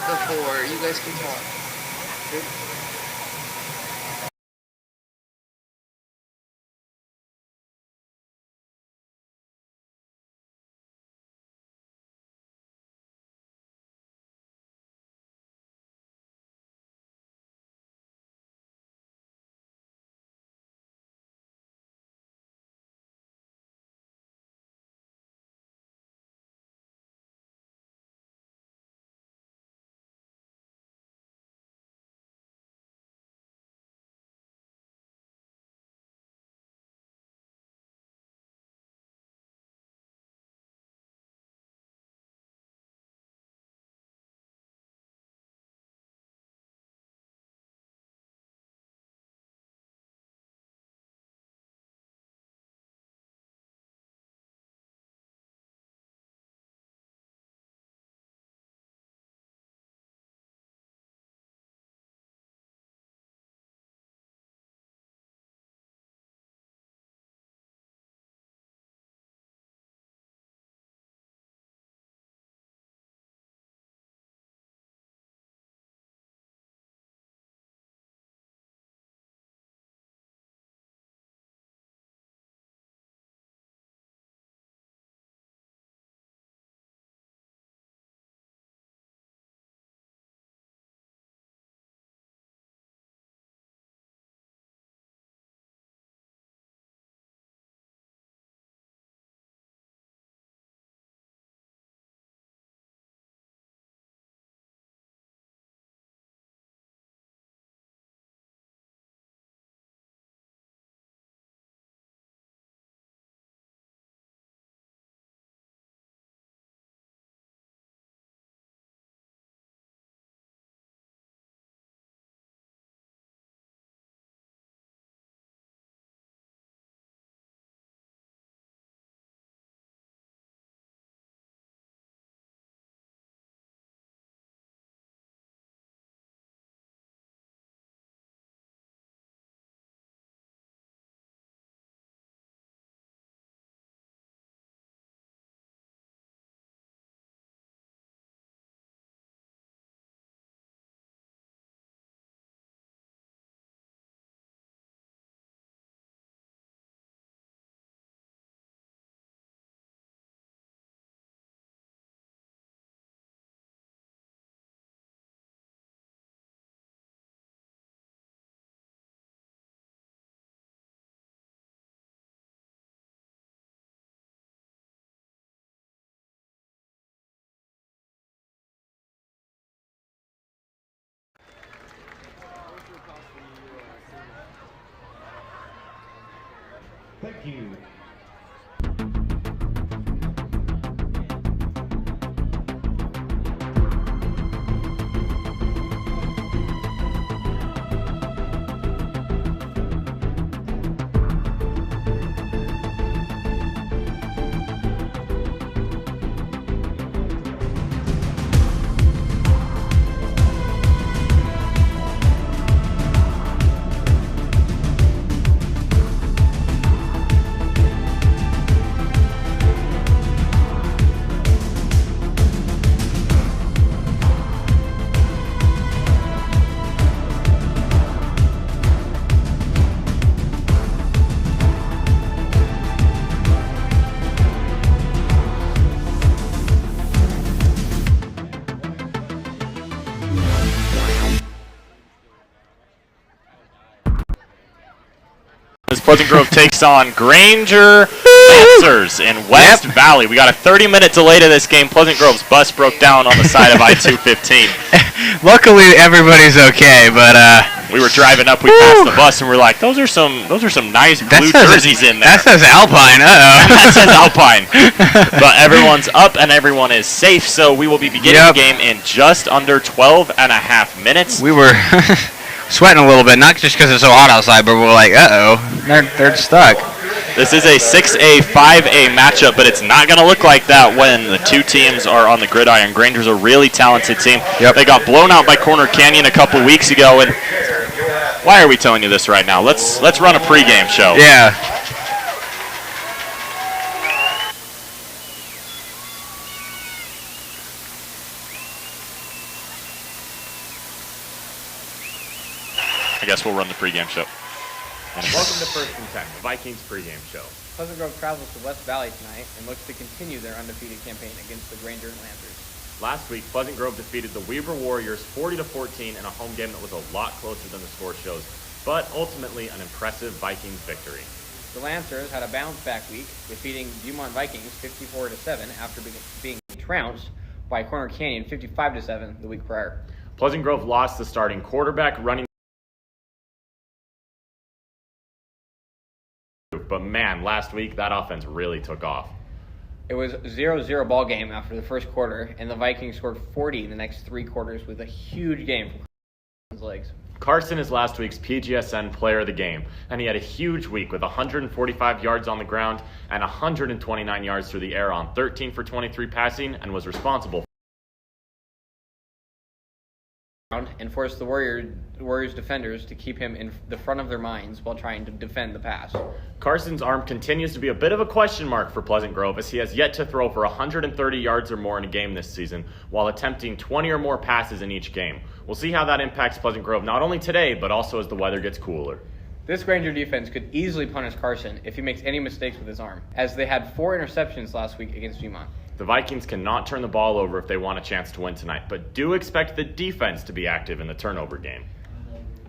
before. You guys can talk. Thank you. As Pleasant Grove takes on Granger Lancers in West Valley. We got a 30-minute delay to this game. Pleasant Grove's bus broke down on the side of I-215. Luckily, everybody's okay, but we were driving up. We passed the bus, and we're like, "Those are some nice blue jerseys in there." That says Alpine. That says Alpine. But everyone's up and everyone is safe, so we will be beginning the game in just under 12 and a half minutes. We were sweating a little bit, not just because it's so hot outside, but we're like, they're stuck. This is a 6A, 5A matchup, but it's not going to look like that when the two teams are on the gridiron. Granger's a really talented team. They got blown out by Corner Canyon a couple weeks ago, and why are we telling you this right now? Let's run a pregame show. Yeah. I guess we'll run the pregame show. Welcome to First and 10, the Vikings pregame show. Pleasant Grove travels to West Valley tonight and looks to continue their undefeated campaign against the Granger Lancers. Last week, Pleasant Grove defeated the Weaver Warriors 40-14 in a home game that was a lot closer than the score shows, but ultimately an impressive Vikings victory. The Lancers had a bounce-back week, defeating Dumont Vikings 54-7 after being trounced by Corner Canyon 55-7 the week prior. Pleasant Grove lost the starting quarterback, running. But man, last week that offense really took off. It was a 0-0 ball game after the first quarter, and the Vikings scored 40 in the next 3 quarters with a huge game from Carson's legs. Carson is last week's PGSN player of the game, and he had a huge week with 145 yards on the ground and 129 yards through the air on 13 for 23 passing, and was responsible And forced the Warriors defenders to keep him in the front of their minds while trying to defend the pass. Carson's arm continues to be a bit of a question mark for Pleasant Grove, as he has yet to throw for 130 yards or more in a game this season, while attempting 20 or more passes in each game. We'll see how that impacts Pleasant Grove not only today, but also as the weather gets cooler. This Granger defense could easily punish Carson if he makes any mistakes with his arm, as they had 4 interceptions last week against Dumont. The Vikings cannot turn the ball over if they want a chance to win tonight, but do expect the defense to be active in the turnover game.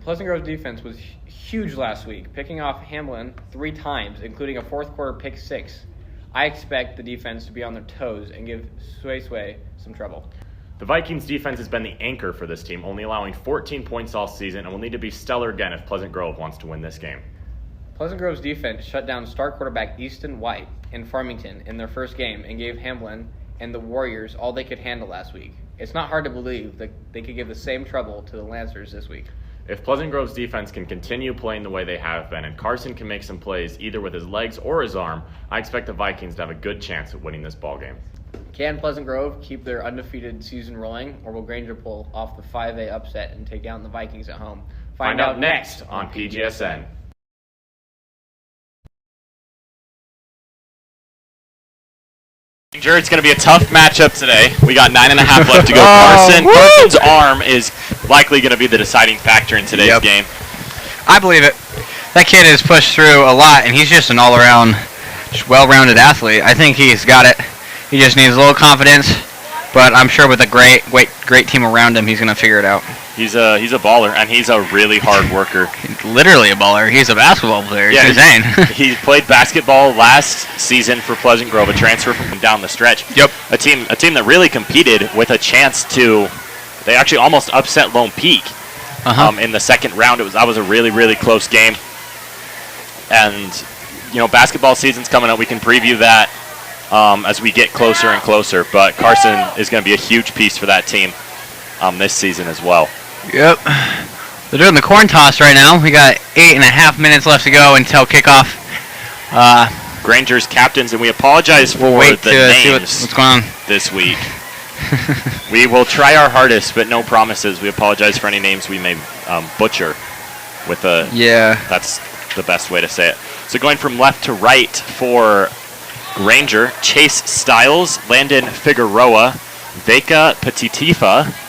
Pleasant Grove's defense was huge last week, picking off Hamlin 3 times, including a fourth quarter pick 6. I expect the defense to be on their toes and give Sway some trouble. The Vikings defense has been the anchor for this team, only allowing 14 points all season, and will need to be stellar again if Pleasant Grove wants to win this game. Pleasant Grove's defense shut down star quarterback Easton White in Farmington in their first game and gave Hamlin and the Warriors all they could handle last week. It's not hard to believe that they could give the same trouble to the Lancers this week. If Pleasant Grove's defense can continue playing the way they have been, and Carson can make some plays either with his legs or his arm, I expect the Vikings to have a good chance at winning this ballgame. Can Pleasant Grove keep their undefeated season rolling, or will Granger pull off the 5A upset and take down the Vikings at home? Find out next on PGSN. It's going to be a tough matchup today. We got 9.5 left to go. Carson's arm is likely going to be the deciding factor in today's game. I believe it. That kid has pushed through a lot, and he's just an all-around, just well-rounded athlete. I think he's got it. He just needs a little confidence, but I'm sure with a great team around him, he's going to figure it out. He's a baller, and he's a really hard worker. Literally a baller. He's a basketball player. Yeah, he's insane. He played basketball last season for Pleasant Grove, a transfer from down the stretch. Yep. A team that really competed with a chance to. They actually almost upset Lone Peak in the second round. That was a really close game. And basketball season's coming up. We can preview that as we get closer and closer. But Carson is going to be a huge piece for that team this season as well. Yep. They're doing the coin toss right now. We got 8.5 minutes left to go until kickoff. Granger's captains, and we apologize for the names what's going on this week. We will try our hardest, but no promises. We apologize for any names we may butcher with a... Yeah. That's the best way to say it. So going from left to right for Granger, Chase Stiles, Landon Figueroa, Veka Petitifa,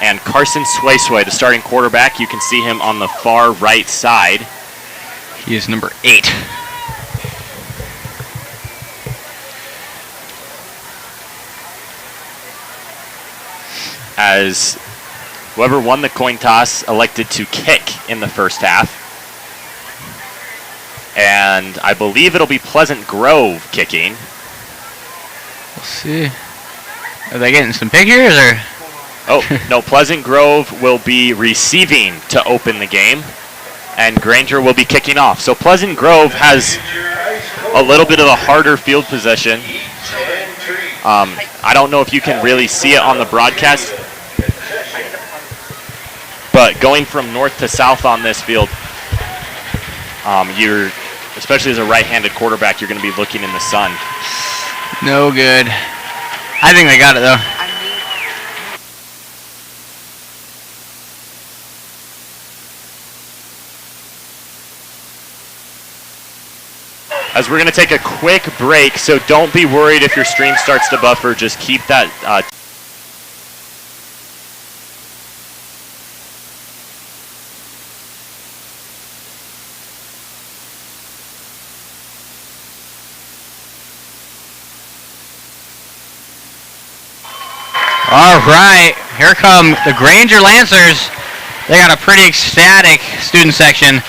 and Carson Sway, the starting quarterback. You can see him on the far right side. He is number 8. As whoever won the coin toss elected to kick in the first half. And I believe it'll be Pleasant Grove kicking. We'll see. Are they getting some figures or? Oh, no, Pleasant Grove will be receiving to open the game, and Granger will be kicking off. So Pleasant Grove has a little bit of a harder field position. I don't know if you can really see it on the broadcast, but going from north to south on this field, you're, especially as a right-handed quarterback, you're going to be looking in the sun. No good. I think they got it, though. As we're going to take a quick break, so don't be worried if your stream starts to buffer. Just keep that All right, here come the Granger Lancers. They got a pretty ecstatic student section.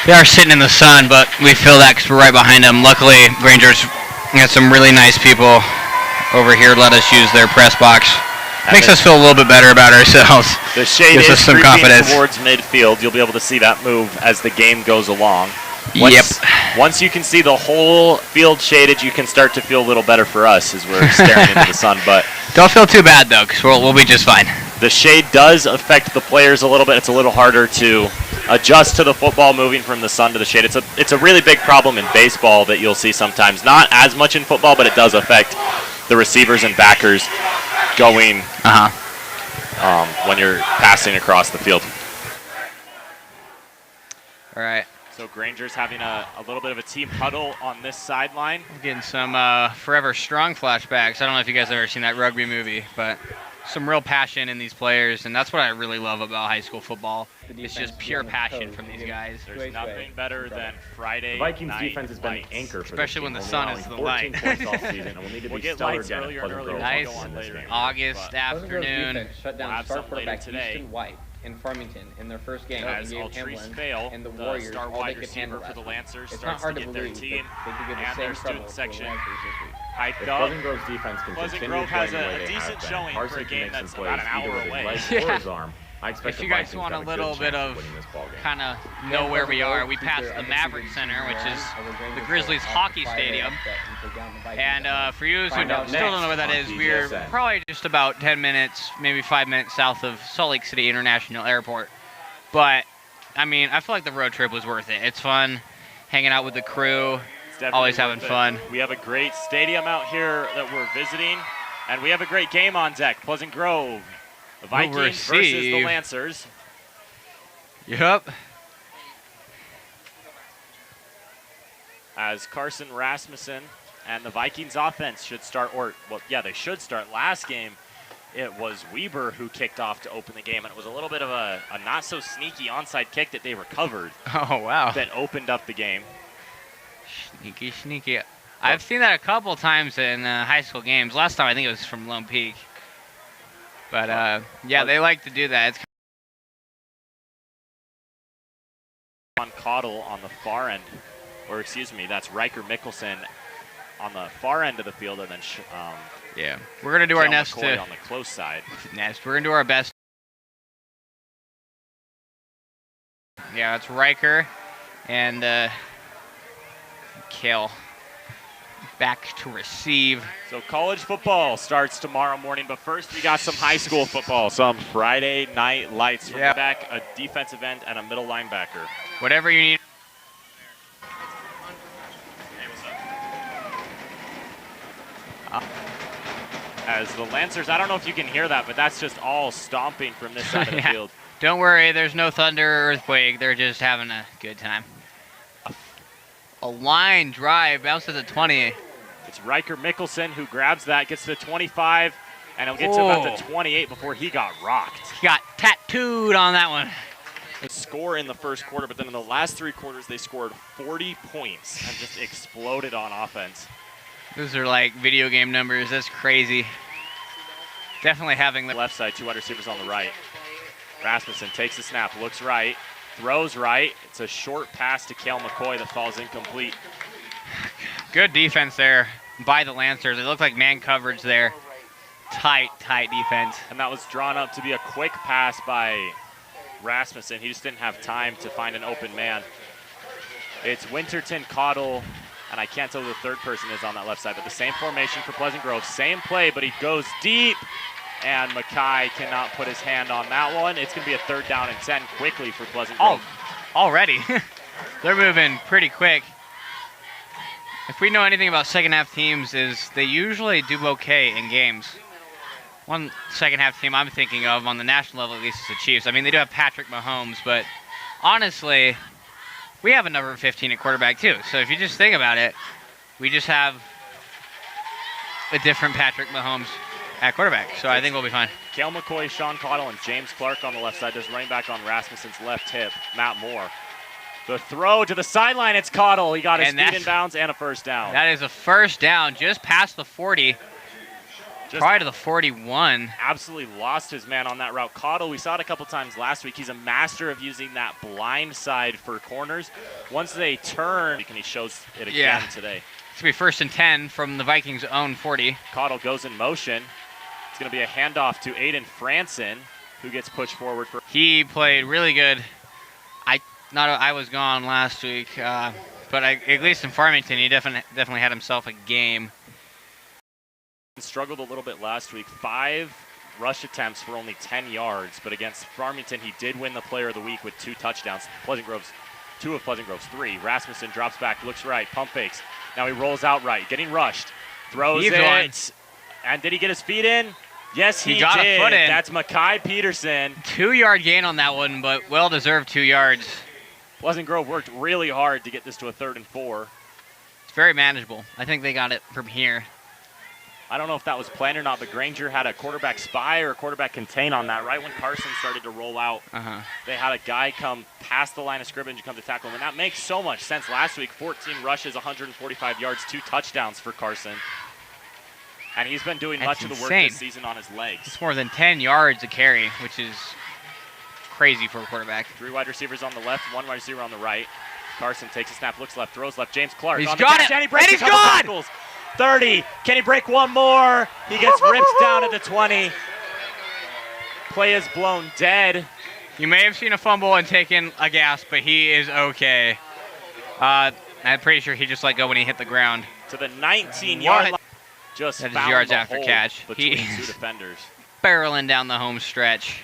They are sitting in the sun, but we feel that because we're right behind them. Luckily, Granger's got some really nice people over here. Let us use their press box. Makes us feel a little bit better about ourselves. The shade Gives is us some creeping confidence. towards midfield. You'll be able to see that move as the game goes along. Once you can see the whole field shaded, you can start to feel a little better for us as we're staring into the sun. But don't feel too bad, though, because we'll be just fine. The shade does affect the players a little bit. It's a little harder to adjust to the football moving from the sun to the shade. It's a really big problem in baseball that you'll see sometimes. Not as much in football, but it does affect the receivers and backers going when you're passing across the field. All right. So Granger's having a little bit of a team huddle on this sideline. I'm getting some Forever Strong flashbacks. I don't know if you guys have ever seen that rugby movie, but some real passion in these players, and that's what I really love about high school football. It's just pure passion from these guys. There's nothing better than Friday The Vikings night defense has been lights. an anchor for Especially when the this sun team, is the only light. 14 points all season, and we'll need to We'll be get stellar lights again at earlier and Pleasant earlier. Grove. Nice We'll go on later. August Pleasant Grove's afternoon. defense shut We'll down have star some later quarterback today. Easton White in Farmington in their first game As and gave Altrice Hamlin Fail, and the the Warriors star all they wide could receiver handle for last the week. Lancers, It's starts not hard to to get their believe team that they could give and the their same trouble student to the section Lancers this week. hyped If up. Pleasant Grove's defense can Pleasant continue Grove has playing the a way they decent have been, showing for a Carson can game make some that's plays about an either hour with his away. legs or his arm. I expect If the you guys Vikings want to a have good little bit chance of winning this ballgame. kind of know where we are, we passed the Maverick Center, which is the Grizzlies hockey stadium. And for you who Find out still don't know where that next is, on we're BGSN. probably just about 10 minutes, maybe 5 minutes south of Salt Lake City International Airport. But, I mean, I feel like the road trip was worth it. It's fun hanging out with the crew, It's definitely always having worth it. fun. We have a great stadium out here that we're visiting, and we have a great game on deck. Pleasant Grove, the Vikings versus the receive. Lancers. Yep. As Carson Rasmussen and the Vikings offense should start, they should start. Last game, it was Weber who kicked off to open the game, and it was a little bit of a not-so-sneaky onside kick that they recovered Oh, wow. that opened up the game. Sneaky, sneaky. I've seen that a couple times in high school games. Last time I think it was from Lone Peak. But, yeah, they like to do that. It's On Cottle on the far end, or excuse me, that's Riker Mickelson on the far end of the field, and then yeah. We're going to do our Dale best McCoy on the close side. We're going to do our best. Yeah, it's Riker and Kale back to receive. So college football starts tomorrow morning, but first we got some high school football, some Friday night lights from the back, a defensive end, and a middle linebacker. Whatever you need. As the Lancers, I don't know if you can hear that, but that's just all stomping from this side of the Yeah. field. Don't worry, there's no thunder or earthquake. They're just having a good time. A line drive, bounces at 20. It's Riker Mickelson who grabs that, gets to the 25, and he'll get to about the Whoa. 28 before he got rocked. He got tattooed on that one. Score in the first quarter, but then in the last 3 quarters, they scored 40 points and just exploded on offense. Those are like video game numbers. That's crazy. Definitely having the Left side, 2 wide receivers on the right. Rasmussen takes the snap, looks right, throws right. It's a short pass to Kale McCoy that falls incomplete. good defense there by the Lancers. It looked like man coverage there. Tight defense. And that was drawn up to be a quick pass by Rasmussen. He just didn't have time to find an open man. It's Winterton, Cottle, and I can't tell who the third person is on that left side, but the same formation for Pleasant Grove. Same play, but he goes deep, and Mackay cannot put his hand on that one. It's going to be a 3rd down and 10 quickly for Pleasant Grove. Oh, already. They're moving pretty quick. If we know anything about second half teams is they usually do okay in games. One second half team I'm thinking of on the national level at least is the Chiefs. I mean, they do have Patrick Mahomes, but honestly, we have a number 15 at quarterback too. So if you just think about it, we just have a different Patrick Mahomes at quarterback. So I think we'll be fine. Kale McCoy, Sean Cottle, and James Clark on the left side. There's running back on Rasmussen's left hip, Matt Moore. The throw to the sideline, it's Cottle. He got his feet in bounds and a 1st down. That is a 1st down just past the 40. Probably to the 41. Absolutely lost his man on that route. Cottle, we saw it a couple times last week. He's a master of using that blind side for corners. Once they turn, and he shows it again today. It's going to be 1st and 10 from the Vikings' own 40. Cottle goes in motion. It's going to be a handoff to Aiden Franson, who gets pushed forward. He played really good. I was gone last week, but at least in Farmington, he definitely had himself a game. Struggled a little bit last week. 5 rush attempts for only 10 yards, but against Farmington, he did win the Player of the Week with 2 touchdowns. 2 of Pleasant Grove's 3. Rasmussen drops back, looks right, pump fakes. Now he rolls out right, getting rushed. Throws it. And did he get his feet in? Yes, he got did. a foot in. That's Makai Peterson. 2-yard gain on that one, but well-deserved 2 yards. Pleasant Grove worked really hard to get this to a 3rd and 4. It's very manageable. I think they got it from here. I don't know if that was planned or not, but Granger had a quarterback spy or a quarterback contain on that. Right when Carson started to roll out, they had a guy come past the line of scrimmage and come to tackle him. And that makes so much sense. Last week, 14 rushes, 145 yards, 2 touchdowns for Carson. And he's been doing much of the work this season on his legs. It's more than 10 yards a carry, which is crazy for a quarterback. 3 wide receivers on the left, 1 wide receiver on the right. Carson takes a snap, looks left, throws left. James Clark He's on got the catch, it, and he breaks and he's a couple gone! tackles. 30. Can he break one more? He gets ripped down at the 20. Play is blown dead. You may have seen a fumble and taken a gasp, but he is okay. I'm pretty sure he just let go when he hit the ground. To the 19-yard line. Just that is found yards the after hole catch. between He 2 defenders. Barreling down the home stretch.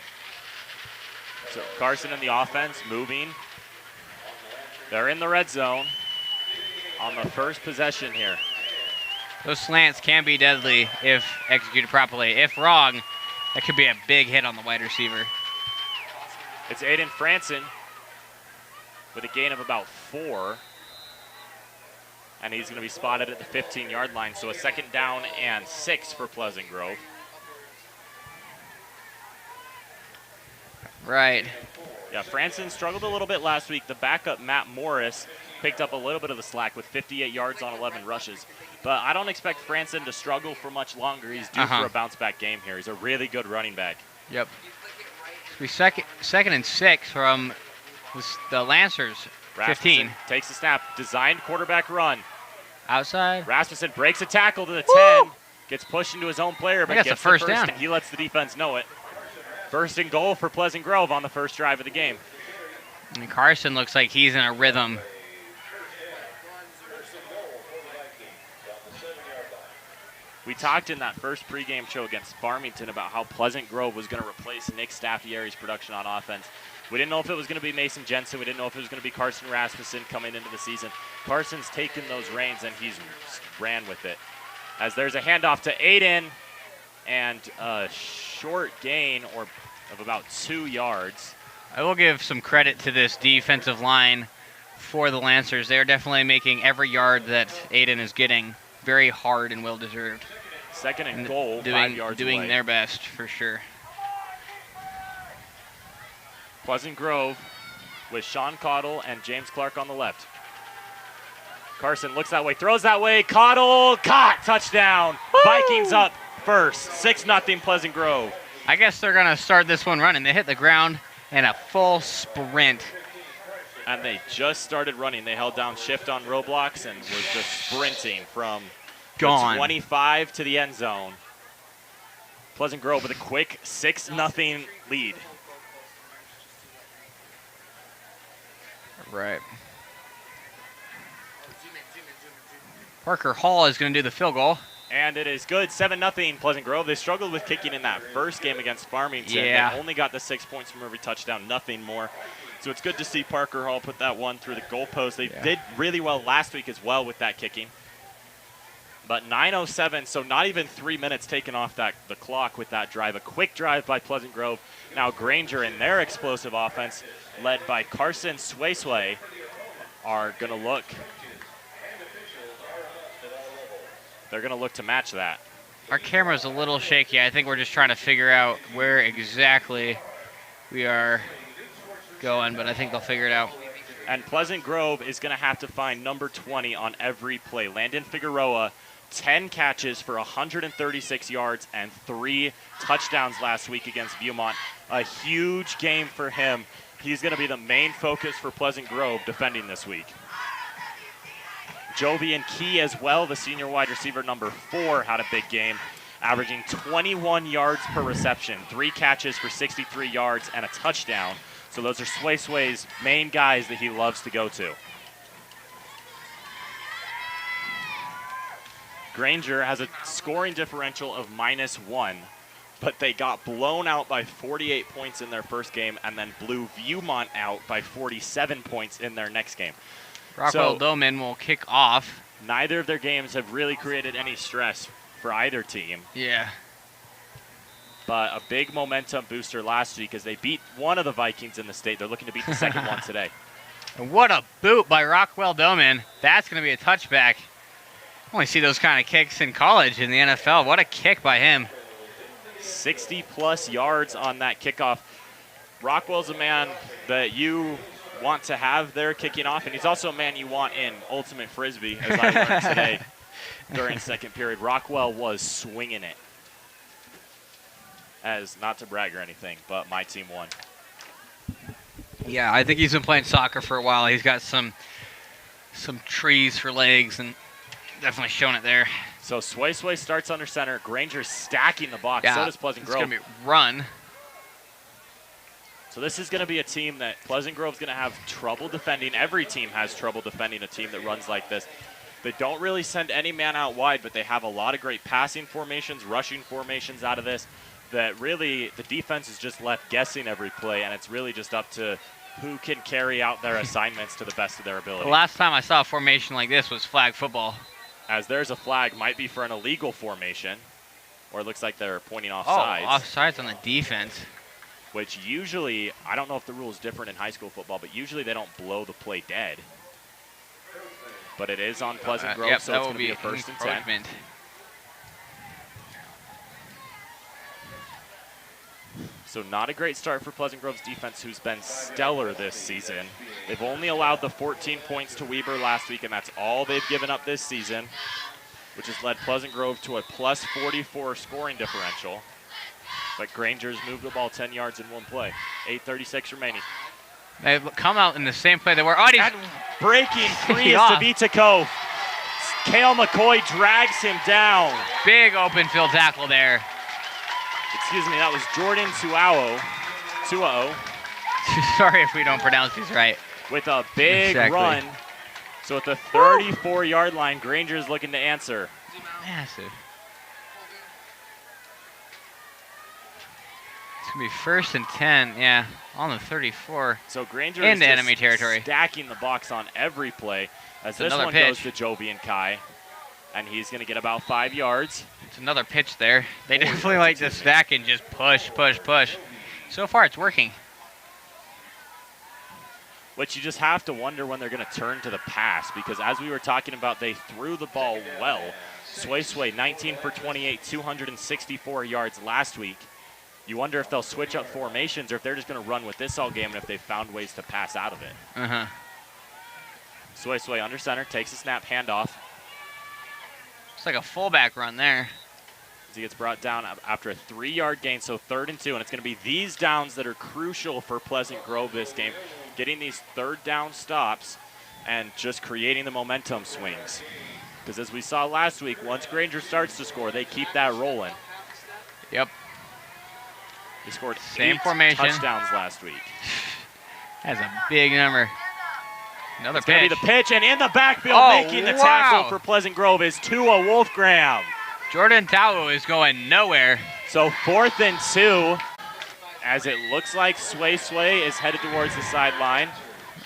So Carson in the offense, moving. They're in the red zone on the first possession here. Those slants can be deadly if executed properly. If wrong, that could be a big hit on the wide receiver. It's Aiden Franson with a gain of about 4. And he's going to be spotted at the 15-yard line. So a 2nd down and 6 for Pleasant Grove. Right. Yeah, Franson struggled a little bit last week. The backup, Matt Morris, picked up a little bit of the slack with 58 yards on 11 rushes. But I don't expect Franson to struggle for much longer. He's due for a bounce-back game here. He's a really good running back. Yep. It'll be second and 6 from the Lancers. Rasmussen 15. Takes the snap. Designed quarterback run. Outside. Rasmussen breaks a tackle to the 10. Gets pushed into his own player, but gets a first down. He lets the defense know it. 1st and goal for Pleasant Grove on the first drive of the game. And Carson looks like he's in a rhythm. We talked in that first pregame show against Farmington about how Pleasant Grove was going to replace Nick Staffieri's production on offense. We didn't know if it was going to be Mason Jensen. We didn't know if it was going to be Carson Rasmussen coming into the season. Carson's taken those reins, and he's ran with it. As there's a handoff to Aiden, and a short gain of about 2 yards. I will give some credit to this defensive line for the Lancers. They're definitely making every yard that Aiden is getting very hard and well-deserved. 2nd and goal, 5 yards away. Doing their best, for sure. Pleasant Grove with Sean Cottle and James Clark on the left. Carson looks that way, throws that way. Cottle, caught, touchdown. Woo! Vikings up first, 6-0 Pleasant Grove. I guess they're going to start this one running. They hit the ground and a full sprint. And they just started running. They held down shift on roadblocks and was just sprinting from the 25 to the end zone. Pleasant Grove with a quick 6-0 lead. Right. Parker Hall is going to do the field goal. And it is good, 7-0 Pleasant Grove. They struggled with kicking in that first game against Farmington. Yeah. They only got the 6 points from every touchdown, nothing more. So it's good to see Parker Hall put that one through the goalpost. They did really well last week as well with that kicking. But 9:07, so not even 3 minutes taken off the clock with that drive. A quick drive by Pleasant Grove. Now Granger and their explosive offense, led by Carson Sway, are going to look. They're going to look to match that. Our camera's a little shaky. I think we're just trying to figure out where exactly we are going, but I think they'll figure it out. And Pleasant Grove is going to have to find number 20 on every play. Landon Figueroa 10 catches for 136 yards and 3 touchdowns last week against Viewmont. A huge game for him. He's going to be the main focus for Pleasant Grove defending this week. Jovian Key as well, the senior wide receiver number 4, had a big game, averaging 21 yards per reception, 3 catches for 63 yards and a touchdown. So those are Sway's main guys that he loves to go to. Granger has a scoring differential of -1, but they got blown out by 48 points in their first game and then blew Viewmont out by 47 points in their next game. Rockwell Doman will kick off. Neither of their games have really created any stress for either team. Yeah. But a big momentum booster last week as they beat one of the Vikings in the state. They're looking to beat the second one today. And what a boot by Rockwell Doman. That's going to be a touchback. I only see those kind of kicks in college in the NFL. What a kick by him. 60-plus yards on that kickoff. Rockwell's a man that you want to have there kicking off, and he's also a man you want in Ultimate Frisbee, as I learned today during second period. Rockwell was swinging it. As, not to brag or anything, but my team won. Yeah, I think he's been playing soccer for a while. He's got some trees for legs and definitely showing it there. So Sway starts under center. Granger's stacking the box. Yeah, So does Pleasant Grove. It's going to be run. So this is going to be a team that Pleasant Grove's going to have trouble defending. Every team has trouble defending a team that runs like this. They don't really send any man out wide, but they have a lot of great passing formations, rushing formations out of this, that really the defense is just left guessing every play, and it's really just up to who can carry out their assignments to the best of their ability. The last time I saw a formation like this was flag football. As there's a flag, might be for an illegal formation, or it looks like they're pointing Oh, offsides. offsides on the defense. Which usually, I don't know if the rule is different in high school football, but usually they don't blow the play dead. But it is on Pleasant Grove, Yep, so that it's will going to be a first and 10. encroachment. So not a great start for Pleasant Grove's defense, who's been stellar this season. They've only allowed the 14 points to Weber last week, and that's all they've given up this season, which has led Pleasant Grove to a plus 44 scoring differential. But Granger's moved the ball 10 yards in one play. 8:36 remaining. They come out in the same play they were. Oh, And breaking free is Davita Cove. Kale McCoy drags him down. Big open field tackle there. Excuse me, that was Jordan Tuao. Sorry if we don't pronounce these right. With a big Exactly. run. So at the 34-yard line, Granger's looking to answer. Massive. It's going to be first and 10, yeah, on the 34. So Granger In is the just enemy territory. stacking the box on every play. As It's this another one pitch. goes to Jovian Kai. And he's going to get about 5 yards. It's another pitch there. They definitely like to stack and just push. So far, it's working. Which you just have to wonder when they're going to turn to the pass, because as we were talking about, they threw the ball well. Sway, 19 for 28, 264 yards last week. You wonder if they'll switch up formations or if they're just going to run with this all game and if they've found ways to pass out of it. Uh-huh. Sway under center, takes a snap, handoff. It's like a fullback run there. As he gets brought down after a 3-yard gain, so 3rd and 2. And it's going to be these downs that are crucial for Pleasant Grove this game. Getting these 3rd down stops and just creating the momentum swings. Because as we saw last week, once Granger starts to score, they keep that rolling. Yep. He scored Same 8 formation. touchdowns last week. That's a big number. Another It's going to pitch. be the pitch, and in the backfield, Oh, making the wow. tackle for Pleasant Grove is Tua Wolfgram. Jordan Tao is going nowhere. So 4th and 2, as it looks like Sway is headed towards the sideline.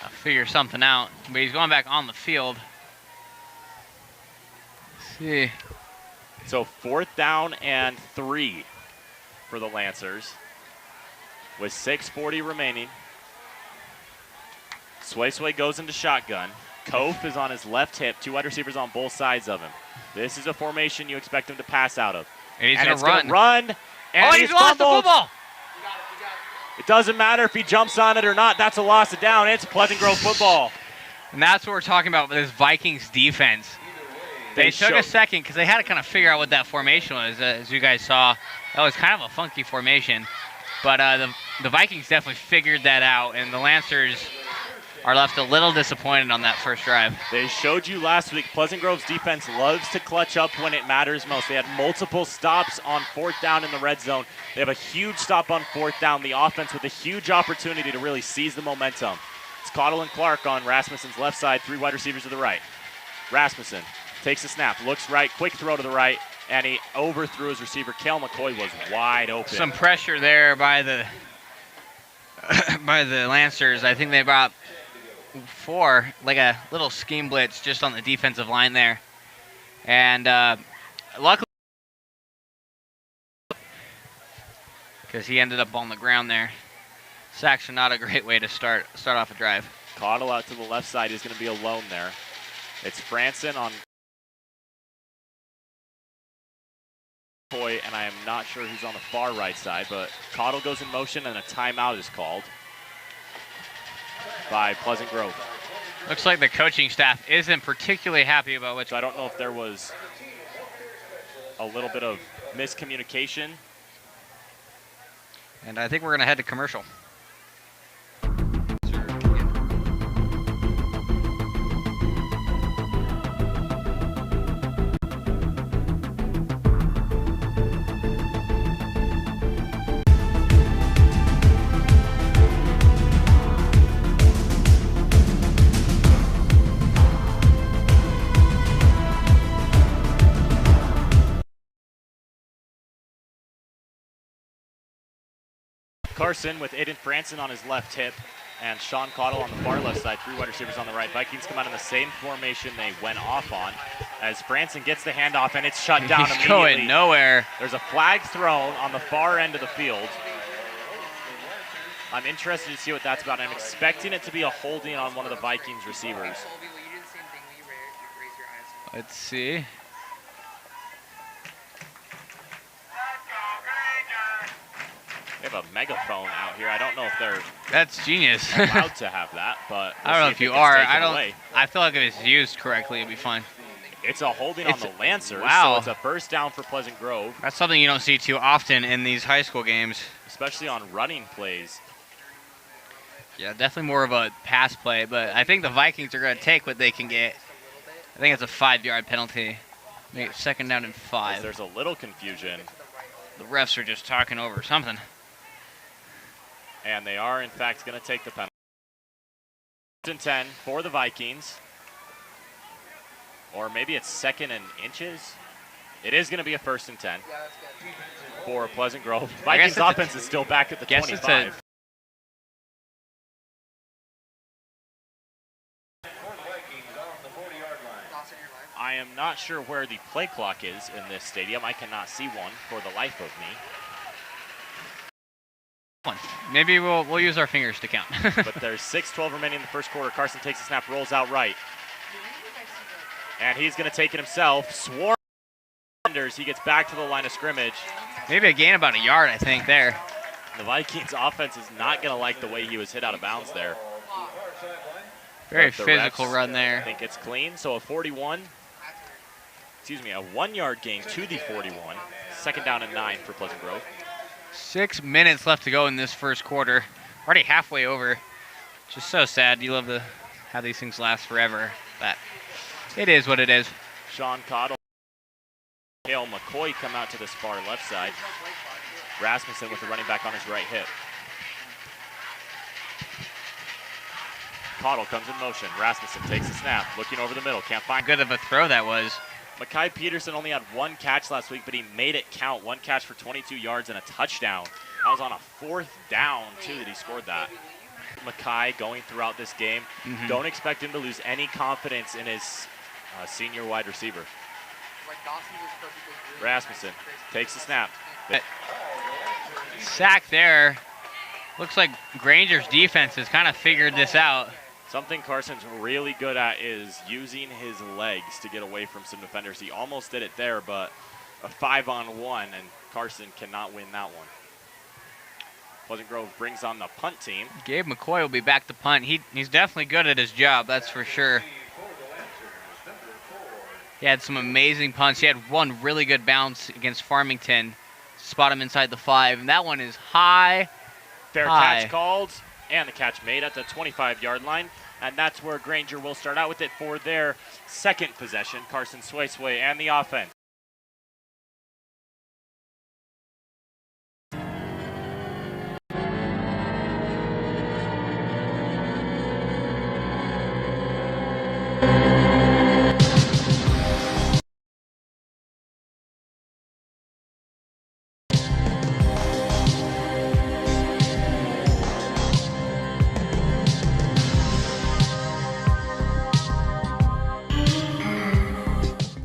I'll figure something out. But he's going back on the field. Let's see. So 4th down and 3 for the Lancers with 6:40 remaining. Sway goes into shotgun. Kof is on his left hip, 2 wide receivers on both sides of him. This is a formation you expect him to pass out of. And he's And going it's to run. gonna run. And Oh, he's lost the fumbled. football. It doesn't matter if he jumps on it or not. That's a loss of down. It's Pleasant Grove football. And that's what we're talking about with this Vikings defense. They took a second because they had to kind of figure out what that formation was. As you guys saw, that was kind of a funky formation. But the Vikings definitely figured that out, and the Lancers are left a little disappointed on that first drive. They showed you last week, Pleasant Grove's defense loves to clutch up when it matters most. They had multiple stops on 4th down in the red zone. They have a huge stop on 4th down. The offense with a huge opportunity to really seize the momentum. It's Cottle and Clark on Rasmussen's left side, 3 wide receivers to the right. Rasmussen takes a snap, looks right, quick throw to the right, and he overthrew his receiver. Kale McCoy was wide open. Some pressure there by the by the Lancers. I think they brought 4, like a little scheme blitz just on the defensive line there. And luckily, because he ended up on the ground there. Sacks are not a great way to start off a drive. Cottle out to the left side is going to be alone there. It's Franson on McCoy, and I am not sure who's on the far right side, but Cottle goes in motion and a timeout is called by Pleasant Grove. Looks like the coaching staff isn't particularly happy about which. So I don't know if there was a little bit of miscommunication. And I think we're going to head to commercial. Carson with Aiden Franson on his left hip and Sean Cottle on the far left side, 3 wide receivers on the right. Vikings come out in the same formation they went off on as Franson gets the handoff and it's shut down immediately. Going nowhere. There's a flag thrown on the far end of the field. I'm interested to see what that's about. I'm expecting it to be a holding on one of the Vikings receivers. Let's see. They have a megaphone out here. I don't know if they're That's genius. allowed to have that, but I don't know if you are. I feel like if it's used correctly, it'd be fine. It's a holding on the Lancers, wow. so it's a first down for Pleasant Grove. That's something you don't see too often in these high school games. Especially on running plays. Yeah, definitely more of a pass play, but I think the Vikings are going to take what they can get. I think it's a 5-yard penalty. Make it 2nd down and 5. There's a little confusion. The refs are just talking over something. And they are, in fact, going to take the penalty. 1st and 10 for the Vikings. Or maybe it's 2nd and inches. It is going to be a 1st and 10 for Pleasant Grove. Vikings offense is still back at the 25. I am not sure where the play clock is in this stadium. I cannot see one for the life of me. Maybe we'll use our fingers to count. But there's 6:12 remaining in the first quarter. Carson takes a snap, rolls out right. And he's going to take it himself. Swarm. He gets back to the line of scrimmage. Maybe a gain about a yard, I think, there. The Vikings offense is not going to like the way he was hit out of bounds there. Very physical run there. I think it's clean. So a 1-yard gain to the 41. 2nd down and 9 for Pleasant Grove. 6 minutes left to go in this first quarter. Already halfway over. Just so sad. You love to have these things last forever. But it is what it is. Sean Cottle. Kale McCoy come out to this far left side. Rasmussen with the running back on his right hip. Cottle comes in motion. Rasmussen takes the snap. Looking over the middle. Can't find. Good of a throw that was. Mackay Peterson only had 1 catch last week, but he made it count. 1 catch for 22 yards and a touchdown. That was on a 4th down, too, that he scored that. Mackay going throughout this game. Don't expect him to lose any confidence in his senior wide receiver. Rasmussen takes the snap. Sack there. Looks like Granger's defense has kind of figured this out. Something Carson's really good at is using his legs to get away from some defenders. He almost did it there, but a 5-on-1, and Carson cannot win that one. Pleasant Grove brings on the punt team. Gabe McCoy will be back to punt. He's definitely good at his job, that's for sure. He had some amazing punts. He had one really good bounce against Farmington. Spot him inside the 5, and that one is high. Fair catch called, and the catch made at the 25-yard line. And that's where Granger will start out with it for their second possession. Carson Sway and the offense.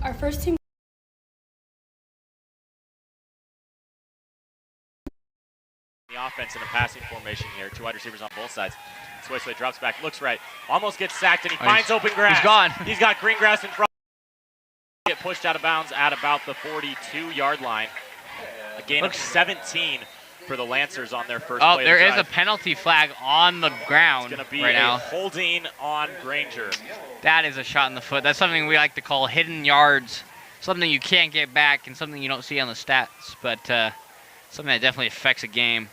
Our first team. The offense in a passing formation here. 2 wide receivers on both sides. Sway drops back, looks right, almost gets sacked, and he finds open grass. He's gone. He's got green grass in front. Get pushed out of bounds at about the 42-yard line. A gain of 17 for the Lancers on their first play. Oh, there is a penalty flag on the ground It's going to be right now. Holding on Granger. That is a shot in the foot. That's something we like to call hidden yards. Something you can't get back and something you don't see on the stats, but something that definitely affects a game.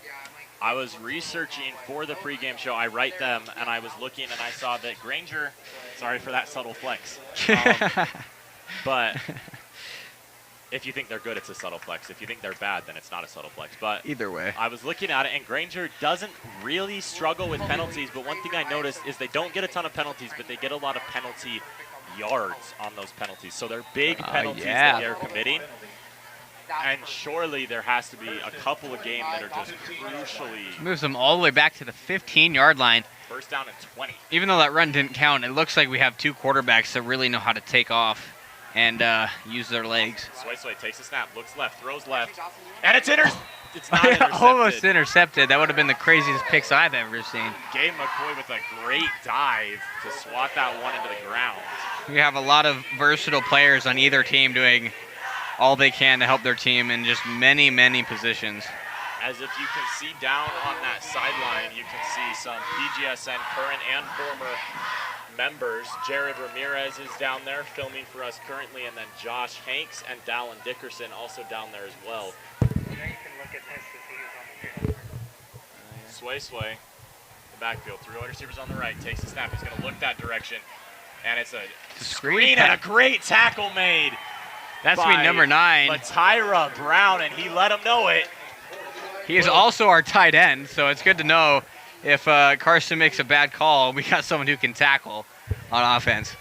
I was researching for the pregame show. I write them, and I was looking, and I saw that Granger, sorry for that subtle flex, but if you think they're good, it's a subtle flex. If you think they're bad, then it's not a subtle flex. But either way, I was looking at it, and Granger doesn't really struggle with penalties, but one thing I noticed is they don't get a ton of penalties, but they get a lot of penalty yards on those penalties. So they're big penalties that they're committing. And surely there has to be a couple of games that are just crucially. Moves them all the way back to the 15-yard line. First down and 20. Even though that run didn't count, it looks like we have 2 quarterbacks that really know how to take off and use their legs. Sway takes a snap, looks left, throws left, and it's It's not intercepted. Almost intercepted. That would have been the craziest picks I've ever seen. Gabe McCoy with a great dive to swat that one into the ground. We have a lot of versatile players on either team doing all they can to help their team in just many, many positions. As if you can see down on that sideline, you can see some PGSN current and former members. Jared Ramirez is down there filming for us currently, and then Josh Hanks and Dallin Dickerson also down there as well. Sway, the backfield, 3 wide receivers on the right, takes the snap. He's going to look that direction, and it's a screen and a great tackle made. That's be number 9. Tyra Brown, and he let him know it. He is also our tight end, so it's good to know if Carson makes a bad call, we got someone who can tackle on offense.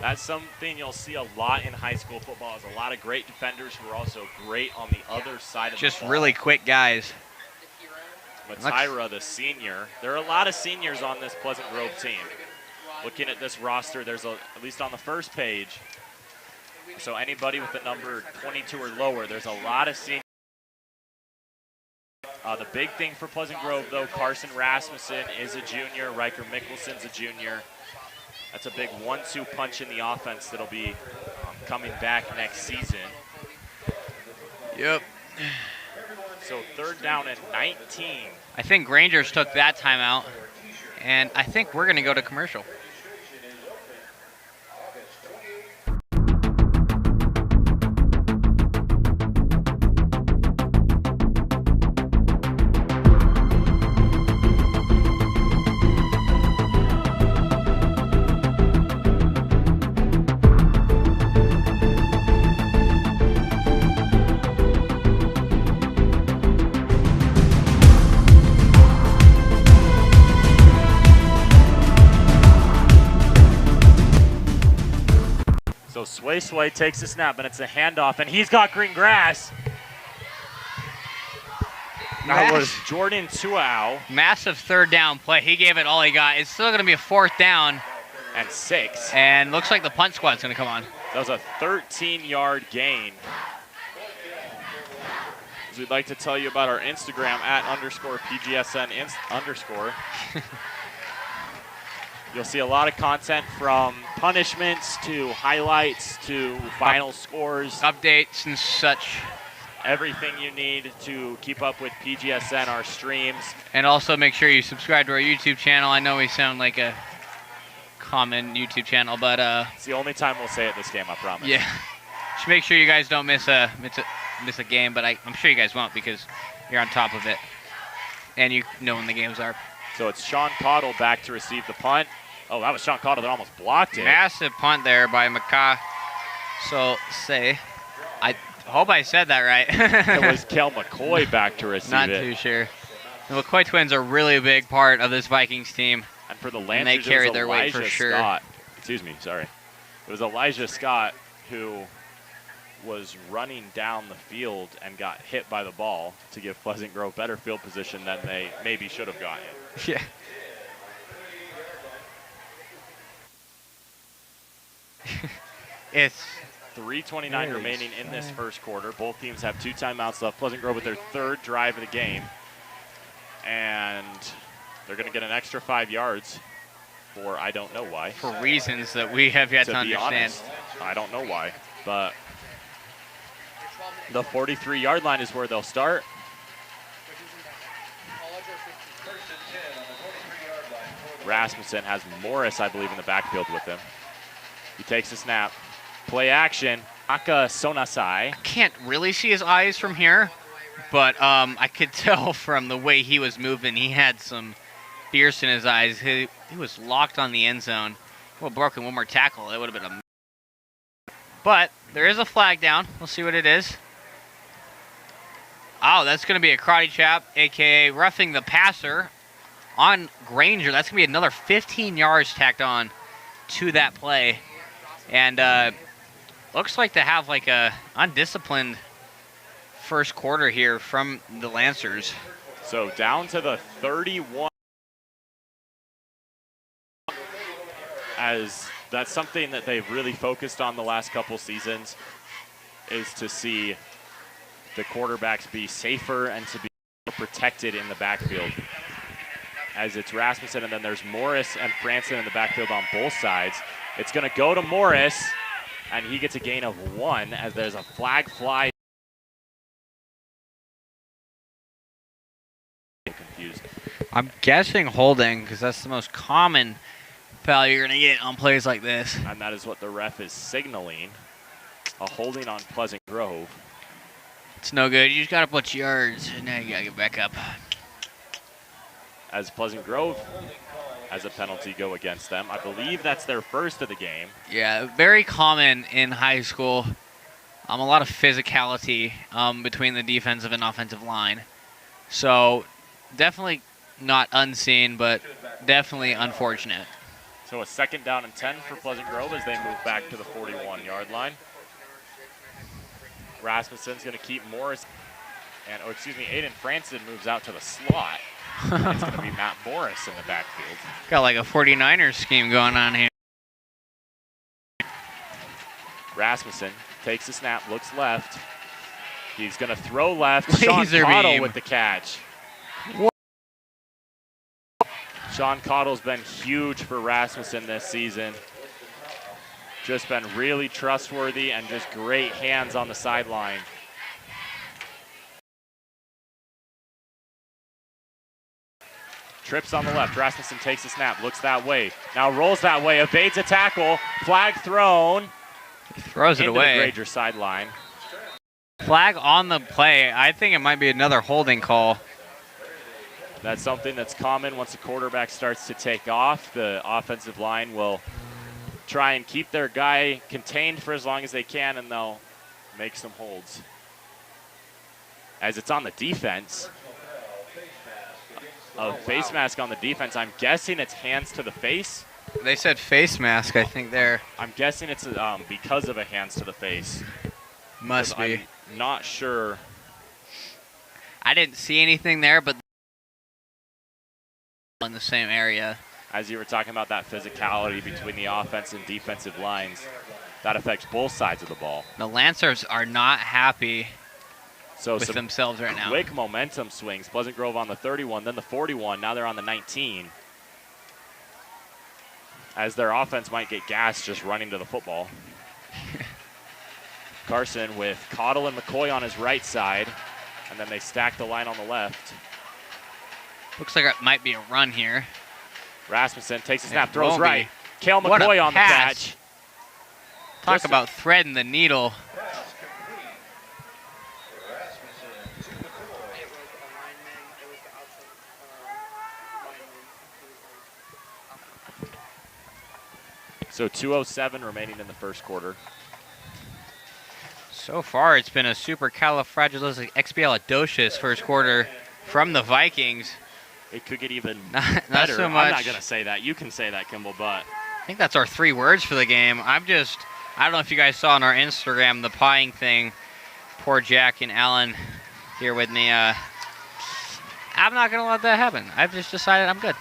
That's something you'll see a lot in high school football, is a lot of great defenders who are also great on the other side of the ball. Just really quick guys. But Tyra, the senior, there are a lot of seniors on this Pleasant Grove team. Looking at this roster, there's at least on the first page, so anybody with the number 22 or lower, there's a lot of seniors. The big thing for Pleasant Grove, though, Carson Rasmussen is a junior. Riker Mickelson's a junior. That's a big 1-2 punch in the offense that'll be coming back next season. Yep. So 3rd down and 19. I think Granger's took that timeout, and I think we're going to go to commercial. Sway takes the snap, and it's a handoff, and he's got green grass. That was Jordan Tuau. Massive 3rd down play. He gave it all he got. It's still going to be a 4th down. And 6. And looks like the punt squad's going to come on. That was a 13-yard gain. As we'd like to tell you about our Instagram @_PGSN_. You'll see a lot of content from punishments to highlights to final scores. Updates and such. Everything you need to keep up with PGSN, our streams. And also make sure you subscribe to our YouTube channel. I know we sound like a common YouTube channel, but It's the only time we'll say it this game, I promise. yeah. Just make sure you guys don't miss a game, but I'm sure you guys won't because you're on top of it and you know when the games are. So it's Sean Cottle back to receive the punt. Oh, that was Sean Cottle that almost blocked it. Massive punt there by Maka. So I hope I said that right. It was Kel McCoy back to receive Not it. too sure. The McCoy twins are really a big part of this Vikings team. And for the Lancers, And they carried their weight for sure. Scott. Excuse me, sorry. It was Elijah Scott who was running down the field and got hit by the ball to give Pleasant Grove better field position than they maybe should have gotten. Yeah. It's 3:29 remaining in this first quarter. Both teams have 2 timeouts left. Pleasant Grove with their 3rd drive of the game. And they're going to get an extra 5 yards for I don't know why. for reasons that we have yet to be understand. honest, I don't know why. But the 43-yard line is where they'll start. Rasmussen has Morris, I believe, in the backfield with him. He takes a snap. Play action. Aka Sonasai. Can't really see his eyes from here, but I could tell from the way he was moving. He had some fierce in his eyes. He was locked on the end zone. Well, broken one more tackle. It would have been a. But there is a flag down. We'll see what it is. Oh, that's going to be a karate chop, a.k.a. roughing the passer on Granger. That's going to be another 15 yards tacked on to that play. And looks like to have like a undisciplined first quarter here from the Lancers. So down to the 31. As that's something that they've really focused on the last couple seasons, is to see the quarterbacks be safer and to be protected in the backfield. As it's Rasmussen, and then there's Morris and Franson in the backfield on both sides. It's going to go to Morris, and he gets a gain of 1 as there's a flag fly. Confused. I'm guessing holding because that's the most common foul you're going to get on plays like this. And that is what the ref is signaling. A holding on Pleasant Grove. It's no good. You just got to put yards, and now you got to get back up. As Pleasant Grove has a penalty go against them. I believe that's their first of the game. Yeah, very common in high school. A lot of physicality between the defensive and offensive line. So definitely not unseen, but definitely unfortunate. So a 2nd down and 10 for Pleasant Grove as they move back to the 41-yard line. Rasmussen's going to keep Morris, and Aiden Franson moves out to the slot. It's going to be Matt Morris in the backfield. Got like a 49ers scheme going on here. Rasmussen takes the snap, looks left. He's going to throw left. Sean Laser Cottle beam. with the catch. Sean Cottle's been huge for Rasmussen this season. Just been really trustworthy and just great hands on the sideline. Trips on the left. Rasmussen takes the snap, looks that way. Now rolls that way, evades a tackle. Flag thrown. He throws it into away. the Granger sideline. Flag on the play. I think it might be another holding call. That's something that's common once the quarterback starts to take off. The offensive line will try and keep their guy contained for as long as they can, and they'll make some holds. As it's on the defense. A face mask on the defense. I'm guessing it's hands to the face. They said face mask, I think there. I'm guessing it's because of a hands to the face. Must be. I'm not sure. I didn't see anything there, but in the same area. As you were talking about that physicality between the offense and defensive lines, that affects both sides of the ball. The Lancers are not happy So with some themselves right now. quick momentum swings. Pleasant Grove on the 31, then the 41. Now they're on the 19. As their offense might get gassed just running to the football. Carson with Cottle and McCoy on his right side, and then they stack the line on the left. Looks like it might be a run here. Rasmussen takes a snap, It throws won't right. Kale What a McCoy on the pass. catch. Talk Just- about threading the needle. So 2:07 remaining in the first quarter. So far, it's been a supercalifragilisticexpialidocious first quarter from the Vikings. It could get even Not better. so I'm much. not going to say that. You can say that, Kimball, but I think that's our 3 words for the game. I don't know if you guys saw on our Instagram the pieing thing. Poor Jack and Alan here with me. I'm not going to let that happen. I've just decided I'm good.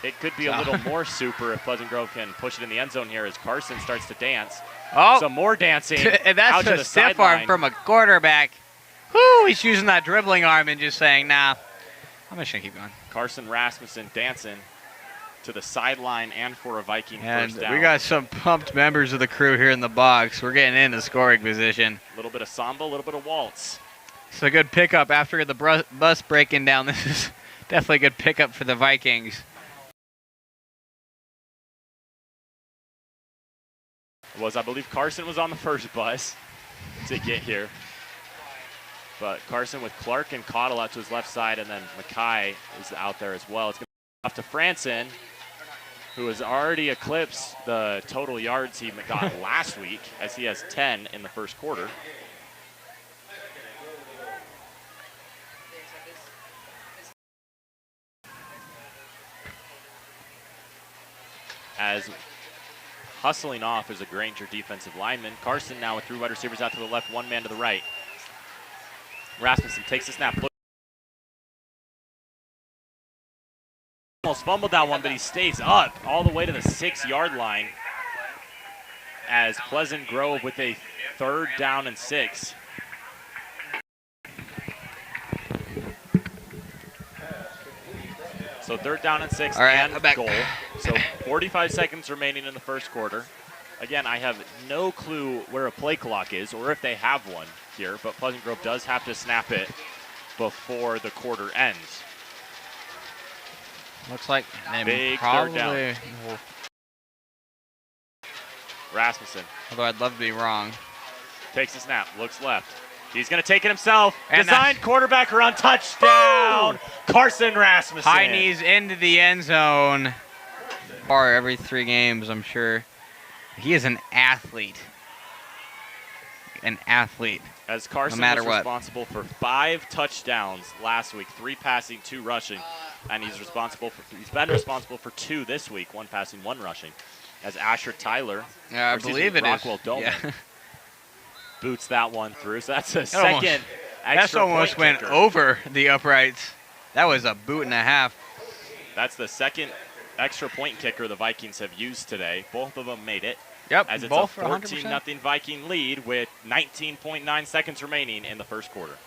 it could be a little more super if Pleasant Grove can push it in the end zone here as Carson starts to dance. Oh, Some more dancing. and out that's to a the stiff arm sideline. from a quarterback. Whoo, he's using that dribbling arm and just saying, nah, I'm just going to keep going. Carson Rasmussen dancing to the sideline and for a Viking And first down. we got some pumped members of the crew here in the box. We're getting into scoring position. a little bit of samba, a little bit of waltz. It's a good pickup after the bus breaking down. This is definitely a good pickup for the Vikings. I believe Carson was on the first bus to get here. But Carson with Clark and Cottle out to his left side, and then Mackay is out there as well. It's going to be off to Franson, who has already eclipsed the total yards he got last week, as he has 10 in the first quarter. As hustling off is a Granger defensive lineman. Carson now with 3 wide receivers out to the left, 1 man to the right. Rasmussen takes the snap. Almost fumbled that one, but he stays up all the way to the 6-yard line as Pleasant Grove with a 3rd down and 6. So 3rd down and 6 All right, and I'm back. goal. So 45 seconds remaining in the first quarter. Again, I have no clue where a play clock is or if they have one here, but Pleasant Grove does have to snap it before the quarter ends. Looks like they Big probably, 3rd down. Rasmussen although I'd love to be wrong. takes the snap, looks left. He's going to take it himself. And Designed quarterback run, touchdown. Carson Rasmussen. High knees into the end zone. Or every 3 games, I'm sure. He is an athlete. An athlete. As Carson no matter was what. responsible for 5 touchdowns last week, 3 passing, 2 rushing, and he's been responsible for 2 this week, 1 passing, 1 rushing. As Asher Tyler, Yeah, I believe it Rockwell is. Doman Yeah. boots that one through. So that's a almost- second That extra almost point went kicker. over the uprights. That was a boot and a half. That's the second extra point kicker the Vikings have used today. Both of them made it. Yep, As it's both a for 100%. 14-0 Viking lead with 19.9 seconds remaining in the first quarter.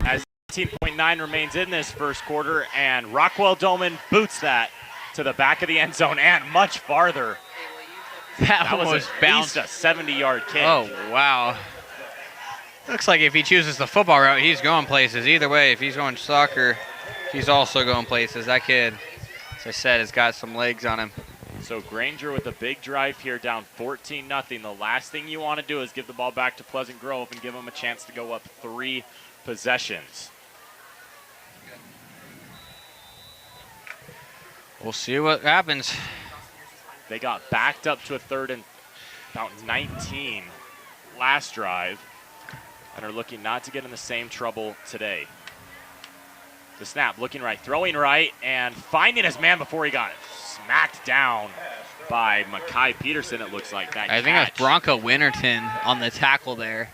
As 19.9 remains in this first quarter, and Rockwell Doman boots that to the back of the end zone and much farther. That That was almost at bounced. least a 70-yard kick. Oh, wow. Looks like if he chooses the football route, he's going places. Either way, if he's going soccer, he's also going places. That kid, as I said, has got some legs on him. So Granger with a big drive here, down 14-0. The last thing you want to do is give the ball back to Pleasant Grove and give them a chance to go up 3 possessions. We'll see what happens. They got backed up to a 3rd and about 19 last drive and are looking not to get in the same trouble today. The snap, looking right, throwing right, and finding his man before he got smacked down by Makai Peterson, it looks like. That I think it was Bronco Winterton on the tackle there.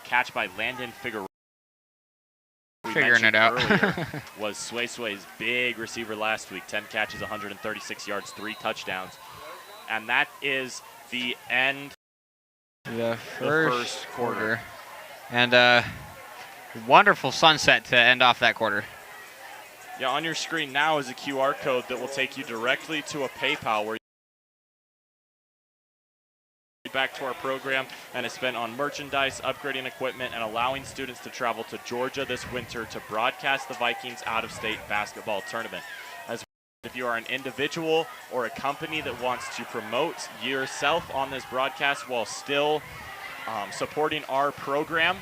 Catch by Landon Figueroa. Figuring it out. Was Sway's big receiver last week. 10 catches, 136 yards, 3 touchdowns. And that is the end the first quarter. And wonderful sunset to end off that quarter. Yeah, on your screen now is a QR code that will take you directly to a PayPal where back to our program and is spent on merchandise, upgrading equipment, and allowing students to travel to Georgia this winter to broadcast the Vikings out-of-state basketball tournament. As if you are an individual or a company that wants to promote yourself on this broadcast while still supporting our program,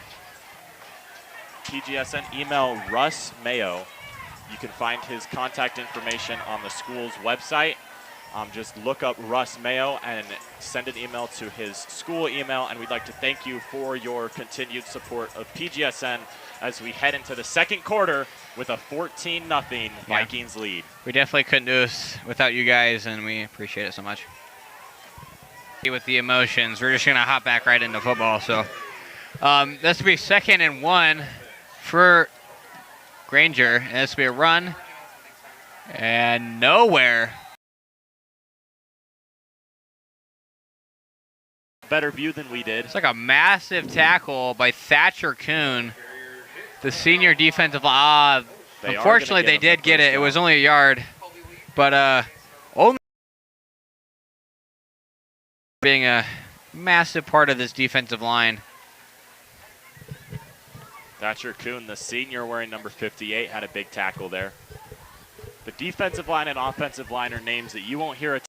PGSN, email Russ Mayo. You can find his contact information on the school's website. Just look up Russ Mayo and send an email to his school email, and we'd like to thank you for your continued support of PGSN as we head into the second quarter with a 14-0 Vikings lead. We definitely couldn't do this without you guys, and we appreciate it so much. With the emotions, we're just going to hop back right into football. So this will be 2nd and 1 for Granger, and this will be a run, and nowhere. Better view than we did. It's like a massive tackle by Thatcher Kuhn, the senior defensive. Unfortunately, they did get it. It was only a yard, but only being a massive part of this defensive line. Thatcher Kuhn, the senior wearing number 58, had a big tackle there. The defensive line and offensive line are names that you won't hear a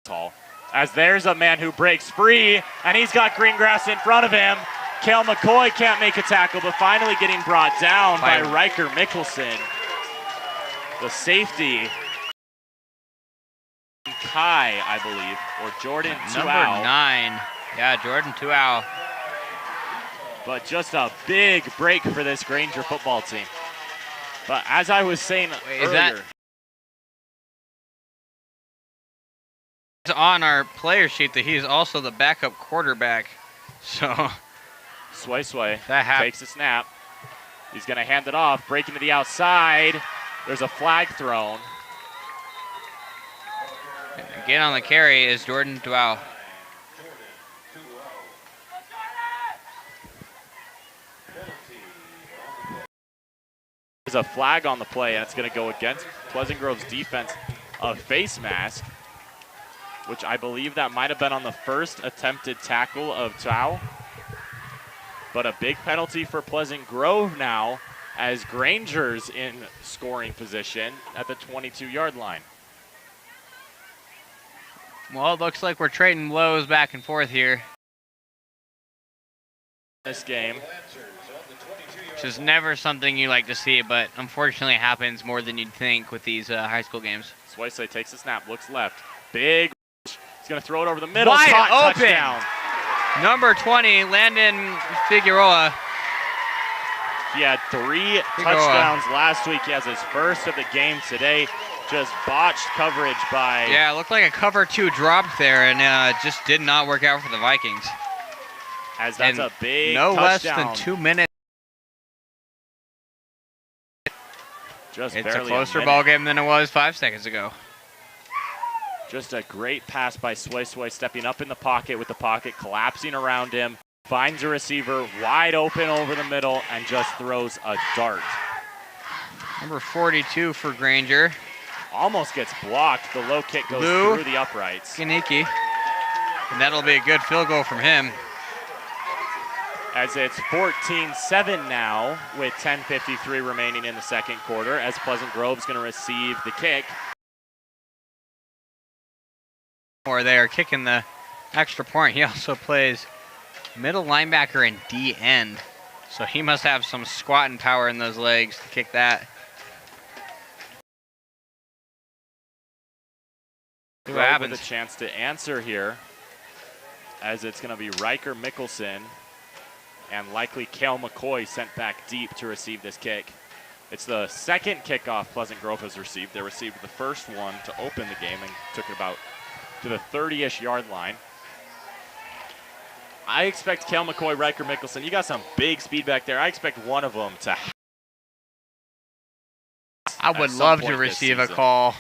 tall. As there's a man who breaks free, and he's got green grass in front of him. Kale McCoy can't make a tackle, but finally getting brought down by Riker Mickelson. The safety, Kai, I believe, or Jordan Tuau. Number 9. Yeah, Jordan Tuau. But just a big break for this Granger football team. But as I was saying earlier, on our player sheet that he's also the backup quarterback. So Sway takes a snap. He's going to hand it off, breaking to the outside. There's a flag thrown. Again on the carry is Jordan Tuau. There's a flag on the play, and it's going to go against Pleasant Grove's defense, a face mask, which I believe that might have been on the first attempted tackle of Tuau. But a big penalty for Pleasant Grove now, as Granger's in scoring position at the 22-yard line. Well, it looks like we're trading blows back and forth here. This game. Which is never something you like to see, but unfortunately it happens more than you'd think with these high school games. Swayze takes the snap, looks left. Big. He's going to throw it over the middle. Wide open. Touchdown. Number 20, Landon Figueroa. He had 3 touchdowns last week. He has his first of the game today. Just botched coverage by... Yeah, it looked like a cover 2 dropped there, and just did not work out for the Vikings. As that's a big no touchdown. less than 2 minutes. Just it's barely a closer ball game than it was 5 seconds ago. Just a great pass by Sway, stepping up in the pocket with the pocket collapsing around him. Finds a receiver wide open over the middle and just throws a dart. Number 42 for Granger. Almost gets blocked. The low kick goes through the uprights. Kaniki. And that'll be a good field goal from him. As it's 14-7 now with 10:53 remaining in the second quarter, as Pleasant Grove's going to receive the kick. Or they are kicking the extra point. He also plays middle linebacker and D end. So he must have some squatting power in those legs to kick that. Grove with a chance to answer here. as it's going to be Riker Mickelson and likely Kale McCoy sent back deep to receive this kick. It's the second kickoff Pleasant Grove has received. They received the first one to open the game and took it about to the 30-ish yard line. I expect Kale McCoy, Riker Mickelson. You got some big speed back there. I expect one of them to. I would love to receive a call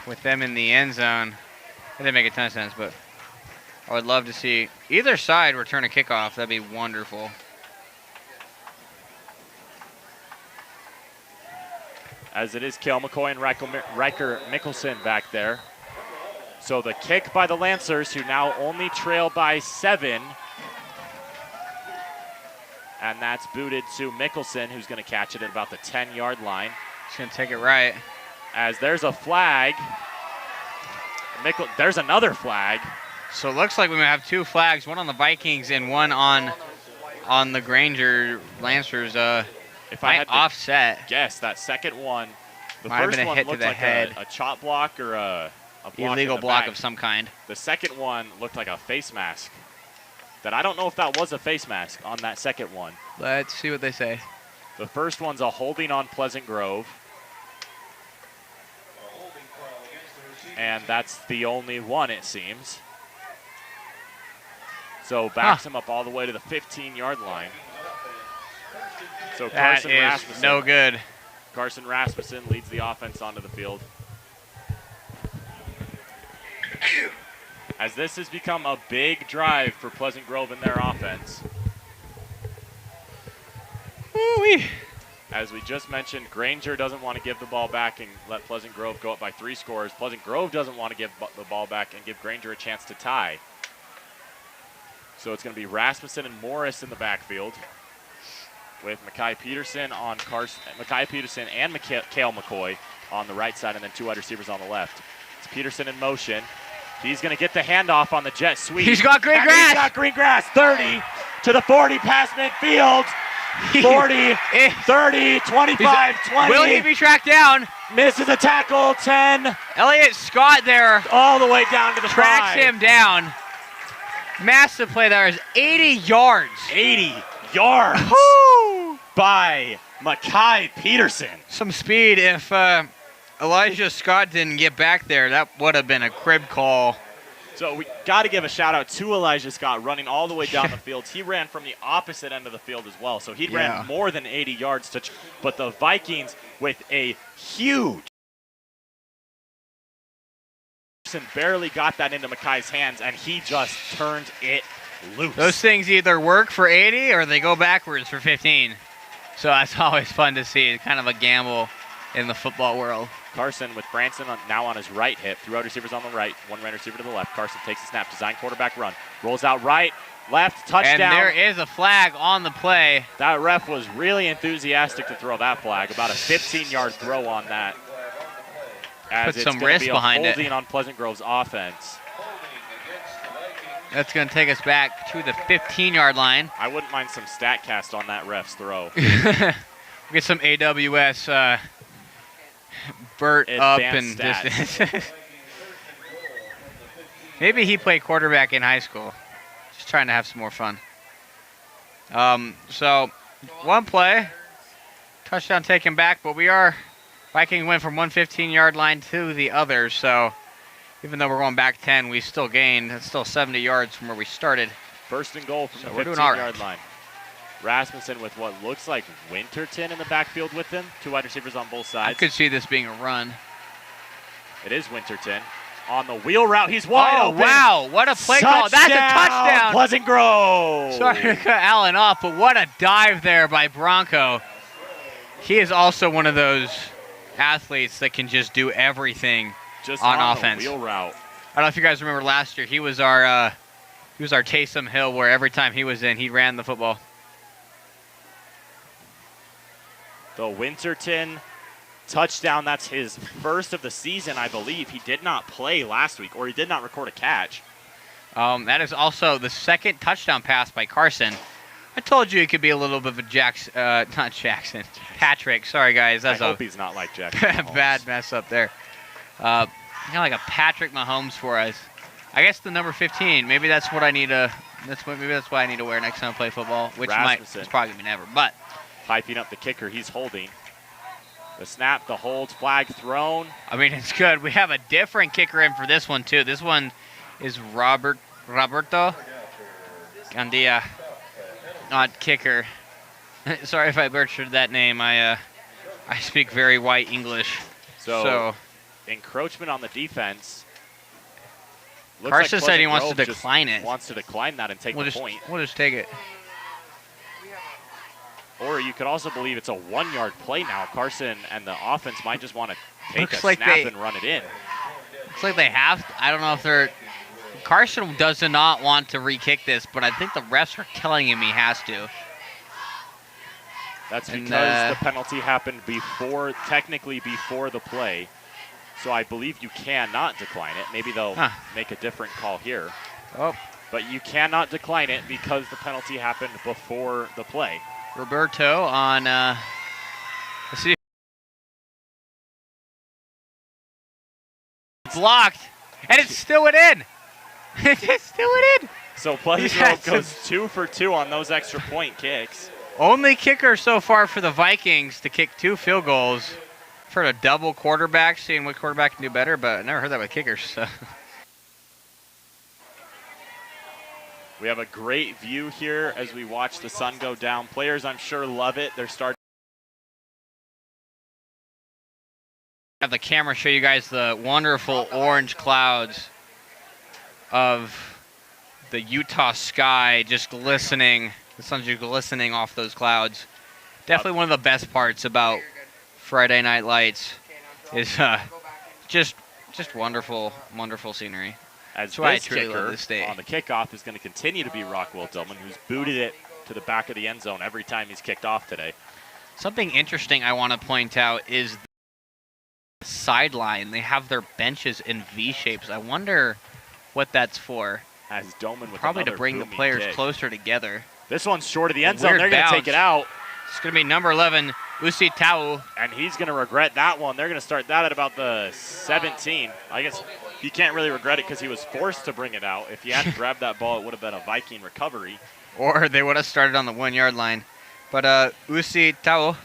with them in the end zone. That didn't make a ton of sense, but I would love to see either side return a kickoff. That'd be wonderful. As it is Kale McCoy and Riker Mickelson back there. So the kick by the Lancers, who now only trail by 7. And that's booted to Mickelson, who's going to catch it at about the 10-yard line. He's going to take it right. As there's a flag. There's another flag. So it looks like we might have 2 flags, one on the Vikings and one on the Granger Lancers. If I had to offset. guess, that second one, the might first have been a one hit looked to the like head. a chop block or a block Illegal block back. of some kind. The second one looked like a face mask. That I don't know if that was a face mask on that second one. Let's see what they say. The first one's a holding on Pleasant Grove. And that's the only one, it seems. So backs him up all the way to the 15-yard line. So That Carson is Rasmussen. no good. Carson Rasmussen leads the offense onto the field. As this has become a big drive for Pleasant Grove in their offense. Woo-wee. As we just mentioned, Granger doesn't want to give the ball back and let Pleasant Grove go up by 3 scores. Pleasant Grove doesn't want to give the ball back and give Granger a chance to tie. So it's going to be Rasmussen and Morris in the backfield, with Mekhi Peterson on Mekhi Peterson and Kale McCoy on the right side, and then 2 wide receivers on the left. It's Peterson in motion. He's going to get the handoff on the jet sweep. He's got green grass. He's got green grass. 30 to the 40, past midfield. 40, 30, 25, 20. Will he be tracked down? Misses a tackle. 10. Elliott Scott there All the way down to the tracks 5. him down. Massive play there is 80 yards. 80 yards by Mekhi Peterson. Some speed. If Elijah Scott didn't get back there, that would have been a crib call. So we got to give a shout out to Elijah Scott running all the way down the field. He ran from the opposite end of the field as well. So he ran more than 80 yards but the Vikings with a huge barely got that into Mekhi's hands, and he just turned it loose. Those things either work for 80 or they go backwards for 15. So that's always fun to see. It's kind of a gamble in the football world. Carson with Branson now on his right hip. 2 wide receivers on the right, 1 ran receiver to the left. Carson takes the snap, design quarterback run. Rolls out right, left, touchdown. And there is a flag on the play. That ref was really enthusiastic to throw that flag. About a 15-yard throw on that. As Put it's some going to wrist be a behind it. holding on Pleasant Grove's offense. That's going to take us back to the 15-yard line. I wouldn't mind some StatCast on that ref's throw. We'll get some AWS Bert up Advanced and stats. distance. Maybe he played quarterback in high school. Just trying to have some more fun. So, 1 play. Touchdown taken back, but Viking went from 1 15-yard line to the other, so even though we're going back 10, we still gained. That's still 70 yards from where we started. First and goal from So the we're doing all 15-yard right. line. Rasmussen with what looks like Winterton in the backfield with him. 2 wide receivers on both I sides. could see this being a run. It is Winterton. On the wheel route, he's wide open. Wow, what a play call. That's a touchdown. Pleasant Grove. Sorry to cut Allen off, but what a dive there by Bronco. He is also one of those athletes that can just do everything Just on on offense. the wheel route. I don't know if you guys remember last year. He was our Taysom Hill, where every time he was in, he ran the football. The Winterton touchdown, that's his first of the season, I believe. He did not play last week, or he did not record a catch. That is also the second touchdown pass by Carson. I told you he could be a little bit of a Patrick. Sorry, guys. That's I hope he's not like Jackson Mahomes. bad mess up there. Kind of like a Patrick Mahomes for us. I guess the number 15. Maybe that's what I need to. Maybe that's what I need to wear next time I play football, which Rasmussen. it's probably gonna be never. But Piping up the kicker, he's holding. The snap, the hold, flag thrown. I mean, it's good. We have a different kicker in for this one too. This one is Roberto Gandia, not kicker. Sorry if I butchered that name. I speak very white English. So encroachment on the defense. Looks Carson like said he Pleasant wants to Grove just decline it. Wants to decline that and take the point. We'll just take it. Or you could also believe it's a 1-yard play now. Carson and the offense might just want to take Looks a like snap and run it in. Looks like they have. I don't know if they're. Carson does not want to re-kick this, but I think the refs are telling him he has to. That's because the penalty happened technically before the play. So I believe you cannot decline it. Maybe they'll make a different call here. Oh. But you cannot decline it because the penalty happened before the play. Roberto on. Let's see. Blocked, and it's still went in. It's still went in. So Pleasant Grove goes 2 for 2 on those extra point kicks. Only kicker so far for the Vikings to kick 2 field goals. I've heard a double quarterback, seeing what quarterback can do better, but I never heard that with kickers. So. We have a great view here as we watch the sun go down. Players, I'm sure, love it. They're starting. Have the camera show you guys the wonderful orange clouds of the Utah sky just glistening. The sun's just glistening off those clouds. Definitely one of the best parts about Friday Night Lights is just wonderful, wonderful scenery. As That's why I this truly kicker love this day. on the kickoff is going to continue to be Rockwell Dillman, who's booted it to the back of the end zone every time he's kicked off today. Something interesting I want to point out is the sideline. They have their benches in V shapes. I wonder what that's for. As Doman with Probably to another bring the booming players kick. closer together. This one's short of the end zone. Weird They're going to take bounce. it out. It's going to be number 11, Usi Tau. And he's going to regret that one. They're going to start that at about the 17. I guess he can't really regret it because he was forced to bring it out. If he hadn't grabbed that ball, it would have been a Viking recovery. Or they would have started on the 1-yard line. But Usi Tau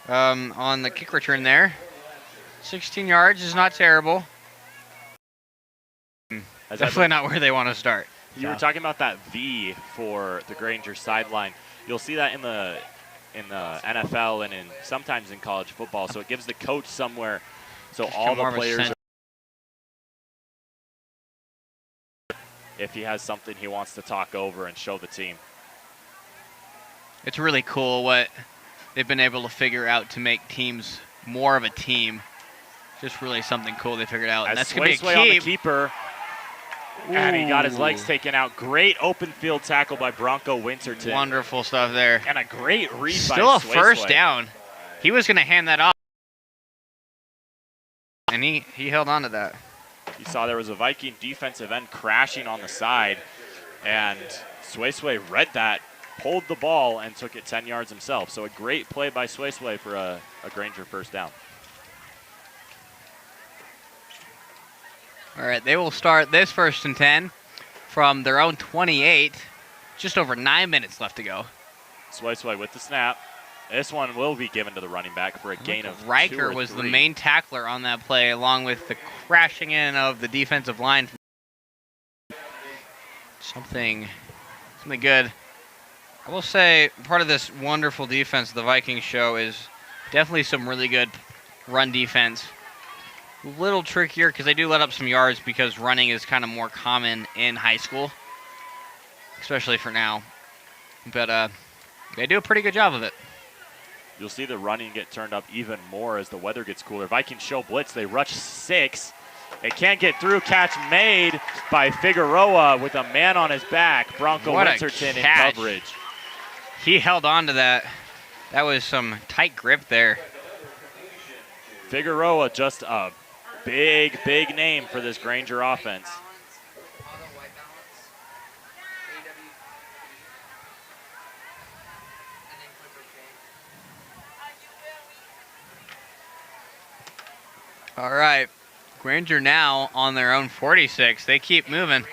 on the kick return there. 16 yards is not terrible. Definitely not where they want to start. You were talking about that V for the Granger sideline. You'll see that in the NFL and sometimes in college football. So it gives the coach somewhere so all the players if he has something he wants to talk over and show the team. It's really cool what they've been able to figure out to make teams more of a team. Just really something cool they figured out. And that's going to be a on the keep. keeper. And he got his legs taken out. Great open field tackle by Bronco Winterton. Wonderful stuff there. And a great read by Still a Sway first Sway. down. He was going to hand that off. And he held on to that. You saw there was a Viking defensive end crashing on the side. And Sway read that, pulled the ball, and took it 10 yards himself. So a great play by Sway for a Granger first down. All right, they will start this 1st and 10 from their own 28. Just over 9 minutes left to go. Sway with the snap. This one will be given to the running back for a gain of 2 or 3. Riker was the main tackler on that play, along with the crashing in of the defensive line. Something good. I will say part of this wonderful defense the Vikings show is definitely some really good run defense. A little trickier because they do let up some yards because running is kind of more common in high school, especially for now. But they do a pretty good job of it. You'll see the running get turned up even more as the weather gets cooler. Vikings show blitz. They rush 6. It can't get through. Catch made by Figueroa with a man on his back. Bronco Winterton in coverage. He held on to that. That was some tight grip there. Figueroa, just a big name for this Granger offense. All right. Granger now on their own 46. They keep moving.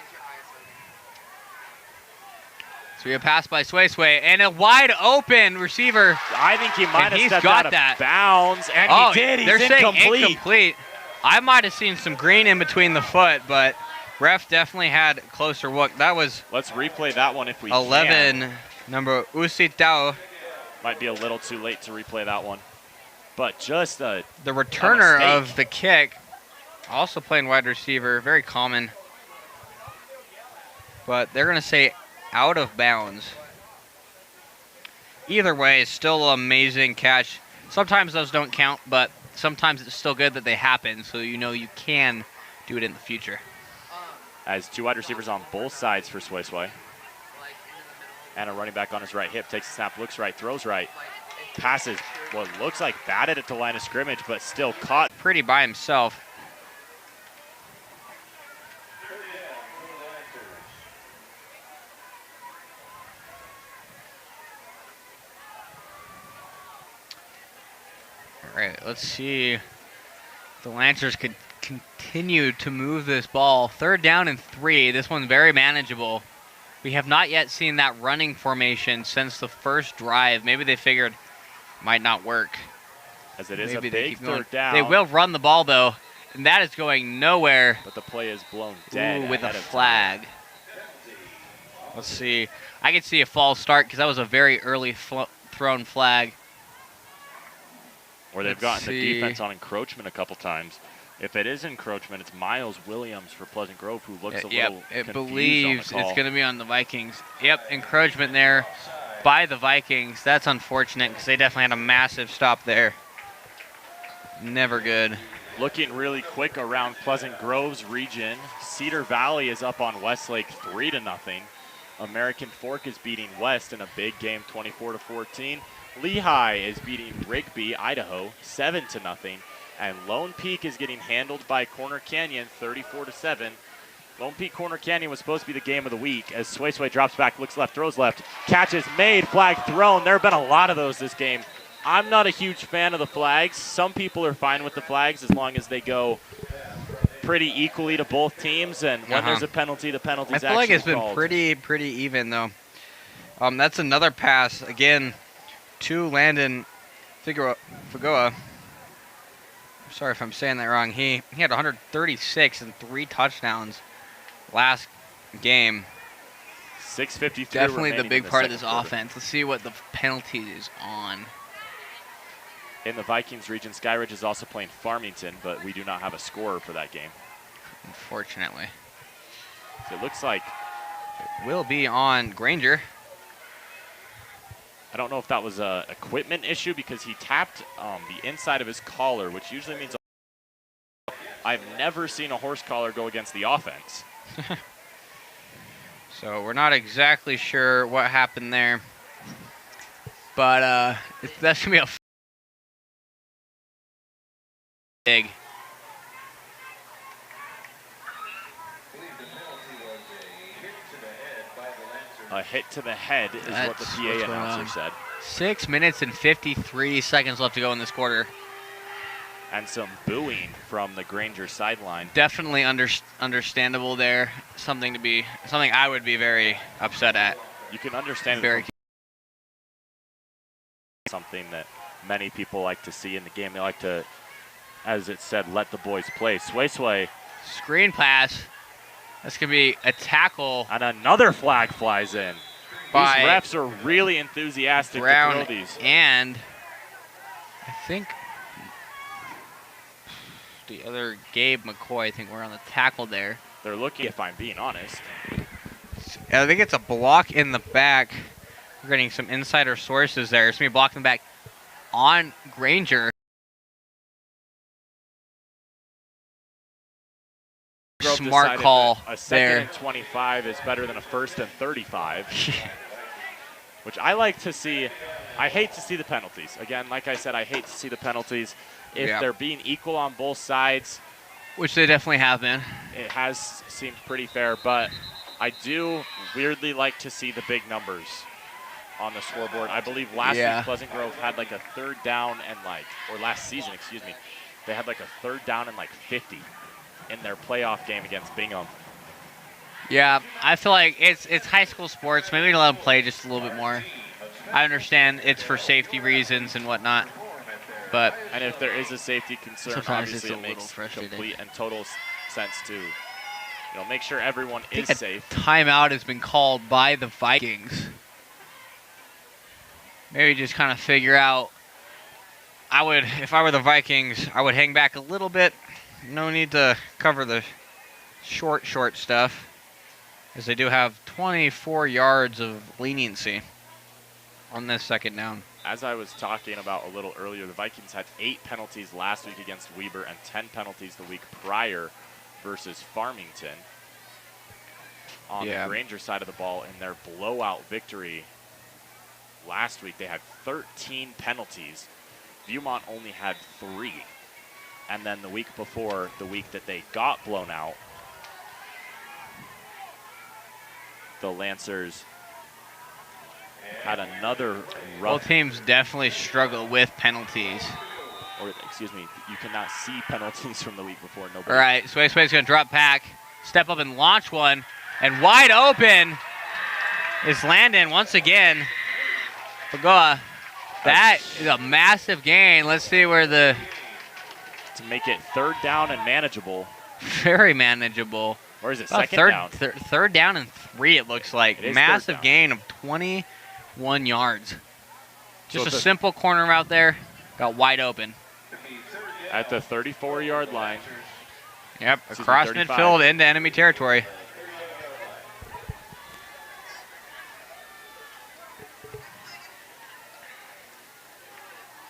So we have a pass by Sway and a wide open receiver. I think he might have he's stepped got out that. of bounds, and Oh, he did. He's they're saying incomplete. incomplete. I might have seen some green in between the foot, but ref definitely had a closer look. That was Let's replay that one if we 11, can. number Usitao. Might be a little too late to replay that one. But just The returner mistake. of the kick, also playing wide receiver, very common. But they're going to say out of bounds. Either way, it's still an amazing catch. Sometimes those don't count, but sometimes it's still good that they happen, so you know you can do it in the future. as two wide receivers on both sides for Sway. And a running back on his right hip, takes a snap, looks right, throws right. Passes what looks like batted it to line of scrimmage, but still caught. Pretty by himself. All right, let's see. The Lancers could continue to move this ball. 3rd down and 3. This one's very manageable. We have not yet seen that running formation since the first drive. Maybe they figured it might not work. As it is Maybe a they big keep going. 3rd down. They will run the ball, though, and that is going nowhere. But the play is blown dead. With a ahead of flag. time. Let's see. I could see a false start because that was a very early thrown flag. Or they've Let's gotten see. the defense on encroachment a couple times. If it is encroachment, it's Miles Williams for Pleasant Grove who looks a little It confused believes on the it's call. going to be on the Vikings. Yep, encroachment there by the Vikings. That's unfortunate because they definitely had a massive stop there. Never good. Looking really quick around Pleasant Grove's region. Cedar Valley is up on Westlake 3-0. American Fork is beating West in a big game, 24-14. Lehigh is beating Rigby, Idaho, 7-0. And Lone Peak is getting handled by Corner Canyon, 34-7. Lone Peak Corner Canyon was supposed to be the game of the week as Sway drops back, looks left, throws left. Catch is made, flag thrown. There have been a lot of those this game. I'm not a huge fan of the flags. Some people are fine with the flags as long as they go pretty equally to both teams. And when there's a penalty, the penalty's I feel like it's called. been pretty even, though. That's another pass, again, to Landon Fagoa. Sorry if I'm saying that wrong. He had 136 and 3 touchdowns last game. 6:53 Definitely the remaining big in part of this second quarter. offense. Let's see what the penalty is on. In the Vikings region, Skyridge is also playing Farmington, but we do not have a scorer for that game. Unfortunately. So it looks like, Will be on Granger. I don't know if that was a equipment issue because he tapped the inside of his collar, which usually means I've never seen a horse collar go against the offense. So we're not exactly sure what happened there. But that's going to be a big. A hit to the head is what the That's PA what's going announcer on. said. 6 minutes and 53 seconds left to go in this quarter. And some booing from the Granger sideline. Definitely understandable there. Something I would be very upset at. You can understand it Very from something that many people like to see in the game. They like to, as it said, let the boys play. Sway. screen pass. That's going to be a tackle And another flag flies in. by These refs are really enthusiastic Brown to throw these. and I think the other Gabe McCoy, I think we're on the tackle there. They're looking, if I'm being honest. I think it's a block in the back. We're getting some insider sources there. It's going to be blocking back on Granger. Grove Smart decided call that a second there. and 25 is better than a first and 35, which I like to see. I hate to see the penalties. Again, like I said, I hate to see the penalties. If Yeah. they're being equal on both sides, Which they definitely have been. it has seemed pretty fair, but I do weirdly like to see the big numbers on the scoreboard. I believe last week Pleasant Grove had like a 3rd down and or last season, excuse me, they had like a 3rd down and 50. in their playoff game against Bingham. Yeah, I feel like it's high school sports. Maybe let them play just a little bit more. I understand it's for safety reasons and whatnot, but And if there is a safety concern, sometimes obviously it's a it makes little frustrating. complete and total sense to make sure everyone I is think safe. timeout has been called by the Vikings. Maybe just kind of figure out. If I were the Vikings, I would hang back a little bit. No need to cover the short stuff, as they do have 24 yards of leniency on this second down. As I was talking about a little earlier, the Vikings had 8 penalties last week against Weber and 10 penalties the week prior versus Farmington. On the Granger side of the ball, in their blowout victory last week, they had 13 penalties. Viewmont only had 3. And then the week before, the week that they got blown out, the Lancers had another rough. Both teams definitely struggle with penalties. Or, excuse me, you cannot see penalties from the week before. Nobody. All right, Sway's going to drop back, step up and launch one, and wide open is Landon once again. Pagoa, that is a massive gain. Let's see where to make it 3rd down and manageable. very manageable. Or is it About second down? Third down and 3, it looks like. Massive gain of 21 yards. Just a simple corner route there. Got wide open. At the 34-yard line. Yep, across midfield into enemy territory.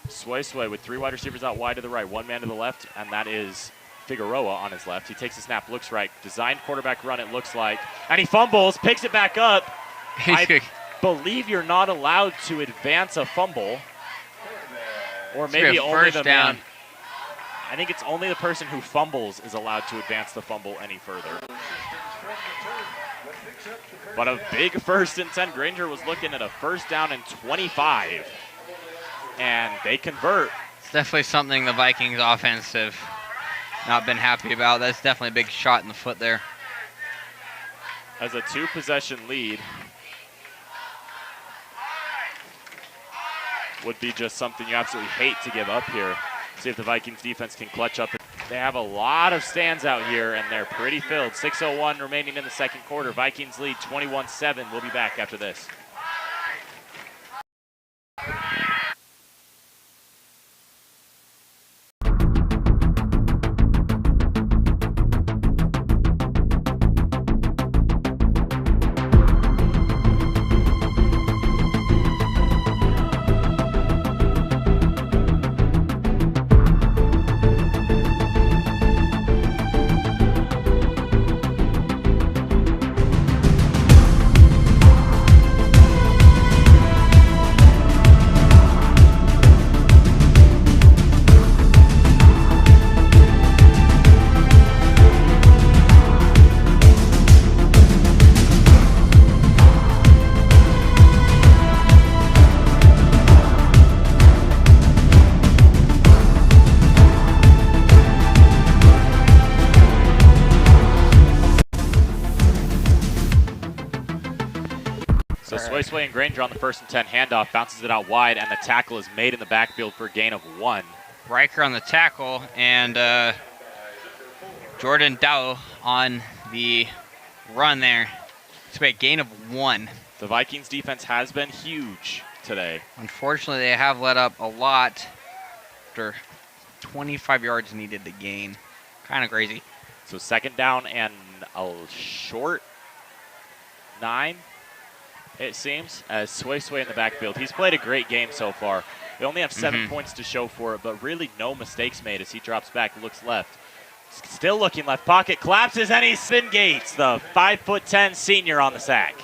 Sway with 3 wide receivers out wide to the right, 1 man to the left, and that is Figueroa on his left. He takes a snap, looks right, designed quarterback run, it looks like, and he fumbles, picks it back up. I believe you're not allowed to advance a fumble, or maybe only the man. I think it's only the person who fumbles is allowed to advance the fumble any further. But a big 1st and 10. Granger was looking at a 1st down and 25. And they convert. It's definitely something the Vikings offense have not been happy about. That's definitely a big shot in the foot there. As a 2-possession lead would be just something you absolutely hate to give up here. See if the Vikings defense can clutch up. They have a lot of stands out here, and they're pretty filled. 6:01 remaining in the second quarter. Vikings lead 21-7. We'll be back after this. Sway and Granger on the 1st and 10 handoff, bounces it out wide, and the tackle is made in the backfield for a gain of 1. Riker on the tackle, and Jordan Dow on the run there. It's a gain of 1. The Vikings defense has been huge today. Unfortunately, they have let up a lot after 25 yards needed to gain. Kind of crazy. So 2nd down and a short 9. It seems, as Sway in the backfield. He's played a great game so far. They only have 7 points to show for it, but really no mistakes made as he drops back, looks left. Still looking left pocket, collapses, and he's Finn Gates, the 5'10" senior on the sack.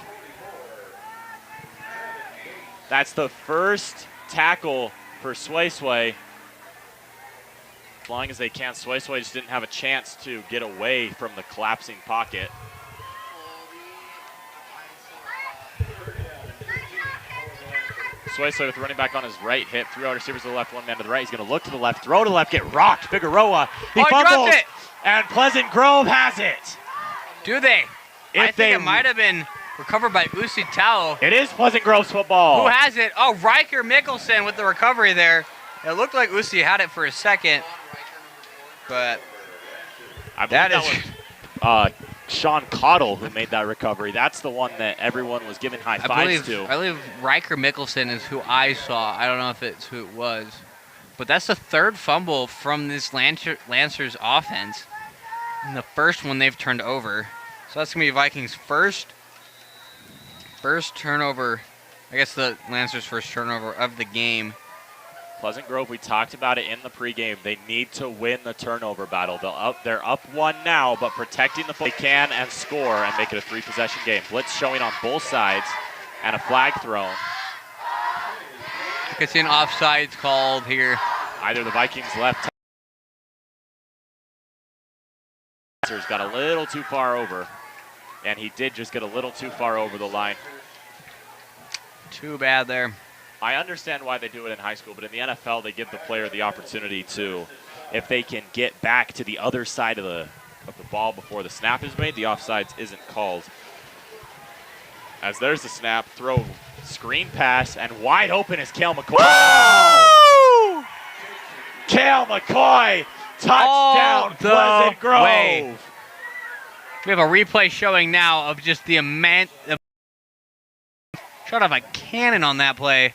That's the first tackle for Sway. As long as they can, Sway just didn't have a chance to get away from the collapsing pocket. Sway with the running back on his right hip, 3 wide receivers to the left, 1 man to the right. He's going to look to the left, throw to the left, get rocked. Figueroa, he fumbles, And Pleasant Grove has it. Do they? I If think it they- might have been recovered by Usi Tao. It is Pleasant Grove's football. Who has it? Oh, Riker Mickelson with the recovery there. It looked like Usi had it for a second, but I believe that that is- was Sean Cottle who made that recovery. That's the one that everyone was giving high fives to. I believe Riker Mickelson is who I saw. I don't know if it's who it was, but that's the third fumble from this Lancers offense, and the first one they've turned over. So that's gonna be Vikings' first turnover. I guess the Lancers' first turnover of the game. Pleasant Grove, we talked about it in the pregame. They need to win the turnover battle. They're up one now, but protecting the football, they can and score and make it a 3-possession game. Blitz showing on both sides and a flag thrown. I could see an offsides called here. Either the Vikings left got a little too far over, and he did just get a little too far over the line. Too bad there. I understand why they do it in high school, but in the NFL, they give the player the opportunity to, if they can get back to the other side of the ball before the snap is made, the offsides isn't called. As there's the snap, throw, screen pass, and wide open is Cale McCoy. Woo! Cale McCoy, touchdown, Pleasant Grove. way. We have a replay showing now of just the immense shot of a cannon on that play.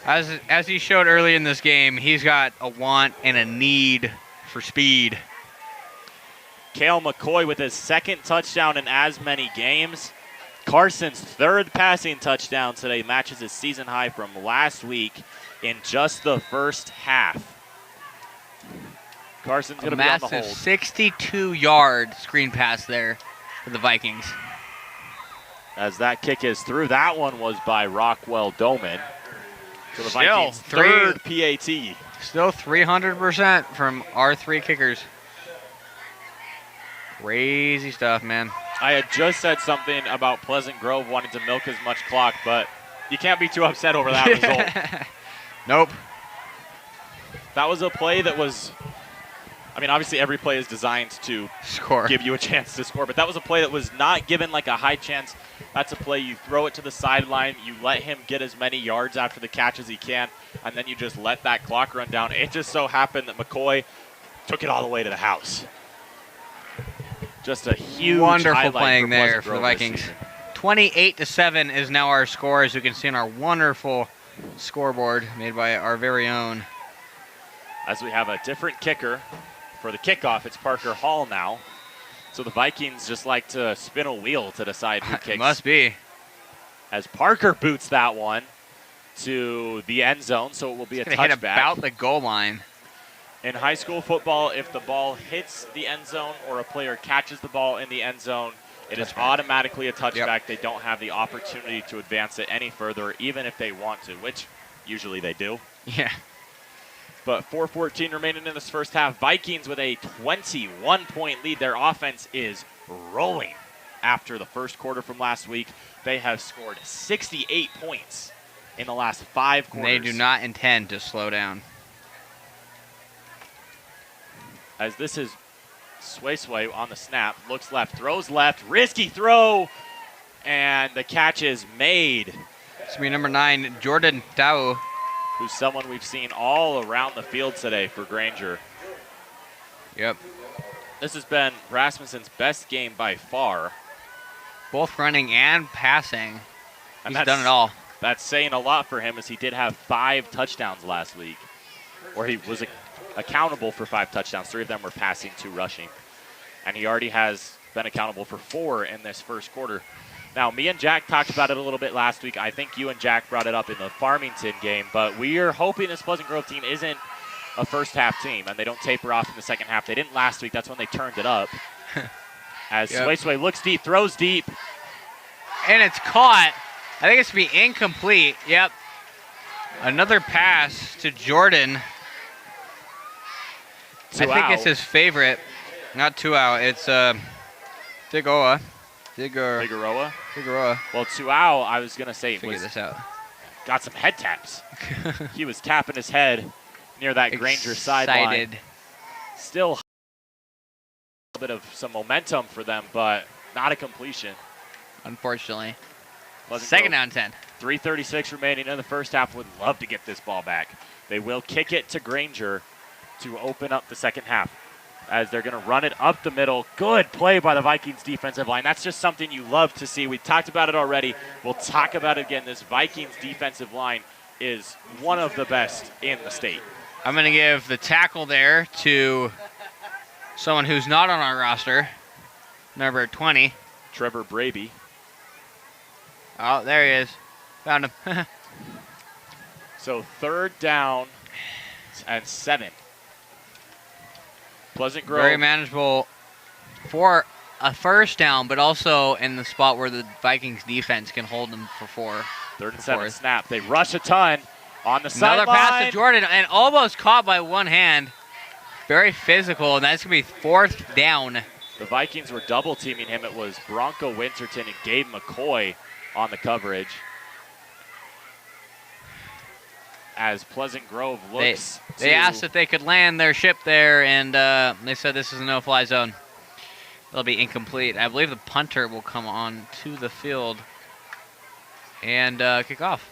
As he showed early in this game, he's got a want and a need for speed. Cale McCoy with his second touchdown in as many games. Carson's third passing touchdown today matches his season high from last week in just the first half. Carson's going to be on the massive hold. 62-yard screen pass there for the Vikings. As that kick is through, that one was by Rockwell Doman. So the Still, Vikings' third PAT. Still 300% from our three kickers. Crazy stuff, man. I had just said something about Pleasant Grove wanting to milk as much clock, but you can't be too upset over that result. Nope. That was a play that was, I mean, obviously every play is designed to Score. give you a chance to score, but that was a play that was not given like a high chance. That's a play you throw it to the sideline, you let him get as many yards after the catch as he can, and then you just let that clock run down. It just so happened that McCoy took it all the way to the house. Just a huge Wonderful highlight playing there Pleasant for the Grove this Vikings. season. 28-7 is now our score, as you can see on our wonderful scoreboard made by our very own. As we have a different kicker for the kickoff, it's Parker Hall now. So the Vikings just like to spin a wheel to decide who kicks. Must be. As Parker boots that one to the end zone, so it will be a It's gonna hit touchback. about the goal line. In high school football, if the ball hits the end zone or a player catches the ball in the end zone, it is automatically a touchback. Yep. They don't have the opportunity to advance it any further, even if they want to, which usually they do. Yeah. But 4:14 remaining in this first half. Vikings with a 21-point lead. Their offense is rolling after the first quarter from last week. They have scored 68 points in the last 5 quarters. They do not intend to slow down. As this is Sway on the snap. Looks left, throws left. Risky throw. And the catch is made. It's going to be number 9, Jordan Tao. Who's someone we've seen all around the field today for Granger. Yep. This has been Rasmussen's best game by far. Both running and passing. And He's done it all. That's saying a lot for him, as he did have 5 touchdowns last week. Or he was accountable for 5 touchdowns. 3 of them were passing, 2 rushing. And he already has been accountable for 4 in this first quarter. Now, me and Jack talked about it a little bit last week. I think you and Jack brought it up in the Farmington game. But we are hoping this Pleasant Grove team isn't a first-half team, and they don't taper off in the second half. They didn't last week. That's when they turned it up. As Sway looks deep, throws deep. And it's caught. I think it's going to be incomplete. Yep. Another pass to Jordan. I think it's his favorite. Not Tuau. It's Figueroa. Figueroa? Figueroa. Well, Tuau, I was going to say, Figure this out. got some head taps. He was tapping his head near that Granger sideline. Excited. Still A bit of some momentum for them, but not a completion. Unfortunately. Pleasant Second Grove, down 10. 3:36 remaining in the first half. Would love to get this ball back. They will kick it to Granger to open up the second half as they're going to run it up the middle. Good play by the Vikings defensive line. That's just something you love to see. We talked about it already. We'll talk about it again. This Vikings defensive line is one of the best in the state. I'm going to give the tackle there to someone who's not on our roster, number 20. Trevor Braby. Oh, there he is. Found him. So third down and 7. Pleasant Grove. Very manageable for a first down, but also in the spot where the Vikings defense can hold them for 4. Third and 7 snap. They rush a ton on the Another sideline. pass to Jordan and almost caught by one hand. Very physical, and that's going to be 4th down. The Vikings were double teaming him. It was Bronco Winterton and Gabe McCoy on the coverage. As Pleasant Grove looks They asked if they could land their ship there, and they said this is a no-fly zone. They'll be incomplete. I believe the punter will come on to the field and kick off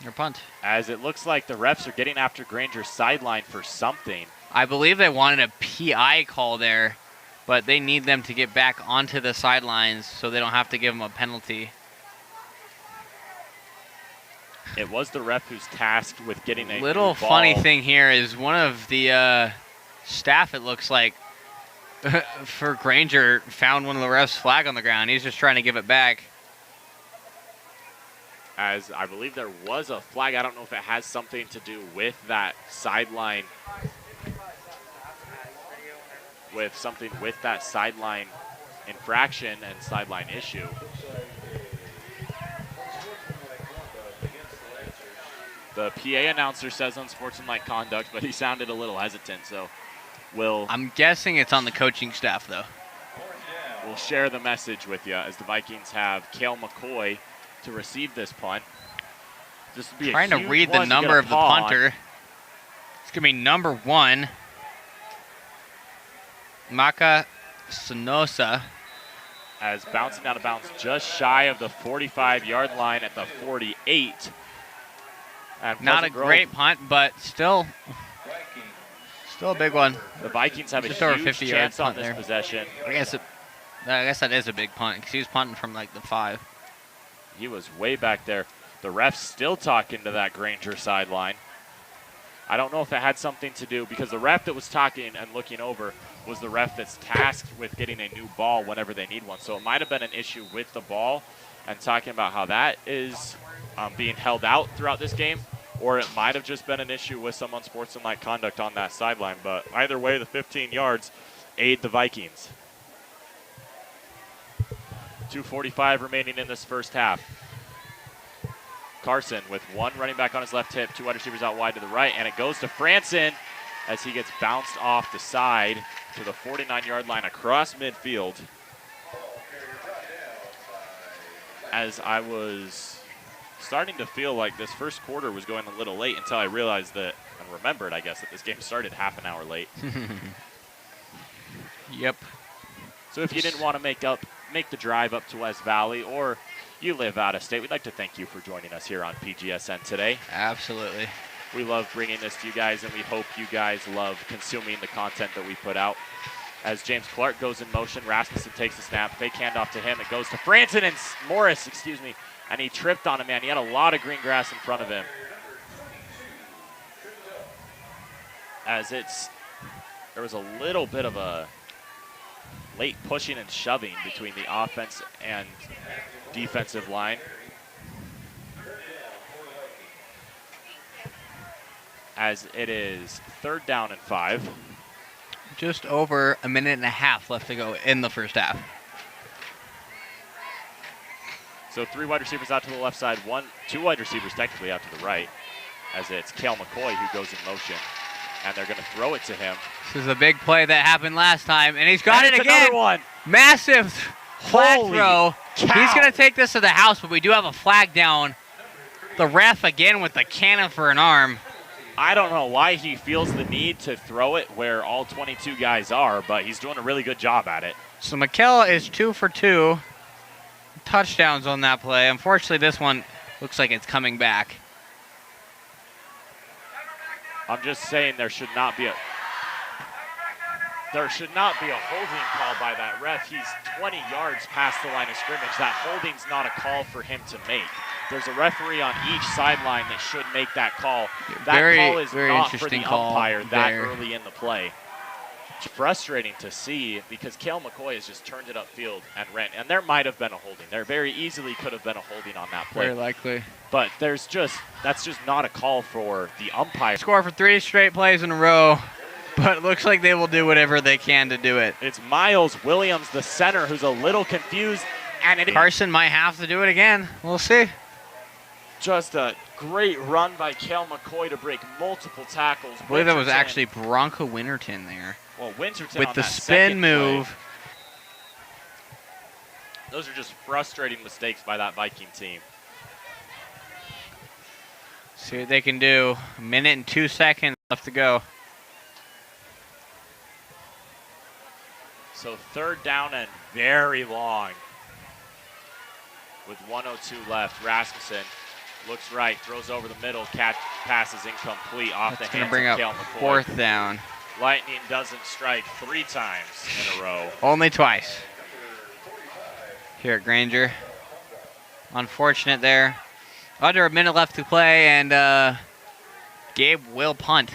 or punt. As it looks like the refs are getting after Granger's sideline for something. I believe they wanted a PI call there, but they need them to get back onto the sidelines so they don't have to give them a penalty. It was the ref who's tasked with getting a Little new ball. funny thing here is one of the staff, it looks like, for Granger found one of the refs' flag on the ground. He's just trying to give it back. As I believe there was a flag. I don't know if it has something to do with that sideline. With that sideline infraction and sideline issue. The PA announcer says unsportsmanlike conduct, but he sounded a little hesitant, so I'm guessing it's on the coaching staff, though. We'll share the message with you as the Vikings have Cale McCoy to receive this punt. This would be Trying to read the number of the punter. It's going to be number 1. Maka Sonosa. As bouncing out of bounds just shy of the 45-yard line at the 48. And Not a great punt, but still a big one. The Vikings have just a over huge 50 chance yards on punt this there. possession. I guess that is a big punt because he was punting from like the 5. He was way back there. The ref's still talking to that Granger sideline. I don't know if it had something to do because the ref that was talking and looking over was the ref that's tasked with getting a new ball whenever they need one. So it might have been an issue with the ball and talking about how that is being held out throughout this game, or it might have just been an issue with some unsportsmanlike conduct on that sideline. But either way, the 15 yards aid the Vikings. 2:45 remaining in this first half. Carson with one running back on his left hip, 2 wide receivers out wide to the right, and it goes to Franson as he gets bounced off the side to the 49-yard line across midfield. As I was starting to feel like this first quarter was going a little late until I realized that, and remembered, I guess, that this game started half an hour late. Yep. So if you didn't want to make the drive up to West Valley, or you live out of state, we'd like to thank you for joining us here on PGSN today. Absolutely. We love bringing this to you guys, and we hope you guys love consuming the content that we put out. As James Clark goes in motion, Rasmussen takes the snap, fake handoff to him. It goes to Franson and Morris, and he tripped on him, man. He had a lot of green grass in front of him. As there was a little bit of a late pushing and shoving between the offense and defensive line. As it is 3rd down and 5. Just over a minute and a half left to go in the first half. So 3 wide receivers out to the left side, 2 wide receivers technically out to the right, as it's Cale McCoy who goes in motion, and they're going to throw it to him. This is a big play that happened last time, and he's got it again. Another one. Massive flag Holy throw. cow. He's going to take this to the house, but we do have a flag down. The ref again with the cannon for an arm. I don't know why he feels the need to throw it where all 22 guys are, but he's doing a really good job at it. So McKell is 2 for 2 touchdowns on that play. Unfortunately, this one looks like it's coming back. I'm just saying there should not be a holding call by that ref. He's 20 yards past the line of scrimmage. That holding's not a call for him to make. There's a referee on each sideline that should make that call. That call is not for the umpire that early in the play. It's frustrating to see because Cale McCoy has just turned it upfield and ran. And there might have been a holding. There very easily could have been a holding on that play. Very likely. But that's just not a call for the umpire. Score for 3 straight plays in a row, but it looks like they will do whatever they can to do it. It's Miles Williams, the center, who's a little confused. And Carson might have to do it again. We'll see. Just a great run by Cale McCoy to break multiple tackles. I believe that was actually Bronco Winterton there. Well, Winterton with on the that spin move. Play. Those are just frustrating mistakes by that Viking team. See what they can do. 1 minute and 2 seconds left to go. So 3rd down and very long. With 1:02 left, Rasmussen looks right, throws over the middle, pass is incomplete off the hands of Cale McCoy. 4th down. Lightning doesn't strike 3 times in a row. Only twice. Here at Granger. Unfortunate there. Under 1 minute left to play, and Gabe will punt.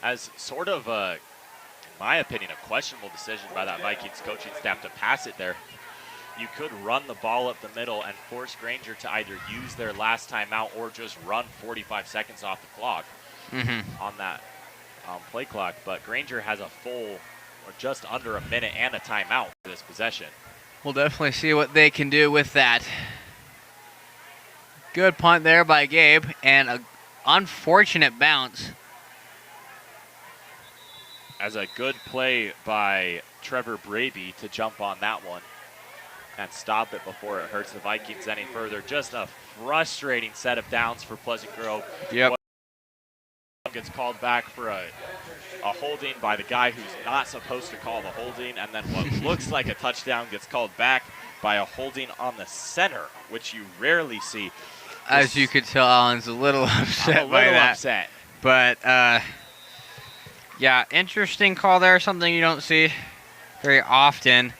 As sort of, in my opinion, a questionable decision by that Vikings coaching staff to pass it there. You could run the ball up the middle and force Granger to either use their last timeout or just run 45 seconds off the clock on that play clock. But Granger has a full or just under 1 minute and a timeout for this possession. We'll definitely see what they can do with that. Good punt there by Gabe, and an unfortunate bounce. As a good play by Trevor Braby to jump on that one and stop it before it hurts the Vikings any further. Just a frustrating set of downs for Pleasant Grove. Yep. Gets called back for a holding by the guy who's not supposed to call the holding, and then what looks like a touchdown gets called back by a holding on the center, which you rarely see. As you could tell, Alan's a little upset by that. Upset. But, yeah, interesting call there. Something you don't see very often.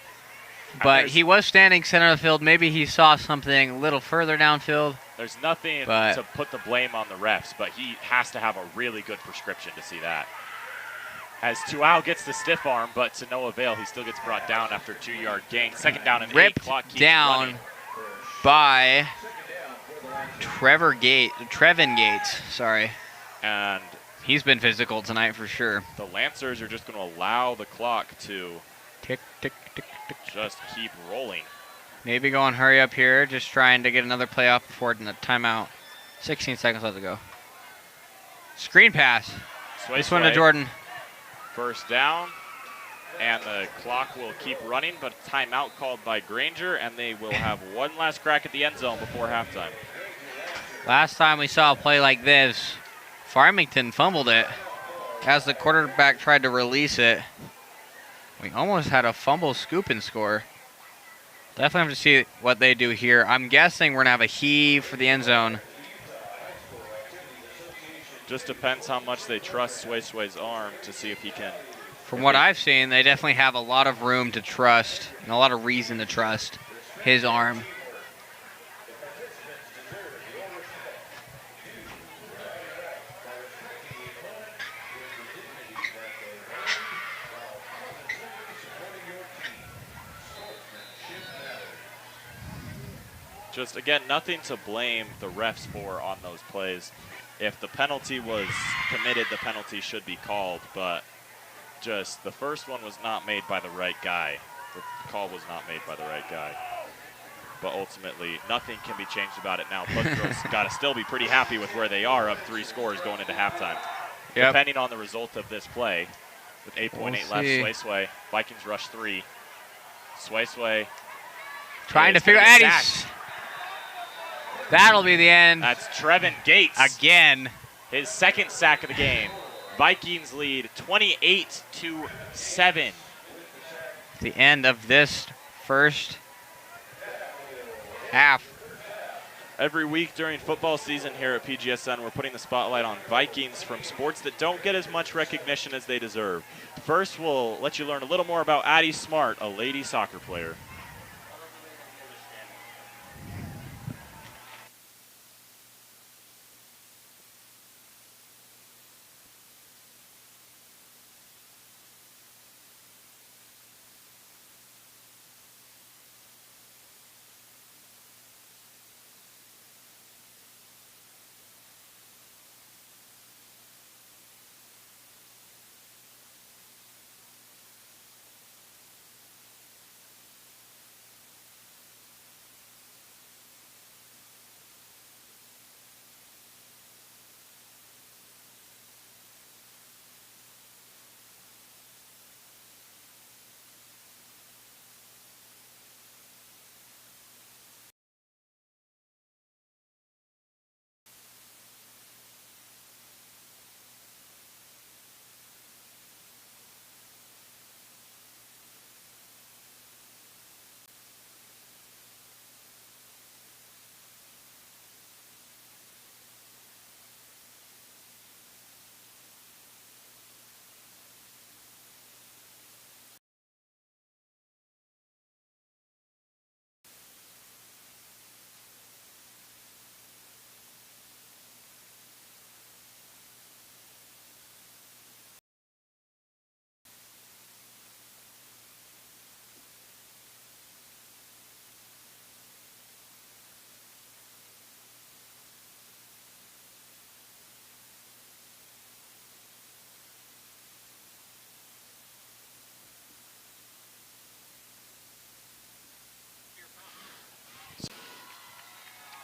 But he was standing center of the field. Maybe he saw something a little further downfield. There's nothing to put the blame on the refs, but he has to have a really good prescription to see that. As Tuau gets the stiff arm, but to no avail, he still gets brought down after a 2-yard gain. 2nd down and 8. Clock keeps down running. By Trevin Gates, sorry. And he's been physical tonight for sure. The Lancers are just going to allow the clock to tick, tick, tick, tick. Just keep rolling. Maybe go and hurry up here, just trying to get another play off before the timeout. 16 seconds left to go. Screen pass. This one to Jordan. 1st down, and the clock will keep running, but timeout called by Granger, and they will have one last crack at the end zone before halftime. Last time we saw a play like this, Farmington fumbled it as the quarterback tried to release it. We almost had a fumble scoop and score. Definitely have to see what they do here. I'm guessing we're going to have a heave for the end zone. Just depends how much they trust Sway's arm to see if he can. From what I've seen, they definitely have a lot of room to trust and a lot of reason to trust his arm. Just, again, nothing to blame the refs for on those plays. If the penalty was committed, the penalty should be called, but just the first one was not made by the right guy. The call was not made by the right guy. But ultimately, nothing can be changed about it now. Pleasant Grove's got to still be pretty happy with where they are, up 3 scores going into halftime. Yep. Depending on the result of this play, with 8.8 left, Sway, Vikings rush 3. Sway trying to figure out. That'll be the end. That's Trevin Gates. Again. his second sack of the game. Vikings lead 28-7. The end of this first half. Every week during football season here at PGSN, we're putting the spotlight on Vikings from sports that don't get as much recognition as they deserve. First, we'll let you learn a little more about Addie Smart, a lady soccer player.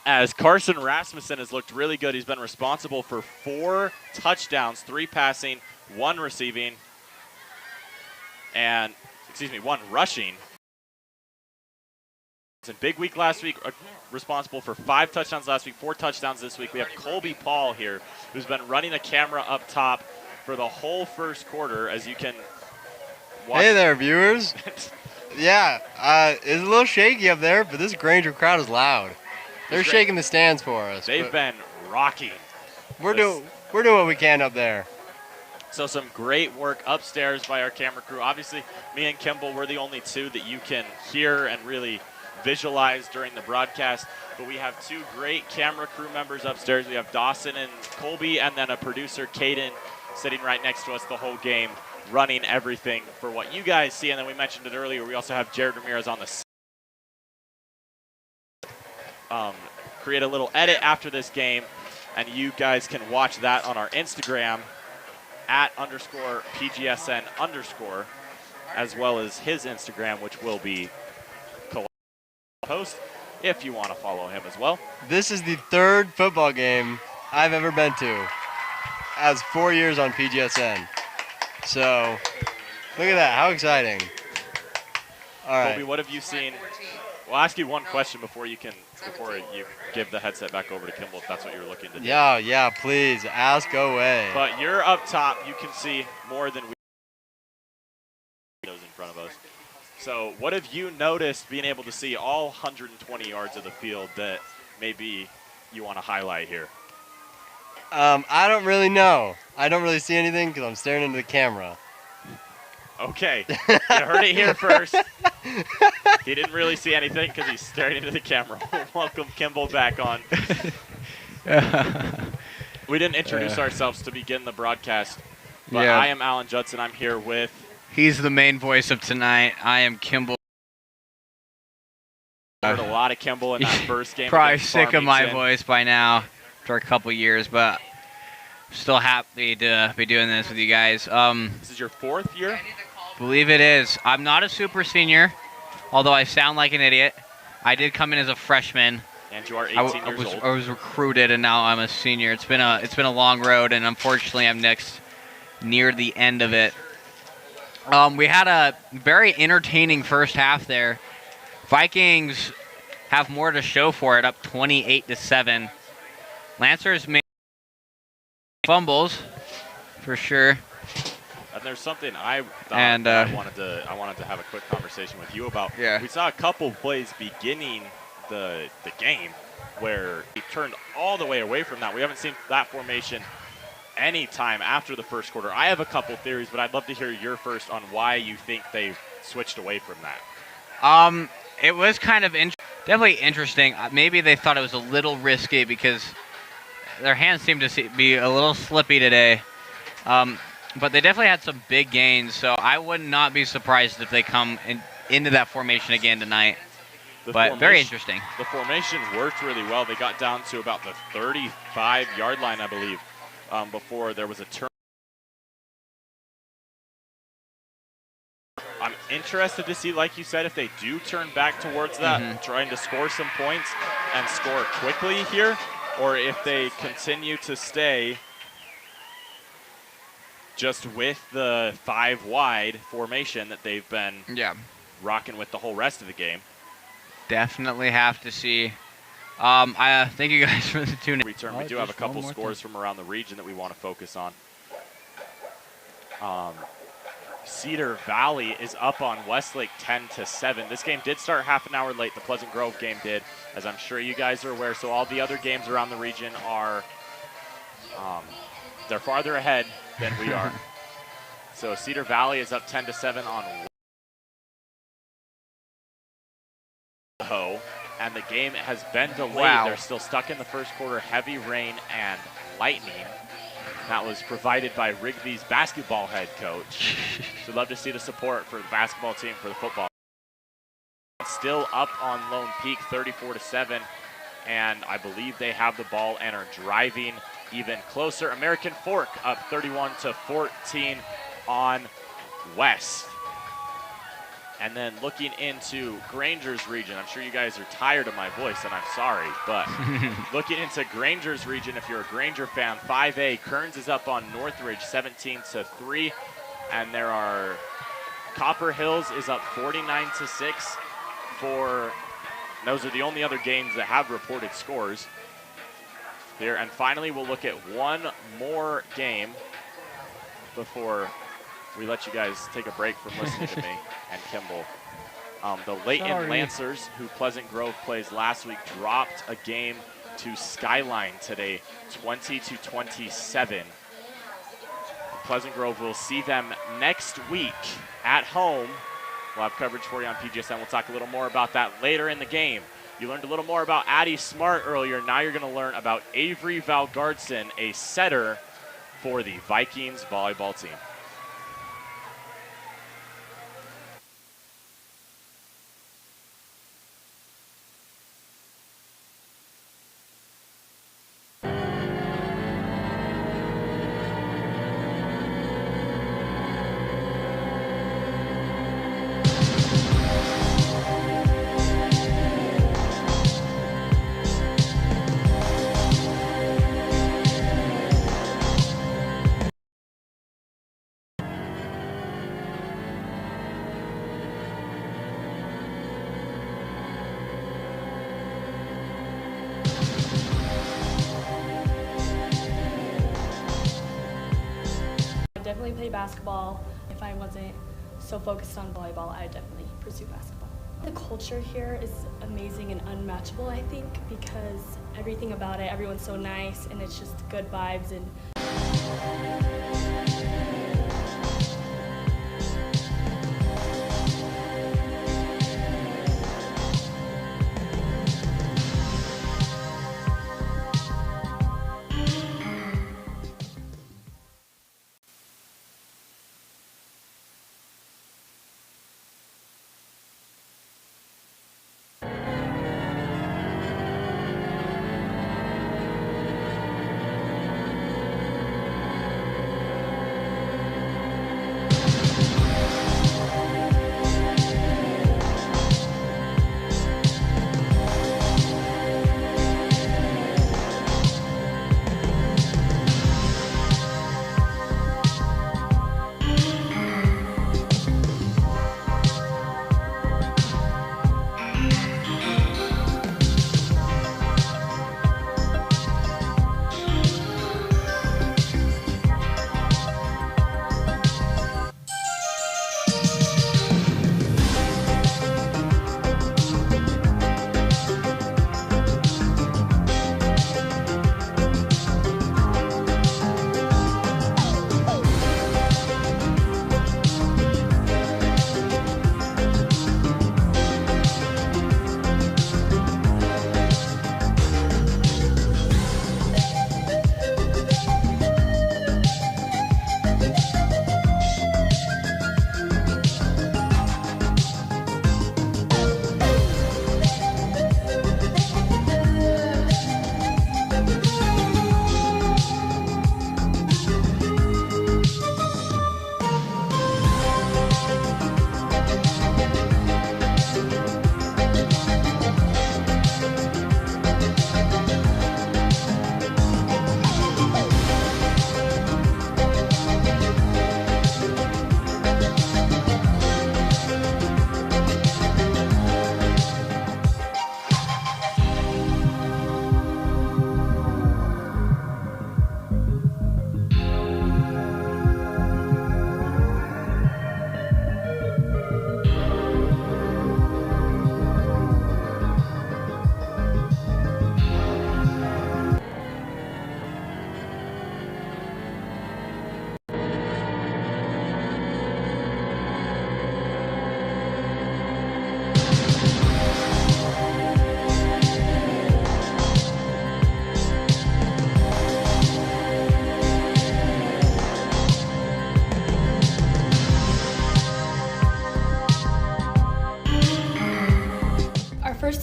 As Carson Rasmussen has looked really good. He's been responsible for 4 touchdowns, 3 passing, 1 receiving, and, 1 rushing. It's a big week last week, responsible for 5 touchdowns last week, 4 touchdowns this week. We have Colby Paul here, who's been running the camera up top for the whole first quarter, as you can watch. Hey there, viewers. Yeah, it's a little shaky up there, but this Granger crowd is loud. They're shaking the stands for us. They've been rocking. We're doing what we can up there. So some great work upstairs by our camera crew. Obviously, me and Kimball, we're the only 2 that you can hear and really visualize during the broadcast. But we have 2 great camera crew members upstairs. We have Dawson and Colby, and then a producer, Caden, sitting right next to us the whole game, running everything for what you guys see. And then we mentioned it earlier, we also have Jared Ramirez on the create a little edit after this game, and you guys can watch that on our Instagram @_PGSN_, as well as his Instagram, which will be post if you want to follow him as well. This is the 3rd football game I've ever been to, as 4 years on PGSN. So, look at that, how exciting. All right. Colby, what have you seen? We'll ask you one question before you give the headset back over to Kimball, if that's what you're looking to do. Yeah, please, ask away. But you're up top. You can see more than we those in front of us. So what have you noticed being able to see all 120 yards of the field that maybe you want to highlight here? I don't really know. I don't really see anything because I'm staring into the camera. Okay, you heard it here first. He didn't really see anything because he's staring into the camera. Welcome Kimball back on. We didn't introduce ourselves to begin the broadcast, but I am Alan Judson. I'm here with... He's the main voice of tonight. I am Kimball. Heard a lot of Kimball in that first game. Probably sick of my voice by now after a couple years, but still happy to be doing this with you guys. This is your 4th year? Believe it is. I'm not a super senior, although I sound like an idiot. I did come in as a freshman. And you are 18 years old. I was recruited, and now I'm a senior. It's been a long road, and unfortunately, I'm near the end of it. We had a very entertaining first half there. Vikings have more to show for it, up 28-7. Lancers made fumbles, for sure. And there's something I thought And, that I wanted to have a quick conversation with you about. Yeah. We saw a couple plays beginning the game where he turned all the way away from that. We haven't seen that formation any time after the first quarter. I have a couple theories, but I'd love to hear your first on why you think they switched away from that. It was kind of definitely interesting. Maybe they thought it was a little risky because their hands seemed to be a little slippy today. But they definitely had some big gains, so I would not be surprised if they come into that formation again tonight. But very interesting. The formation worked really well. They got down to about the 35-yard line, I believe, before there was a turn. I'm interested to see, like you said, if they do turn back towards that, trying to score some points and score quickly here, or if they continue to stay just with the 5-wide formation that they've been rocking with the whole rest of the game. Definitely have to see. I thank you guys for the tune-in. Return. We do have a couple scores from around the region that we want to focus on. Cedar Valley is up on Westlake 10-7. This game did start half an hour late. The Pleasant Grove game did, as I'm sure you guys are aware. So all the other games around the region are they're farther ahead than we are. So Cedar Valley is up 10-7 on and the game has been delayed. Wow. They're still stuck in the first quarter. Heavy rain and lightning. That was provided by Rigby's basketball head coach. So love to see the support for the basketball team for the football. Still up on Lone Peak, 34-7, and I believe they have the ball and are driving even closer. American Fork up 31-14 on West. And then looking into Granger's region, I'm sure you guys are tired of my voice, and I'm sorry, but looking into Granger's region, if you're a Granger fan, 5A, Kearns is up on Northridge 17-3, and there are Copper Hills is up 49-6 for, those are the only other games that have reported scores here. And finally, we'll look at one more game before we let you guys take a break from listening to me and Kimball. The Layton Lancers, who Pleasant Grove plays last week, dropped a game to Skyline today, 20-27. Pleasant Grove will see them next week at home. We'll have coverage for you on PGSN. We'll talk a little more about that later in the game. You learned a little more about Addie Smart earlier. Now you're going to learn about Avery Valgardson, a setter for the Vikings volleyball team. Definitely play basketball. If I wasn't so focused on volleyball, I'd definitely pursue basketball. The culture here is amazing and unmatchable, I think, because everything about it, everyone's so nice and it's just good vibes. And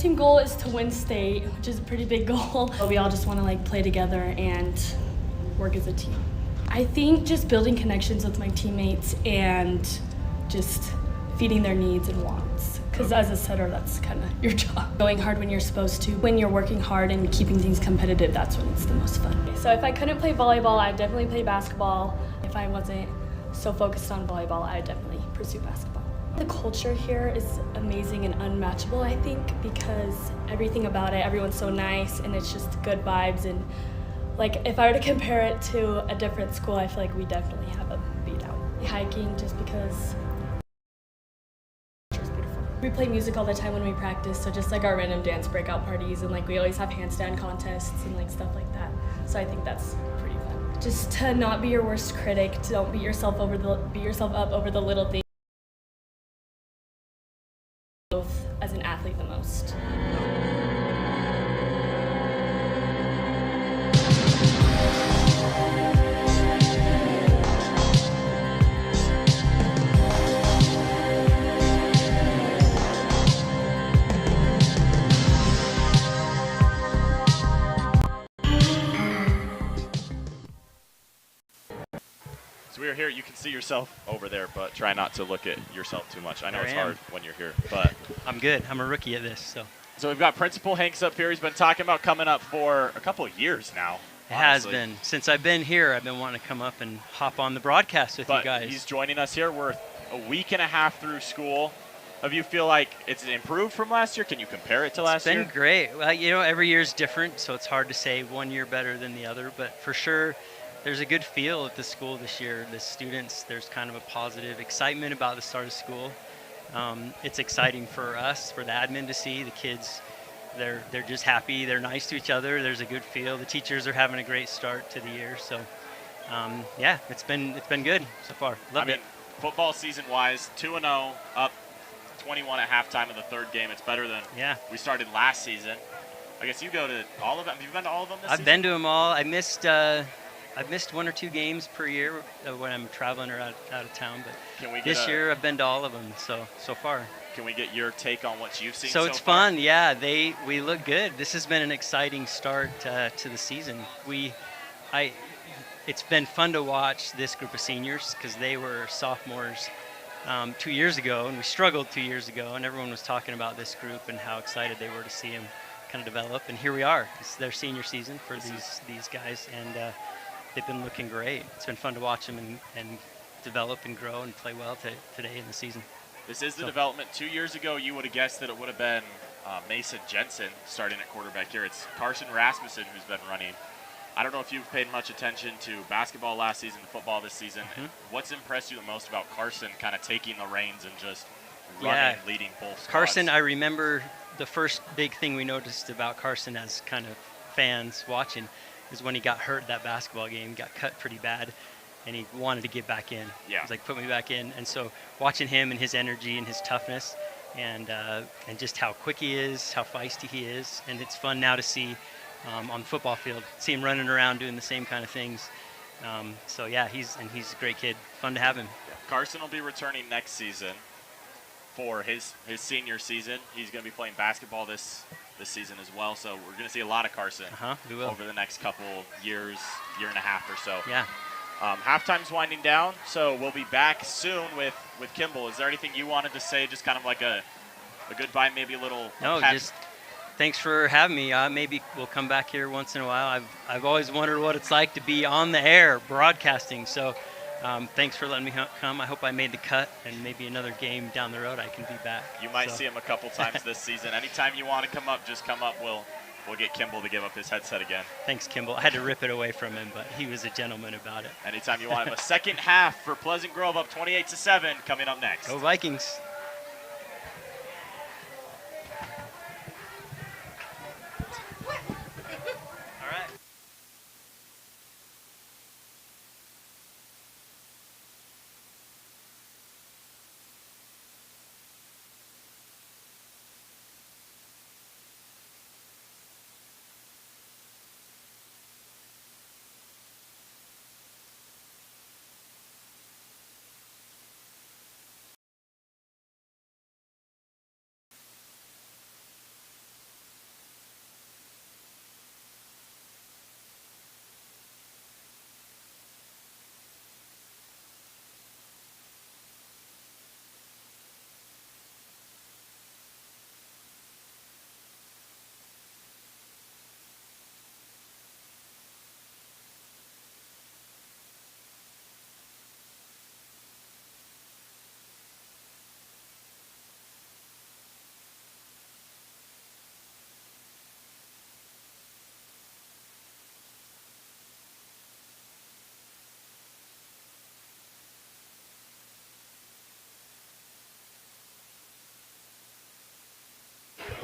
team goal is to win state, which is a pretty big goal. We all just want to like play together and work as a team. I think just building connections with my teammates and just feeding their needs and wants. Because as a setter, that's kind of your job. Going hard when you're supposed to. When you're working hard and keeping things competitive, that's when it's the most fun. So if I couldn't play volleyball, I'd definitely play basketball. If I wasn't so focused on volleyball, I'd definitely pursue basketball. The culture here is amazing and unmatchable, I think, because everything about it, everyone's so nice and it's just good vibes. And like if I were to compare it to a different school, I feel like we definitely have a beat out. Hiking just because it's beautiful. We play music all the time when we practice, so just like our random dance breakout parties, and like we always have handstand contests and like stuff like that. So I think that's pretty fun. Just to not be your worst critic, don't beat yourself up over the little things. Both as an athlete the most. So we are here. You can see yourself over there, but try not to look at yourself too much. I know There it's I am. hard when you're here, but I'm good. I'm a rookie at this, so. So we've got Principal Hanks up here. He's been talking about coming up for a couple of years now. It has honestly. been. Since I've been here, I've been wanting to come up and hop on the broadcast with But you guys. he's joining us here. We're a week and a half through school. Do you feel like it's improved from last year? Can you compare it to last year? It's been great. Well, you know, every year is different, so it's hard to say one year better than the other. But for sure, there's a good feel at the school this year. The students, there's kind of a positive excitement about the start of school. It's exciting for us, for the admin to see the kids. They're just happy. They're nice to each other. There's a good feel. The teachers are having a great start to the year. So, yeah, it's been good so far. Love it. Football season-wise, 2-0, up 21 at halftime of the third game. It's better than we started last season. I guess you go to all of them. Have you been to all of them this season? I've been to them all. I've missed 1 or 2 games per year when I'm traveling or out of town. But this year I've been to all of them so far. Can we get your take on what you've seen so so it's far? fun. Yeah, we look good. This has been an exciting start to the season. It's been fun to watch this group of seniors because they were sophomores 2 years ago, and we struggled 2 years ago, and everyone was talking about this group and how excited they were to see them kind of develop. And here we are. It's their senior season for these guys, and they've been looking great. It's been fun to watch them and develop and grow and play well today in the season. This is the development. 2 years ago, you would have guessed that it would have been Mason Jensen starting at quarterback here. It's Carson Rasmussen who's been running. I don't know if you've paid much attention to basketball last season, to football this season. What's impressed you the most about Carson kind of taking the reins and just running, leading both squads? Carson, I remember the first big thing we noticed about Carson as kind of fans watching is when he got hurt that basketball game, got cut pretty bad, and he wanted to get back in. He was like, put me back in. And so watching him and his energy and his toughness and just how quick he is, how feisty he is, and it's fun now to see on the football field, see him running around doing the same kind of things. So yeah, he's a great kid. Fun to have him. Carson will be returning next season for his senior season. He's going to be playing basketball this season as well. So we're going to see a lot of Carson over the next couple years, year and a half or so. Yeah. Halftime's winding down, so we'll be back soon with Kimball. Is there anything you wanted to say, just kind of like a goodbye, maybe a little? No, just thanks for having me. Maybe we'll come back here once in a while. I've always wondered what it's like to be on the air broadcasting. So thanks for letting me come. I hope I made the cut, and maybe another game down the road I can be back. You might see him a couple times this season. Anytime you want to come up, just come up. We'll get Kimball to give up his headset again. Thanks, Kimball. I had to rip it away from him, but he was a gentleman about it. Anytime you want him. A second half for Pleasant Grove up 28-7 coming up next. Go Vikings.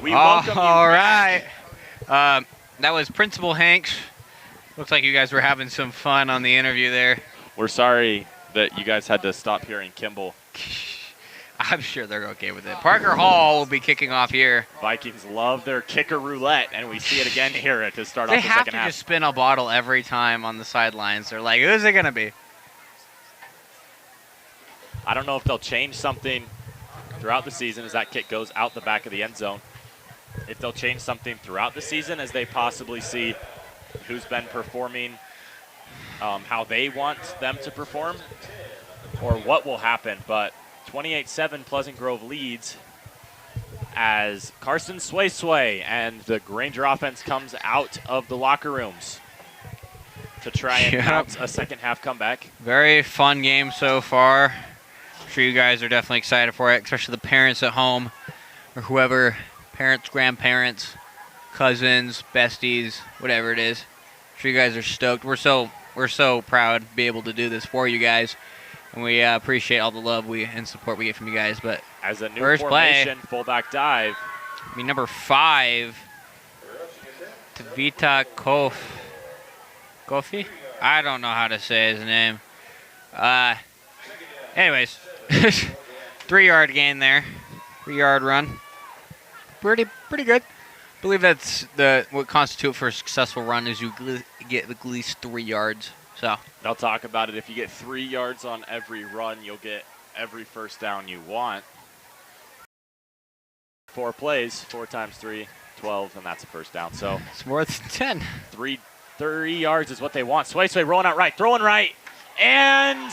We welcome you All back. right. That was Principal Hanks. Looks like you guys were having some fun on the interview there. We're sorry that you guys had to stop hearing Kimball. I'm sure they're okay with it. Parker Hall will be kicking off here. Vikings love their kicker roulette, and we see it again here to start They off the have second to half. just spin a bottle every time on the sidelines. They're like, who's it going to be? I don't know if they'll change something throughout the season as that kick goes out the back of the end zone. If they'll change something throughout the season as they possibly see who's been performing how they want them to perform, or what will happen. But 28-7, Pleasant Grove leads as Carson Sway and the Granger offense comes out of the locker rooms to try and announce a second half comeback. Very fun game so far. I'm sure you guys are definitely excited for it, especially the parents at home or whoever, parents, grandparents, cousins, besties, whatever it is. I'm sure you guys are stoked. We're so proud to be able to do this for you guys, and we appreciate all the love and support we get from you guys. But as a new first formation, play, fullback dive. I mean, number 5, Tavita Kofi? I don't know how to say his name. Anyways, 3-yard gain there. 3-yard run. Pretty good. I believe that's what constitutes for a successful run is you get at least 3 yards. So They'll talk about it. If you get 3 yards on every run, you'll get every first down you want. 4 plays, 4 times 3, 12, and that's a first down. So it's more than 10. 3 yards is what they want. Sway rolling out right, throwing right, and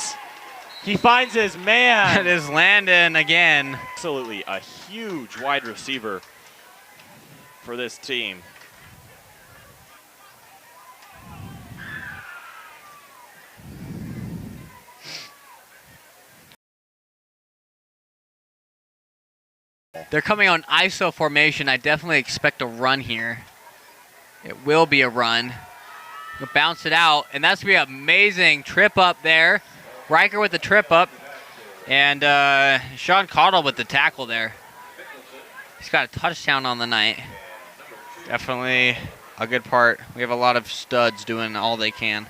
he finds his man. That is Landon again. Absolutely a huge wide receiver for this team. They're coming on ISO formation. I definitely expect a run here. It will be a run. He'll bounce it out, and that's going to be an amazing trip up there. Riker with the trip up, and Sean Caudill with the tackle there. He's got a touchdown on the night. Definitely a good part. We have a lot of studs doing all they can.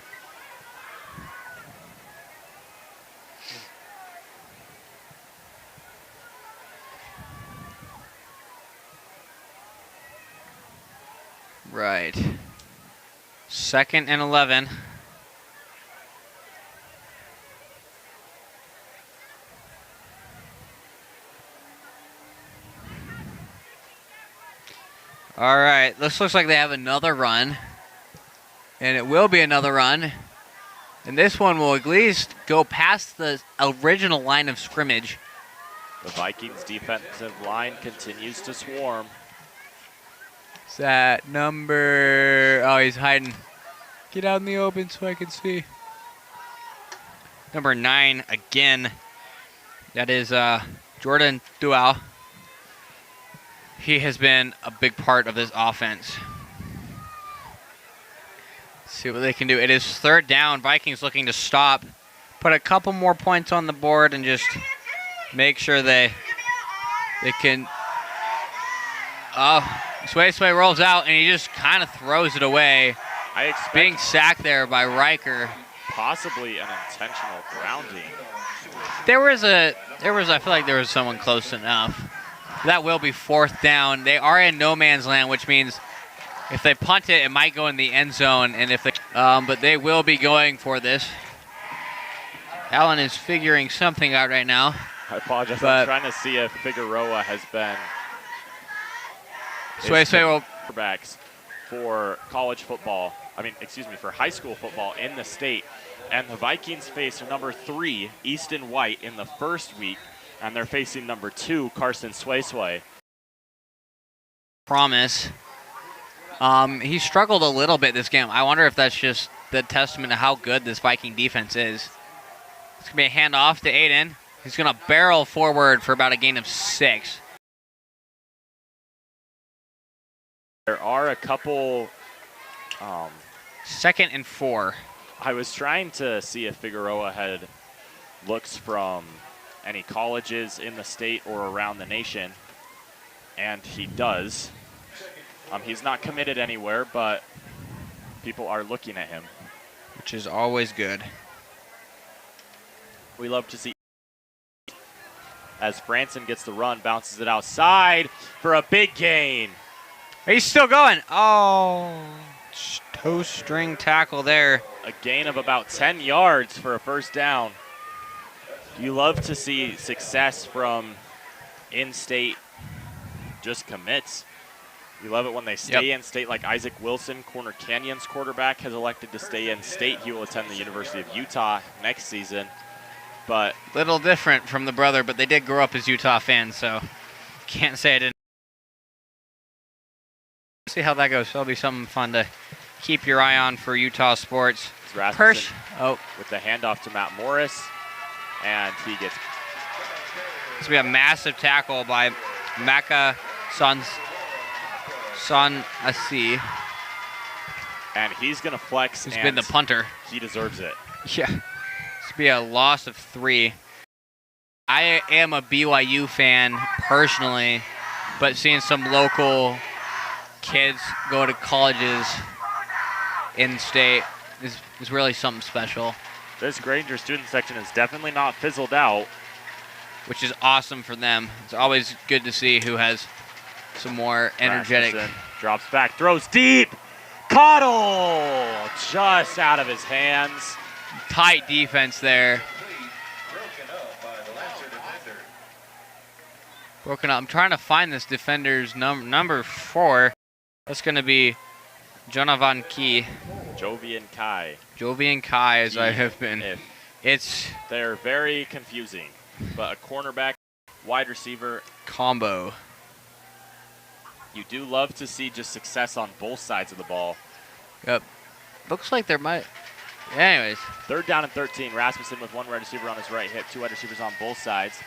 Right. 2nd and 11. All right, this looks like they have another run, and it will be another run, and this one will at least go past the original line of scrimmage. The Vikings defensive line continues to swarm. Is that number, oh, he's hiding. Get out in the open so I can see. Number 9 again, that is Jordan Dual. He has been a big part of this offense. Let's see what they can do. It is 3rd down. Vikings looking to stop, put a couple more points on the board, and just make sure they can. Sway rolls out, and he just kind of throws it away. I expect being sacked there by Riker. Possibly an intentional grounding. I feel like there was someone close enough. That will be 4th down. They are in no man's land, which means if they punt it, it might go in the end zone. And if they, but they will be going for this. Allen is figuring something out right now. I apologize. I'm trying to see if Figueroa has been Sway will quarterbacks for college football. For high school football in the state. And the Vikings face number 3, Easton White, in the first week. And they're facing number 2, Carson Sway. Promise. He struggled a little bit this game. I wonder if that's just the testament to how good this Viking defense is. It's going to be a handoff to Aiden. He's going to barrel forward for about a gain of 6. There are a couple... 2nd and 4. I was trying to see if Figueroa had looks from any colleges in the state or around the nation. And he does. He's not committed anywhere, but people are looking at him. Which is always good. We love to see as Branson gets the run, bounces it outside for a big gain. He's still going. Oh, toe string tackle there. A gain of about 10 yards for a first down. You love to see success from in-state just commits. You love it when they stay in state, like Isaac Wilson, Corner Canyon's quarterback, has elected to stay in state. He will attend the University of Utah next season. But little different from the brother, but they did grow up as Utah fans, so can't say I didn't. See how that goes. That'll be something fun to keep your eye on for Utah sports. Rasmussen with the handoff to Matt Morris, and he gets. This will be a massive tackle by Maka Son Asi. And he's going to flex. He's been the punter. He deserves it. Yeah. This will be a loss of 3. I am a BYU fan personally, but seeing some local kids go to colleges in state is really something special. This Granger student section is definitely not fizzled out. Which is awesome for them. It's always good to see who has some more energetic. Rasmussen drops back, throws deep. Cottle just out of his hands. Tight defense there. Broken up. I'm trying to find this defender's number 4. That's going to be Jonavan Key. Jovian Kai. Jovian Kai, as I have been. They're very confusing. But a cornerback, wide receiver combo. You do love to see just success on both sides of the ball. Yep. Looks like there might. Anyways. 3rd down and 13. Rasmussen with 1 wide receiver on his right hip, 2 wide receivers on both sides.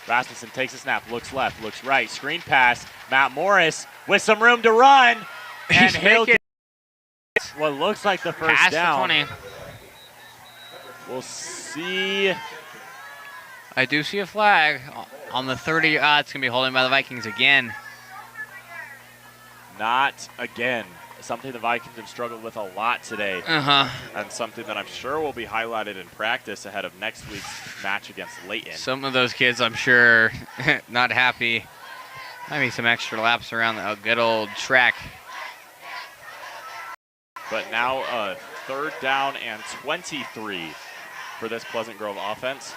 Rasmussen takes a snap, looks left, looks right, screen pass. Matt Morris with some room to run. And he'll get what looks like the first down. The 20. We'll see. I do see a flag on the 30. It's going to be holding by the Vikings again. Not again. Something the Vikings have struggled with a lot today. And something that I'm sure will be highlighted in practice ahead of next week's match against Layton. Some of those kids, I'm sure, not happy. Maybe some extra laps around the good old track. But now a 3rd down and 23 for this Pleasant Grove offense.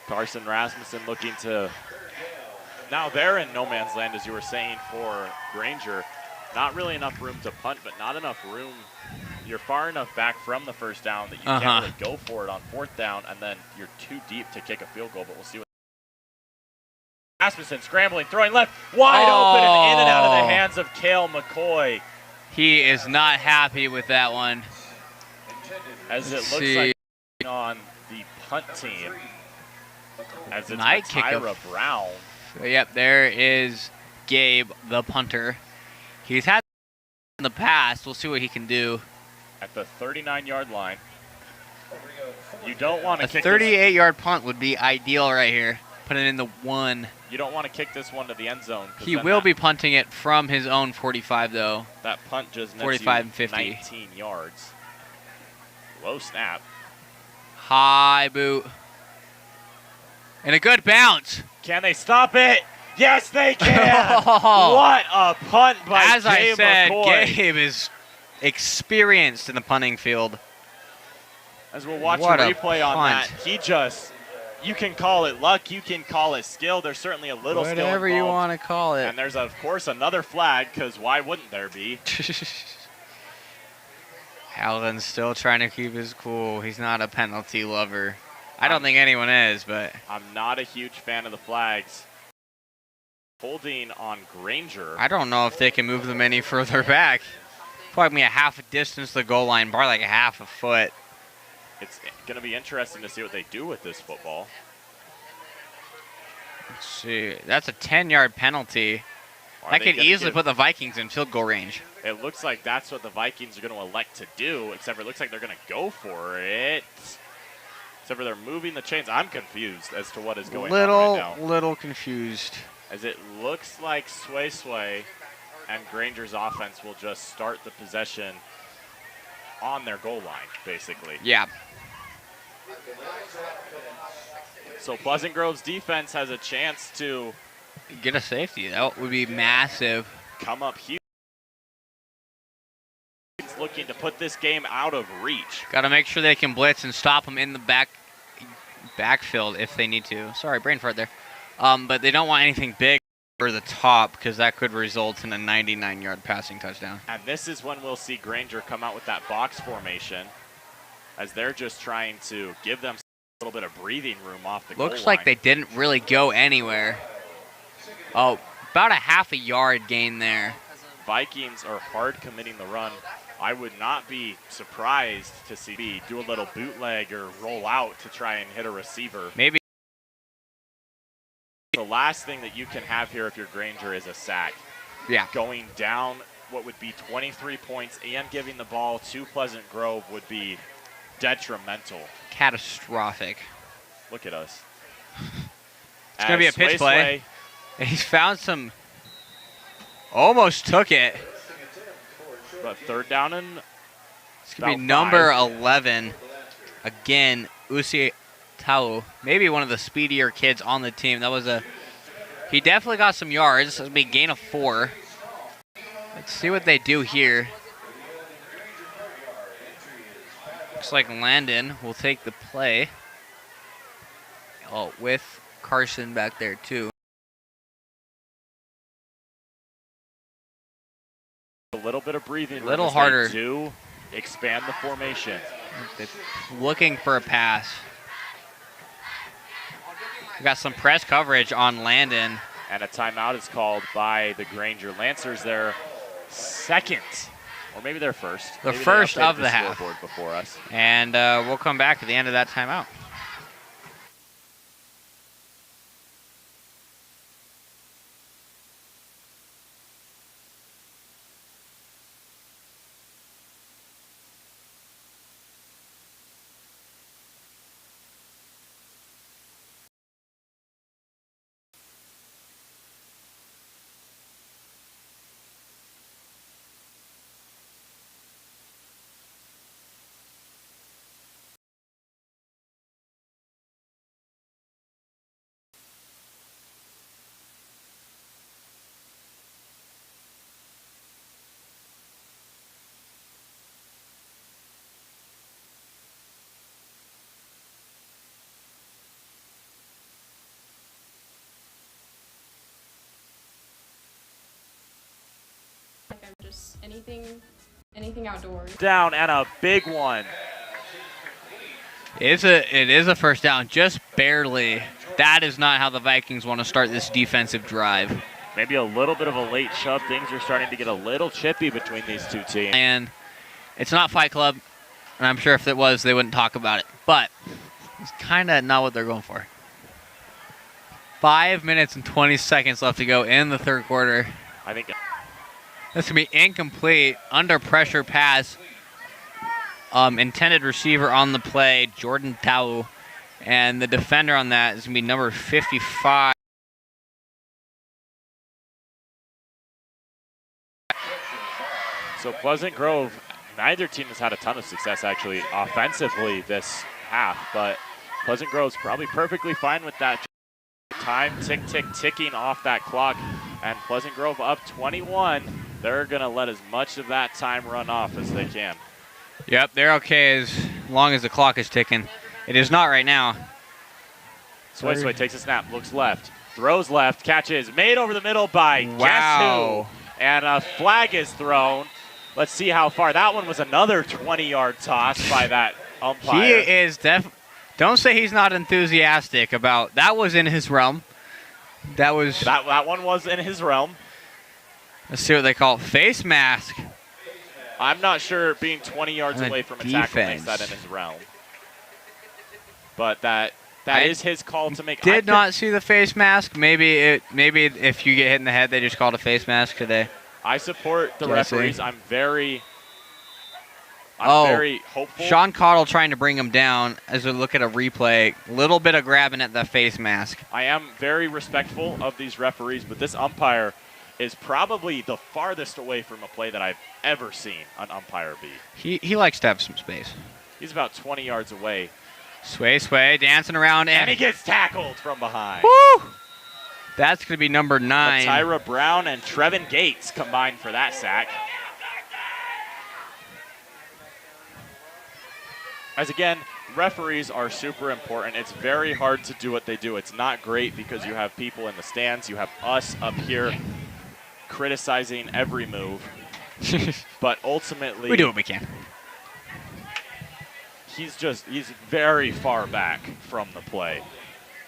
Carson Rasmussen looking to, now they're in no man's land, as you were saying, for Granger. Not really enough room to punt, but not enough room. You're far enough back from the first down that you can't really go for it on 4th down, and then you're too deep to kick a field goal, but we'll see what. Rasmussen scrambling, throwing left, wide open and in and out of the hands of Cale McCoy. He is not happy with that one. As it looks like on the punt team. As it's Tyra Brown. Yep, there is Gabe, the punter. He's had in the past. We'll see what he can do. At the 39-yard line. You don't want to kick a 38-yard punt would be ideal right here. Put it in the 1. You don't want to kick this one to the end zone. He will be punting it from his own 45, though. That punt just nets 45 you and 50. 19 yards. Low snap. High boot. And a good bounce. Can they stop it? Yes, they can. What a punt by As Gabe I said, McCoy. Gabe is experienced in the punting field. As we'll watch a replay on that, he just, you can call it luck, you can call it skill. There's certainly a little skill involved. Whatever you want to call it. And there's, of course, another flag, because why wouldn't there be? Alvin's still trying to keep his cool. He's not a penalty lover. I don't think anyone is, but I'm not a huge fan of the flags. Holding on Granger. I don't know if they can move them any further back. Probably a half a distance to the goal line, probably like a half a foot. It's going to be interesting to see what they do with this football. Let's see. That's a 10-yard penalty. That could easily put the Vikings in field goal range. It looks like that's what the Vikings are going to elect to do, except it looks like they're going to go for it. Except for they're moving the chains. I'm confused as to what is going on right now. Little confused. As it looks like Sway and Granger's offense will just start the possession on their goal line, basically. Yeah. So Pleasant Grove's defense has a chance to Get a safety. That would be massive. come up huge. It's looking to put this game out of reach. Got to make sure they can blitz and stop them in the backfield if they need to. Sorry, brain fart there. But they don't want anything big for the top because that could result in a 99-yard passing touchdown. And this is when we'll see Granger come out with that box formation as they're just trying to give them a little bit of breathing room off the goal Looks like line. they didn't really go anywhere. Oh, about a half a yard gain there. Vikings are hard committing the run. I would not be surprised to see do a little bootleg or roll out to try and hit a receiver. Maybe. The last thing that you can have here if you're Granger is a sack. Yeah. Going down what would be 23 points and giving the ball to Pleasant Grove would be detrimental. Catastrophic. Look at us. It's going to be a pitch play. He's found some. Almost took it. But third down and It's going to be number 11. Again, Usi Tau. Maybe one of the speedier kids on the team. He definitely got some yards. It's going to be a gain of 4. Let's see what they do here. Looks like Landon will take the play. Oh, with Carson back there too. a little bit of breathing room. A little as harder. They do expand the formation. They're looking for a pass. We got some press coverage on Landon. And a timeout is called by the Granger Lancers. Their second, or maybe their first. The Maybe they first updated of the half. scoreboard before us. And we'll come back at the end of that timeout. I'm just anything outdoors. Down and a big one. It is a first down, just barely. That is not how the Vikings want to start this defensive drive. Maybe a little bit of a late shove. Things are starting to get a little chippy between these two teams. And it's not Fight Club, and I'm sure if it was, they wouldn't talk about it. But it's kind of not what they're going for. 5 minutes and 20 seconds left to go in the third quarter. I think This will be incomplete, under pressure pass. Intended receiver on the play, Jordan Tau. And the defender on that is going to be number 55. so. Pleasant Grove, neither team has had a ton of success actually offensively this half, but Pleasant Grove's probably perfectly fine with that. Time ticking off that clock, and Pleasant Grove up 21. They're going to let as much of that time run off as they can. Yep, they're okay as long as the clock is ticking. It is not right now. Sway takes a snap, looks left, throws left, catches, made over the middle by Wow. guess who? And a flag is thrown. Let's see how far. That one was another 20-yard toss by that umpire. He is don't say he's not enthusiastic about that. Was in his realm. That one was in his realm. Let's see what they call it. Face mask. I'm not sure being 20 yards And away from a tackle makes that in his realm. But that is his call to make. Did not see the face mask. Maybe if you get hit in the head, they just called a face mask today. I support the Guessing. referees. I'm very I'm very hopeful. Sean Cottle trying to bring him down as we look at a replay. Little bit of grabbing at the face mask. I am very respectful of these referees, but this umpire is probably the farthest away from a play that I've ever seen an umpire be. He likes to have some space. He's about 20 yards away. Sway, dancing around. And he gets tackled from behind. Woo! That's going to be number 9. Tyra Brown and Trevin Gates combined for that sack. As again, referees are super important. It's very hard to do what they do. It's not great because you have people in the stands. You have us up here criticizing every move. But ultimately, we do what we can. He's very far back from the play.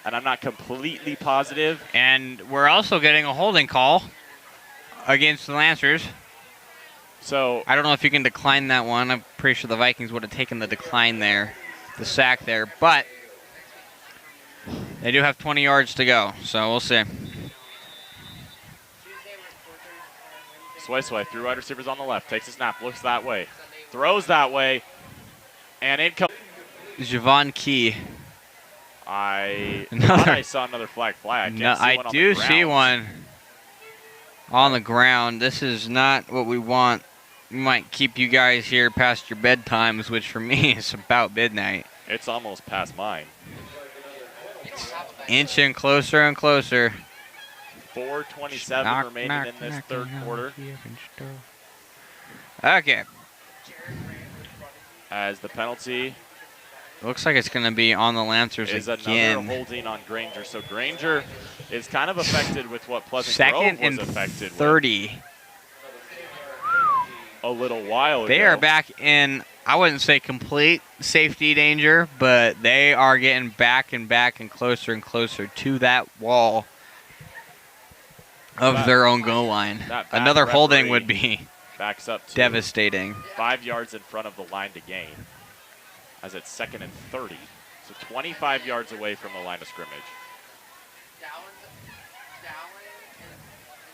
And I'm not completely positive. And we're also getting a holding call against the Lancers. So I don't know if you can decline that one. I'm pretty sure the Vikings would have taken the decline there, the sack there. But they do have 20 yards to go, so we'll see. Sway through wide receivers on the left. Takes a snap, looks that way. Throws that way. And in comes Javon Key. I thought I saw another flag fly. I do see one on the ground. This is not what we want. We might keep you guys here past your bedtimes, which for me is about midnight. It's almost past mine. It's inching closer and closer. 4:27 remaining in this third quarter. Okay. As the penalty looks like it's going to be on the Lancers is again. Another holding on Granger. So Granger is kind of affected with what Pleasant Second Grove was and affected 30. with a little while ago. They are back in, I wouldn't say complete safety danger, but they are getting back and closer to that wall of their own goal line. Another holding would be backs up to devastating. 5 yards in front of the line to gain, as it's 2nd and 30. So 25 yards away from the line of scrimmage.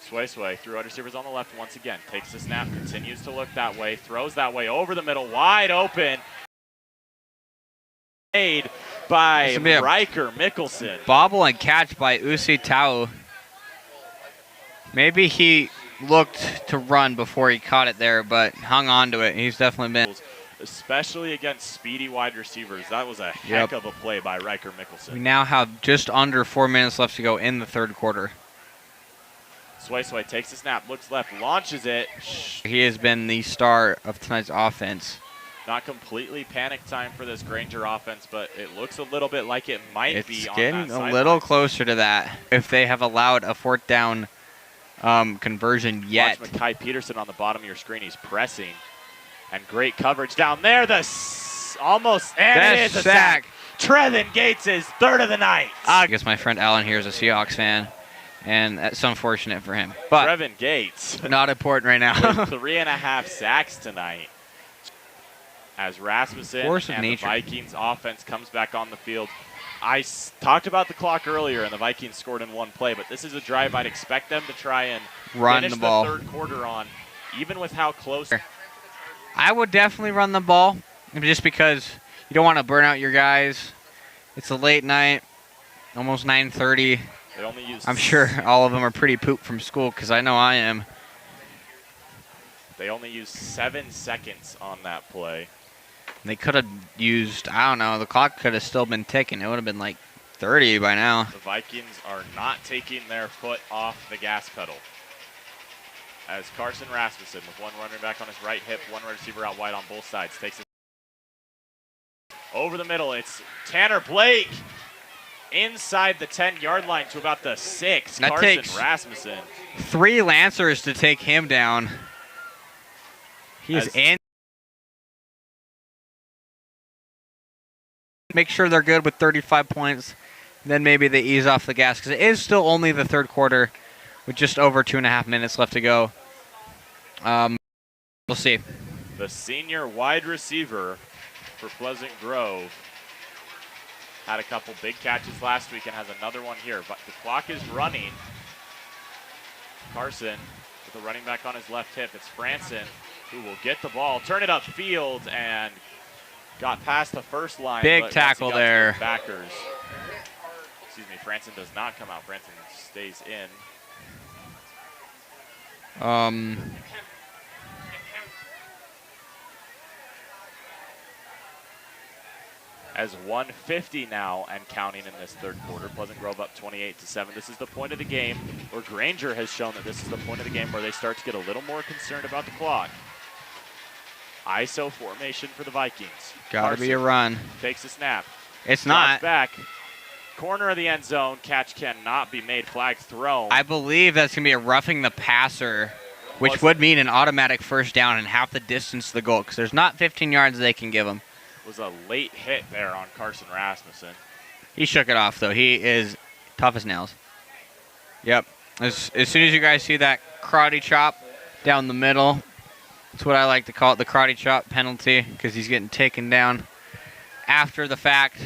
Sway through wide receivers on the left once again. Takes the snap, continues to look that way, throws that way over the middle, wide open. Made by Riker Mickelson. Bobble and catch by Usi Tau. Maybe he looked to run before he caught it there, but hung on to it. He's definitely been. Especially against speedy wide receivers. That was a heck of a play by Riker Mickelson. We now have just under 4 minutes left to go in the third quarter. Sway takes the snap, looks left, launches it. He has been the star of tonight's offense. Not completely panic time for this Granger offense, but it looks a little bit like it might be on that It's getting a little closer to that. If they have allowed a fourth down conversion yet. Watch Mekhi Peterson on the bottom of your screen. He's pressing. And great coverage down there. Almost, and it is a sack. Trevin Gates is third of the night. I guess my friend Alan here is a Seahawks fan, and that's unfortunate for him. But Trevin Gates. Not important right now. 3.5 sacks tonight. As Rasmussen and the Vikings offense comes back on the field. I talked about the clock earlier, and the Vikings scored in one play, but this is a drive I'd expect them to try and run finish the ball. Third quarter on, even with how close. I would definitely run the ball, just because you don't want to burn out your guys. It's a late night, almost 9:30. They only use I'm sure all of them are pretty pooped from school, because I know I am. They only used 7 seconds on that play. They could have used, I don't know, the clock could have still been ticking. It would have been like 30 by now. The Vikings are not taking their foot off the gas pedal. As Carson Rasmussen, with one runner back on his right hip, one receiver out wide on both sides, takes it over the middle. It's Tanner Blake inside the 10-yard line to about the 6. That Carson takes Rasmussen. 3 Lancers to take him down. He is in. Make sure they're good with 35 points. Then maybe they ease off the gas, because it is still only the third quarter with just over 2.5 minutes left to go. We'll see. The senior wide receiver for Pleasant Grove had a couple big catches last week and has another one here. But the clock is running. Carson with a running back on his left hip. It's Franson who will get the ball, turn it upfield, and got past the first line. Big but tackle once he got to there. those backers. Excuse me, Franson does not come out. Franson stays in. As 150 now and counting in this third quarter. Pleasant Grove up 28-7. This is the point of the game where Granger has shown that this is the point of the game where they start to get a little more concerned about the clock. ISO formation for the Vikings. Gotta be a run. Takes a snap. It's Drops not. back. Corner of the end zone. Catch cannot be made. Flag thrown. I believe that's going to be a roughing the passer, which would mean an automatic first down and half the distance to the goal because there's not 15 yards they can give him. Was a late hit there on Carson Rasmussen. He shook it off, though. He is tough as nails. Yep. As soon as you guys see that karate chop down the middle, that's what I like to call it, the karate chop penalty, because he's getting taken down after the fact.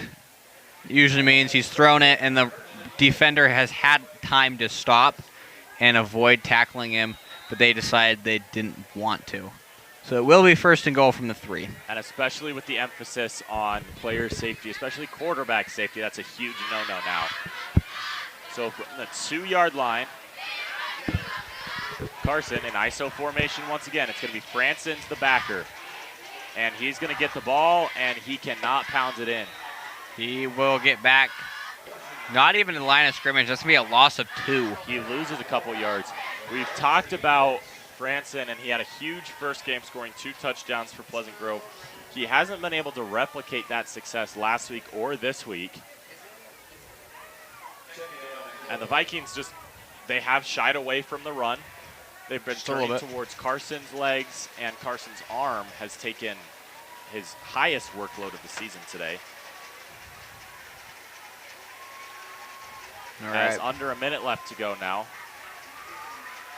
It usually means he's thrown it, and the defender has had time to stop and avoid tackling him, but they decided they didn't want to. So it will be first and goal from the 3. And especially with the emphasis on player safety, especially quarterback safety, that's a huge no-no now. So from the 2-yard line, Carson in ISO formation once again. It's going to be Franson's the backer. And he's going to get the ball, and he cannot pound it in. He will get back. Not even in the line of scrimmage. That's going to be a loss of 2. He loses a couple yards. We've talked about Franson, and he had a huge first game scoring 2 touchdowns for Pleasant Grove. He hasn't been able to replicate that success last week or this week. And the Vikings they have shied away from the run. They've been turning towards Carson's legs, and Carson's arm has taken his highest workload of the season today. All right. As under a minute left to go now.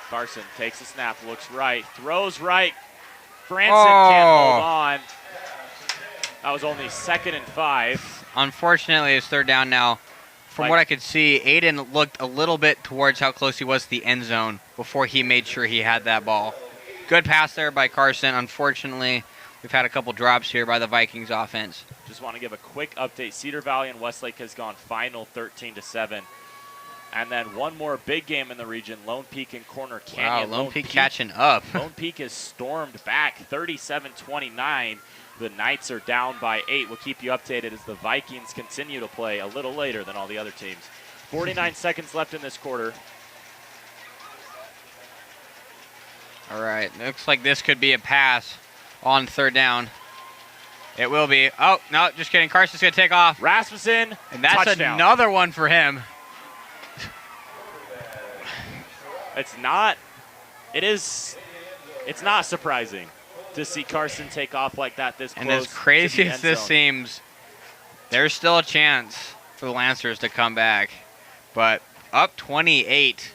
Carson takes a snap, looks right, throws right. Franson can't hold on. That was only 2nd and 5. Unfortunately, it's third down now. From what I could see, Aiden looked a little bit towards how close he was to the end zone before he made sure he had that ball. Good pass there by Carson. Unfortunately, we've had a couple drops here by the Vikings offense. Just want to give a quick update. Cedar Valley and Westlake has gone final 13-7. And then one more big game in the region, Lone Peak and Corner Canyon. Wow, Lone Peak catching up. Lone Peak has stormed back 37-29. The Knights are down by 8. We'll keep you updated as the Vikings continue to play a little later than all the other teams. 49 seconds left in this quarter. All right, looks like this could be a pass on third down. It will be. Oh, no, just kidding. Carson's going to take off. Rasmussen, and that's touchdown. Another one for him. It's not surprising to see Carson take off like that this close. And as crazy as this seems, there's still a chance for the Lancers to come back. But up 28.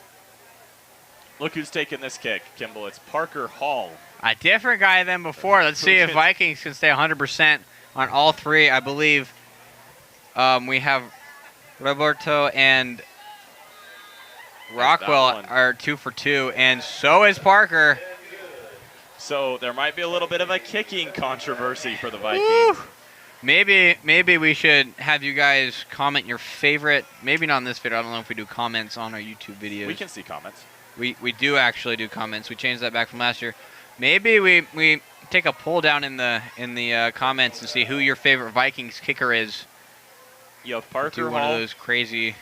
Look who's taking this kick, Kimball. It's Parker Hall. A different guy than before. Let's see if Vikings can stay 100% on all 3. I believe we have Roberto and Rockwell are 2 for 2, and so is Parker. So there might be a little bit of a kicking controversy for the Vikings. Woo! Maybe we should have you guys comment your favorite. Maybe not on this video. I don't know if we do comments on our YouTube videos. We can see comments. We do actually do comments. We changed that back from last year. Maybe we take a poll down in the comments and see who your favorite Vikings kicker is. You have Parker do one Hall. of those crazy.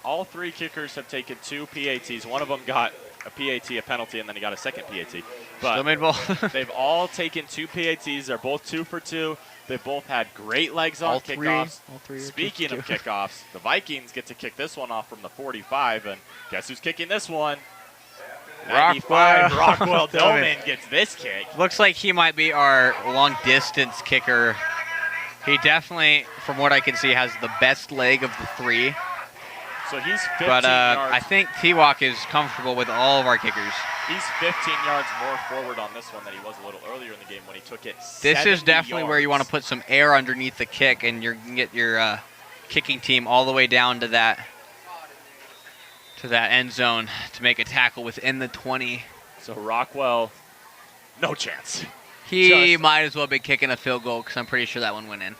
All 3 kickers have taken 2 PATs. One of them got a PAT, a penalty, and then he got a second PAT. But Still made both. they've all taken 2 PATs. They're both 2 for 2. They both had great legs on All kickoffs. three Speaking of kickoffs, the Vikings get to kick this one off from the 45, and guess who's kicking this one? 95, Rockwell Doman gets this kick. Looks like he might be our long-distance kicker. He definitely, from what I can see, has the best leg of the 3. So he's 15 but yards. I think T-Walk is comfortable with all of our kickers. He's 15 yards more forward on this one than he was a little earlier in the game when he took it 70 This is definitely yards. where you want to put some air underneath the kick, and you can get your kicking team all the way down to that end zone to make a tackle within the 20. So Rockwell No chance. He Just- might as well be kicking a field goal because I'm pretty sure that one went in.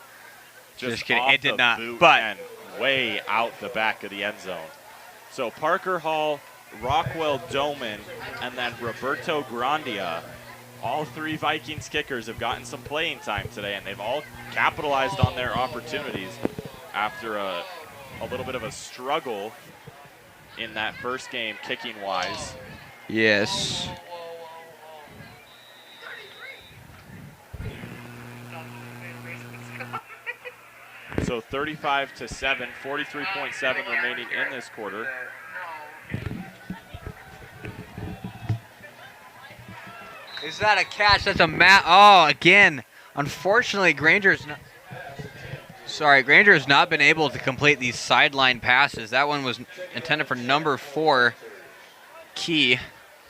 Just kidding. off It did the not. boot But and way out the back of the end zone. So Parker Hall, Rockwell Doman, and then Roberto Grandia. All three Vikings kickers have gotten some playing time today, and they've all capitalized on their opportunities after a little bit of a struggle in that first game kicking-wise. yes. So 35-7, 43.7 remaining in this quarter. Is that a catch? That's a Oh, again. Unfortunately, Granger's not been able to complete these sideline passes. That one was intended for number 4, Key.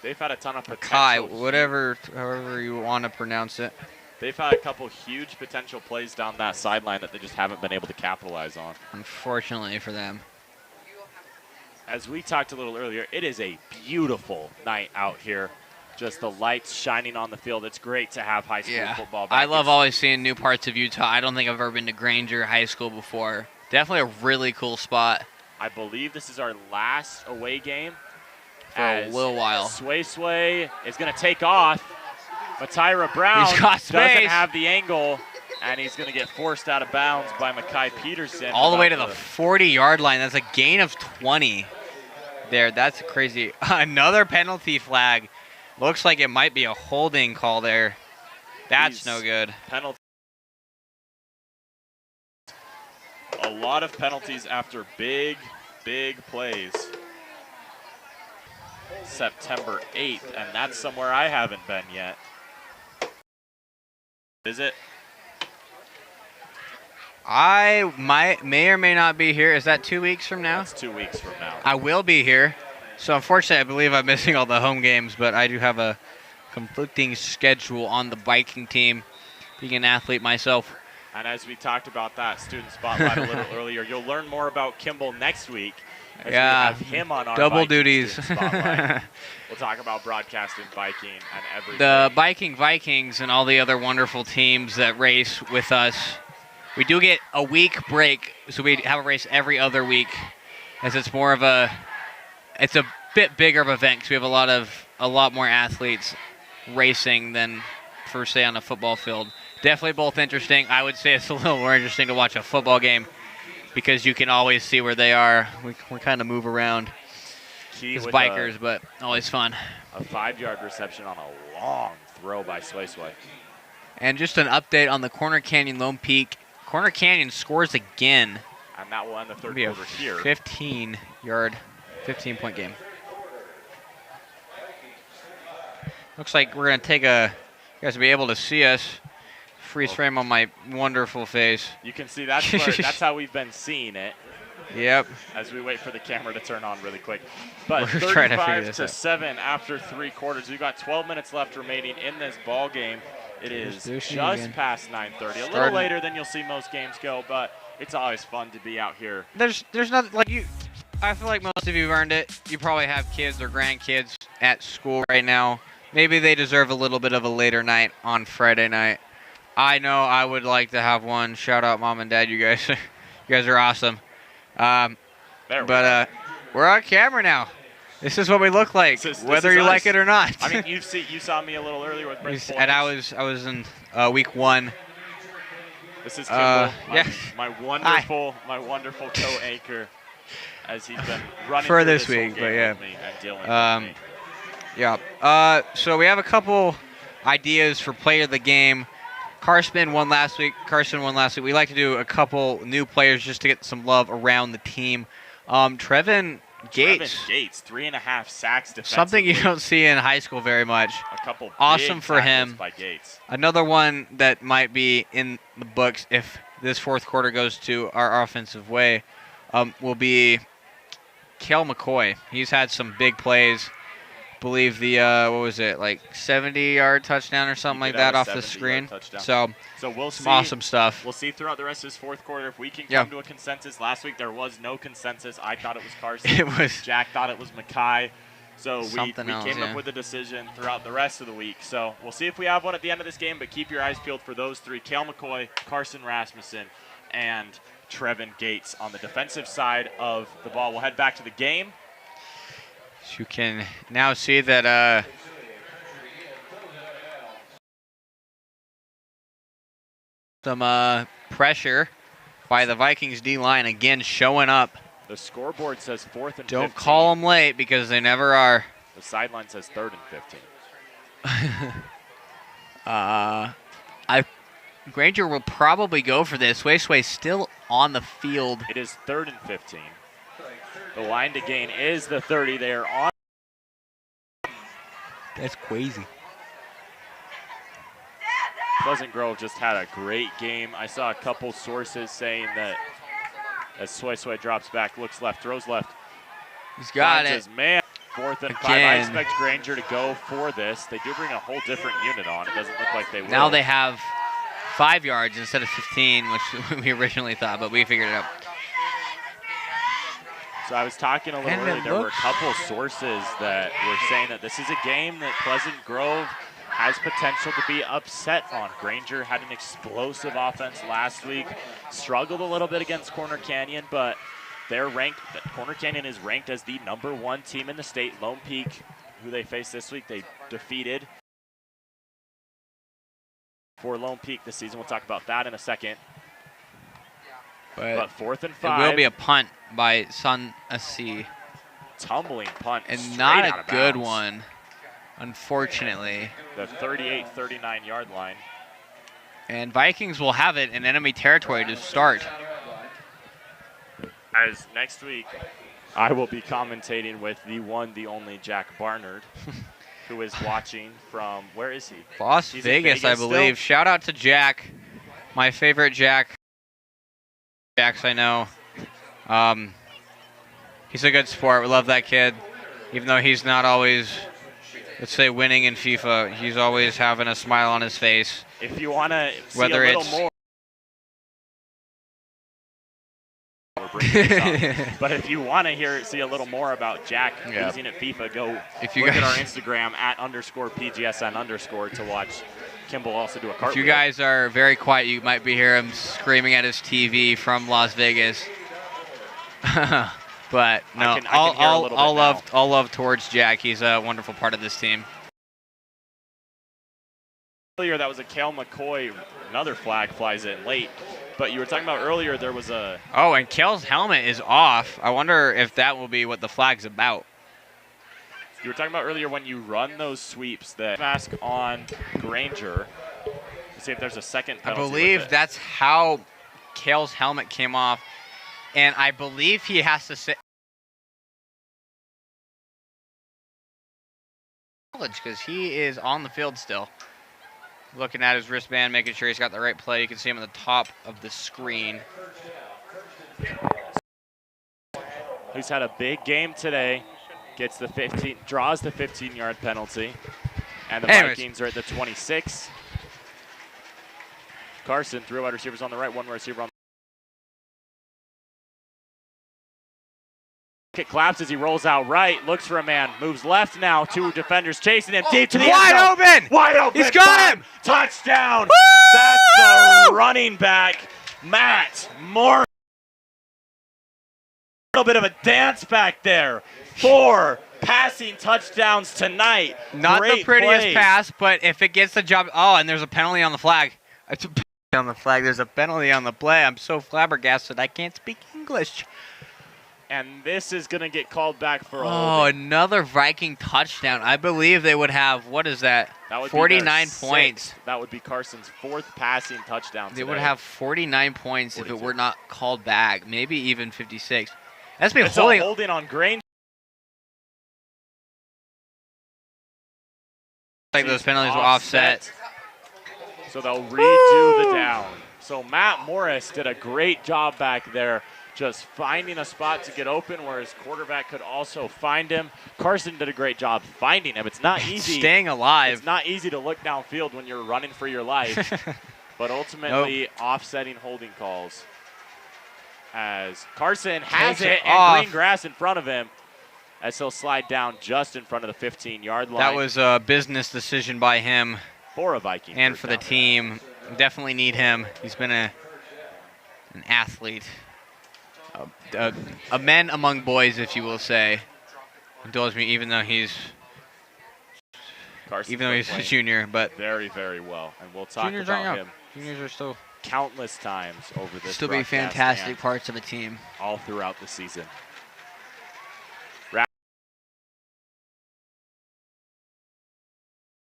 They've had a ton of Kai, potential. however you want to pronounce it. They've had a couple huge potential plays down that sideline that they just haven't been able to capitalize on. Unfortunately for them. As we talked a little earlier, it is a beautiful night out here. Just the lights shining on the field. It's great to have high school football back. I love always seeing new parts of Utah. I don't think I've ever been to Granger High School before. Definitely a really cool spot. I believe this is our last away game. For a little while. Sway is going to take off. Matyra Brown He's got doesn't space. have the angle, and he's going to get forced out of bounds by Makai Peterson. All the way to the 40-yard line. That's a gain of 20 there. That's crazy. Another penalty flag. Looks like it might be a holding call there. That's no good. Penalty. A lot of penalties after big plays. September 8th, and that's somewhere I haven't been yet. Is it? I may or may not be here. Is that 2 weeks from now? That's 2 weeks from now. I will be here. So unfortunately, I believe I'm missing all the home games, but I do have a conflicting schedule on the Viking team, being an athlete myself. And as we talked about that student spotlight a little earlier, you'll learn more about Kimball next week. As we have him on our double Viking duties. student spotlight. We'll talk about broadcasting Viking and everything. The Viking Vikings and all the other wonderful teams that race with us. We do get a week break, so we have a race every other week, as it's more of a bit bigger of an event because we have a lot more athletes racing than for say on a football field. Definitely both interesting. I would say it's a little more interesting to watch a football game because you can always see where they are. We kind of move around as bikers, but always fun. A 5-yard reception on a long throw by Sway. And just an update on the Corner Canyon Lone Peak. Corner Canyon scores again. And that will end the third Be a quarter here. 15-point game. Looks like we're going to take you guys will be able to see us. Freeze frame on my wonderful face. You can see that's how we've been seeing it. Yep. As we wait for the camera to turn on really quick. But We're trying to figure this out. 35-7 after 3 quarters. We've got 12 minutes left remaining in this ball game. It is just past 9:30. A little later than you'll see most games go, but it's always fun to be out here. There's nothing like you. I feel like most of you have earned it. You probably have kids or grandkids at school right now. Maybe they deserve a little bit of a later night on Friday night. I know I would like to have one. Shout out mom and dad, you guys. You guys are awesome. We're on camera now. This is what we look like, whether you like it or not. I mean, you saw me a little earlier with Brent And I was in week 1. This is Kimball, yeah. my wonderful co-anchor, as he's been running for through this whole week, game but yeah. with me and dealing with me. Yeah. So we have a couple ideas for player of the game. Carson won last week. We like to do a couple new players just to get some love around the team. Trevin Gates. 3.5 sacks defensively. Something you don't see in high school very much. A couple awesome big for tackles him. by Gates. Another one that might be in the books if this fourth quarter goes to our offensive way will be Kel McCoy. He's had some big plays. Believe the what was it, like 70-yard touchdown or something like that off the screen. So we'll some see. awesome stuff. We'll see throughout the rest of this fourth quarter if we can come to a consensus. Last week there was no consensus. I thought it was Carson. It was. Jack thought it was Makai. So we Something else, came yeah. up with a decision throughout the rest of the week. So we'll see if we have one at the end of this game, but keep your eyes peeled for those three: Kale McCoy, Carson Rasmussen, and Trevin Gates on the defensive side of the ball. We'll head back to the game. You can now see that some pressure by the Vikings D-line again showing up. The scoreboard says 4th and 15. Don't call them late because they never are. The sideline says 3rd and 15. Granger will probably go for this. Sway still on the field. It is 3rd and 15. The line to gain is the 30. They are on. That's crazy. Pleasant Grove just had a great game. I saw a couple sources saying that as Sway drops back, looks left, throws left. He's got it. His man. 4th and 5. I expect Granger to go for this. They do bring a whole different unit on. It doesn't look like they will. Now they have 5 yards instead of 15, which we originally thought, but we figured it out. So I was talking a little earlier. There were a couple sources that were saying that this is a game that Pleasant Grove has potential to be upset on. Granger had an explosive offense last week, struggled a little bit against Corner Canyon, but they're ranked. Corner Canyon is ranked as the #1 team in the state. Lone Peak, who they faced this week, they defeated for Lone Peak this season. We'll talk about that in a second. But 4th and 5. It will be a punt by Sun C. Tumbling punt. And not out a of good bounds. one, unfortunately. The 38-39 yard line. And Vikings will have it in enemy territory to start. As next week, I will be commentating with the one, the only Jack Barnard, who is watching from, where is he? Las Vegas, I believe. Still? Shout out to Jack, my favorite Jacks I know. He's a good sport. We love that kid. Even though he's not always, let's say, winning in FIFA, he's always having a smile on his face. If you want to see Whether a little it's more, we're bringing this up. But if you want to see a little more about Jack losing at FIFA, go look at our Instagram @_PGSN_ to watch Kimball also do a cartwheel. If you guys are very quiet, you might be hearing him screaming at his TV from Las Vegas. But no, all love towards Jack. He's a wonderful part of this team. Earlier, that was a Kale McCoy. Another flag flies in late. But you were talking about earlier, there was a... Oh, and Kale's helmet is off. I wonder if that will be what the flag's about. You were talking about earlier when you run those sweeps, the mask on Granger. Let's see if there's a second penalty. I believe that's how Kale's helmet came off. And I believe he has to sit because he is on the field still. Looking at his wristband, making sure he's got the right play. You can see him at the top of the screen. Who's had a big game today. Gets the 15, draws the 15-yard penalty. And the Vikings are at the 26. Carson, 3 wide receivers on the right, 1 receiver on the It claps as he rolls out right, looks for a man, moves left now, 2 defenders chasing him deep to the end zone. Wide open! Wide open! He's got him! Touchdown! Woo! That's the running back, Matt Moore. A little bit of a dance back there. 4 passing touchdowns tonight. Not Great the prettiest plays. pass, but if it gets the job. Oh, and there's a penalty on the flag. There's a penalty on the play. I'm so flabbergasted I can't speak English. And this is going to get called back for a Oh, holding. another Viking touchdown. I believe they would have, what is that? That would 49 be points. That would be Carson's 4th passing touchdown They today. would have 49 points 42. if it were not called back. Maybe even 56. That's been It's holding. a holding on Granger. Like those penalties were offset. So they'll redo the down. So Matt Morris did a great job back there, just finding a spot to get open where his quarterback could also find him. Carson did a great job finding him. It's not easy. Staying alive. It's not easy to look downfield when you're running for your life. But ultimately, offsetting holding calls. As Carson has Takes it it and off. green grass in front of him. as he'll slide down just in front of the 15-yard line. That was a business decision by him. For a Viking. And for the team. Definitely need him. He's been an athlete. A man among boys, if you will say. Indulge me, even though he's a junior. But very, very well. And we'll talk juniors about him. Juniors are still countless times over this still be fantastic parts of a team. All throughout the season.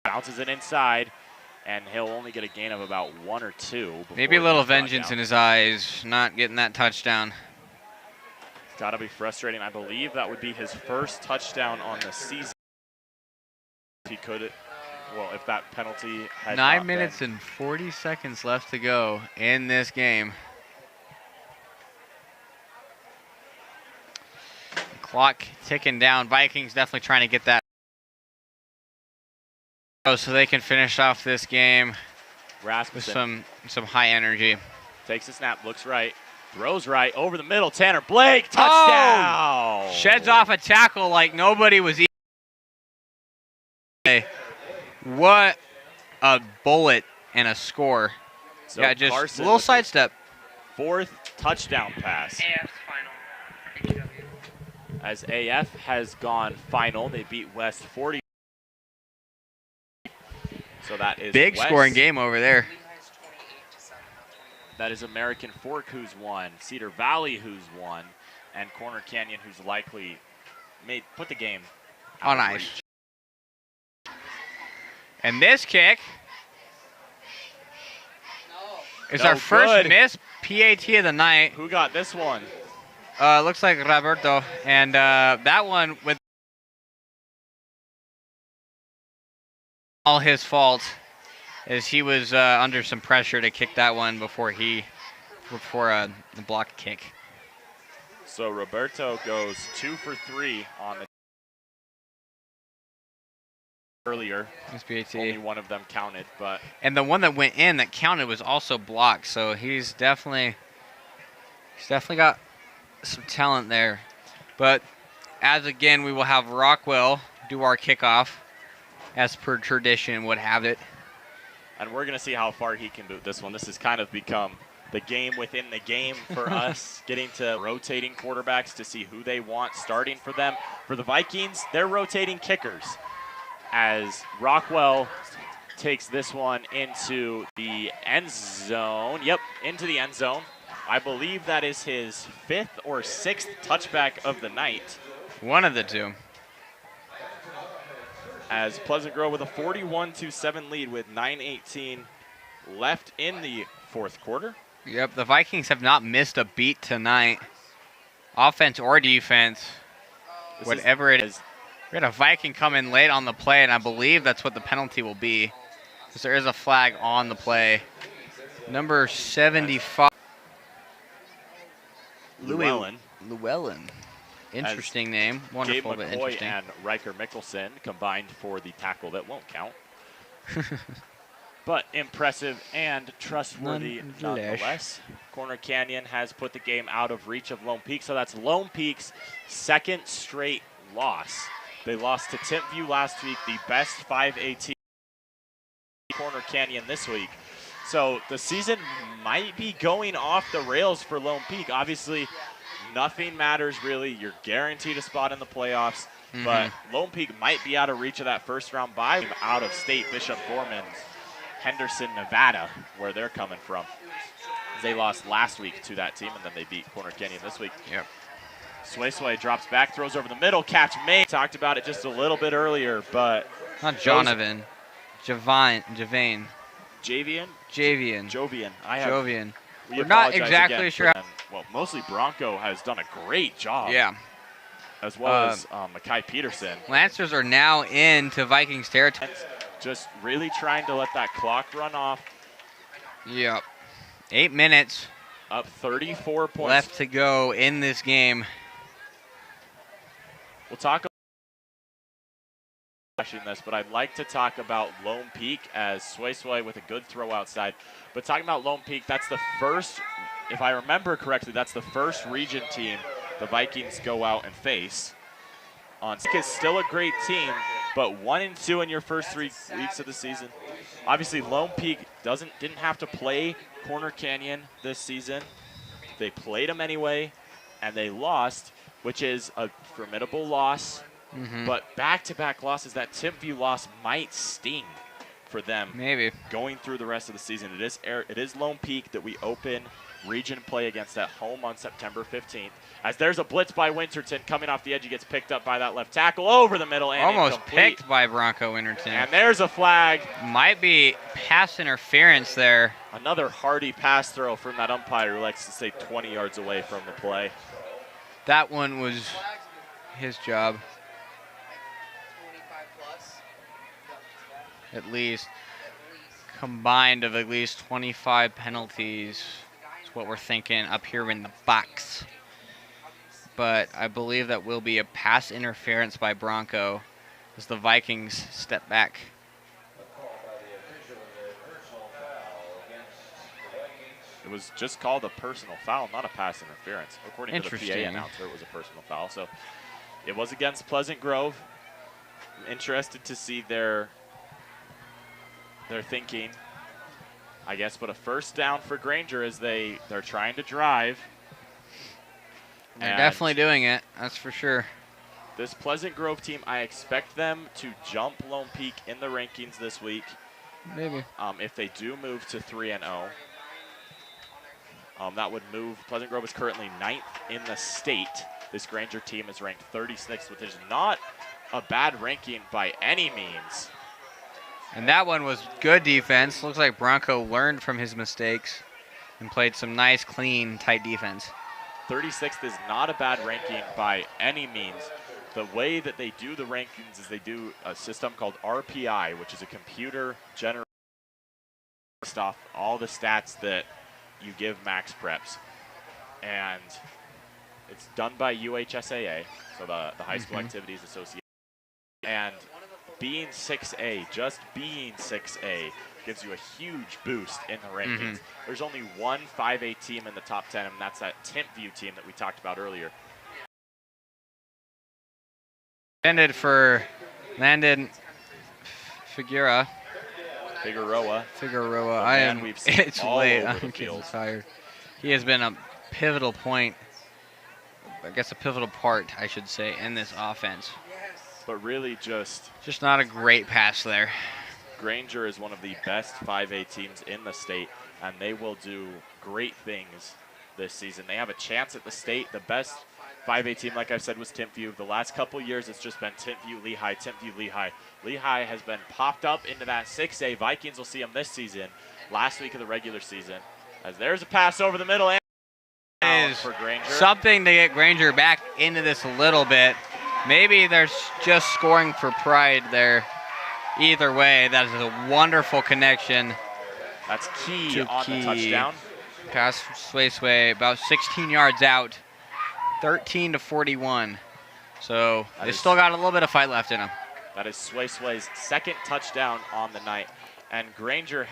Bounces it inside, and he'll only get a gain of about 1 or 2. Maybe a little vengeance in his eyes, not getting that touchdown. It's got to be frustrating. I believe that would be his first touchdown on the season. He could, well, if that penalty had 9 minutes and 40 seconds left to go in this game. Clock ticking down. Vikings definitely trying to get that so they can finish off this game with some high energy. Takes a snap, looks right, throws right, over the middle, Tanner Blake, touchdown! Oh, sheds off a tackle like nobody was What a bullet and a score. So yeah, just Carson a little sidestep. 4th touchdown pass. AF's final. As AF has gone final, they beat West 40. So that is big West. Scoring game over there. That is American Fork who's won, Cedar Valley who's won, and Corner Canyon who's likely put the game out on of ice. Reach. And this kick is our first miss PAT of the night. Who got this one? Looks like Roberto, and that one with all his fault, as he was under some pressure to kick that one before the block kick. So Roberto goes 2 for 3 on the earlier. SPAT. Only one of them counted, but and the one that went in that counted was also blocked. So he's definitely got some talent there. But as again, we will have Rockwell do our kickoff, as per tradition would have it. And we're going to see how far he can boot this one. This has kind of become the game within the game for us, getting to rotating quarterbacks to see who they want starting for them. For the Vikings, they're rotating kickers, as Rockwell takes this one into the end zone. Yep, into the end zone. I believe that is his 5th or 6th touchback of the night. One of the two. As Pleasant Grove with a 41-7 lead with 9:18 left in the 4th quarter. Yep, the Vikings have not missed a beat tonight, offense or defense, whatever it is. We had a Viking come in late on the play, and I believe that's what the penalty will be, because there is a flag on the play. Number 75. Llewellyn. Interesting name. Wonderful, but interesting. And Riker Mickelson combined for the tackle that won't count. But impressive and trustworthy nonetheless. Corner Canyon has put the game out of reach of Lone Peak, so that's Lone Peak's 2nd straight loss. They lost to Timpview last week, the best 5A team. Corner Canyon this week. So the season might be going off the rails for Lone Peak. Obviously, nothing matters really. You're guaranteed a spot in the playoffs, but Lone Peak might be out of reach of that 1st-round bye. Out of state, Bishop Gorman, Henderson, Nevada, where they're coming from. They lost last week to that team, and then they beat Corner Canyon this week. Yep. Sway drops back, throws over the middle, catch made. Talked about it just a little bit earlier, but not Jonovan, Javane. Jovian. Jovian. We're not exactly sure. Well, mostly Bronco has done a great job. Yeah. As well as Mackay Peterson. Lancers are now into Vikings territory. Just really trying to let that clock run off. Yep. 8 minutes. Up 34 points. Left to go in this game. We'll talk about this, but I'd like to talk about Lone Peak as Sway with a good throw outside. But talking about Lone Peak, that's the first, if I remember correctly, that's the first region team the Vikings go out and face. on. Is still a great team, but 1-2 in your first 3 weeks of the season. Obviously, Lone Peak didn't have to play Corner Canyon this season. They played them anyway, and they lost, which is a formidable loss. But back-to-back losses, that Timpview loss might sting for them. Maybe. Going through the rest of the season. It is Lone Peak that we open region play against at home on September 15th. As there's a blitz by Winterton coming off the edge. He gets picked up by that left tackle over the middle. And almost incomplete. picked by Bronco Winterton. And there's a flag. Might be pass interference there. Another hardy pass throw from that umpire who likes to stay 20 yards away from the play. That one was his job. At least combined of at least 25 penalties is what we're thinking up here in the box. But I believe that will be a pass interference by Bronco as the Vikings step back. It was just called a personal foul, not a pass interference. According to the PA announcer, it was a personal foul. So it was against Pleasant Grove. I'm interested to see their thinking, I guess, but a first down for Granger as they're trying to drive. They're definitely doing it, that's for sure. This Pleasant Grove team, I expect them to jump Lone Peak in the rankings this week. Maybe. If they do move to 3-0. That would move. Pleasant Grove is currently 9th in the state. This Granger team is ranked 36th, which is not a bad ranking by any means. And that one was good defense. Looks like Bronco learned from his mistakes and played some nice, clean, tight defense. 36th is not a bad ranking by any means. The way that they do the rankings is they do a system called RPI, which is a computer generated based off all the stats that you give max preps. And it's done by UHSAA, so the High School Activities Association. And being 6A, just being 6A, gives you a huge boost in the rankings. There's only one 5A team in the top 10, and that's that Timpview team that we talked about earlier. Ended for Landon Figueroa. It's late. I'm getting tired. He has been a pivotal point, I guess a pivotal part, I should say, in this offense. But really just not a great pass there. Granger is one of the best 5A teams in the state, and they will do great things this season. They have a chance at the state. The best 5A team, like I said, was Timpview. The last couple years, it's just been Timpview, Lehigh, Timpview, Lehigh. Lehigh has been popped up into that 6A. Vikings will see them this season, last week of the regular season. As there's a pass over the middle and for Granger. Something to get Granger back into this a little bit. Maybe there's just scoring for pride there. Either way, that is a wonderful connection. That's key on the touchdown. Pass Sway, about 16 yards out, 13-41. So they still got a little bit of fight left in them. That is Sway's second touchdown on the night. And Granger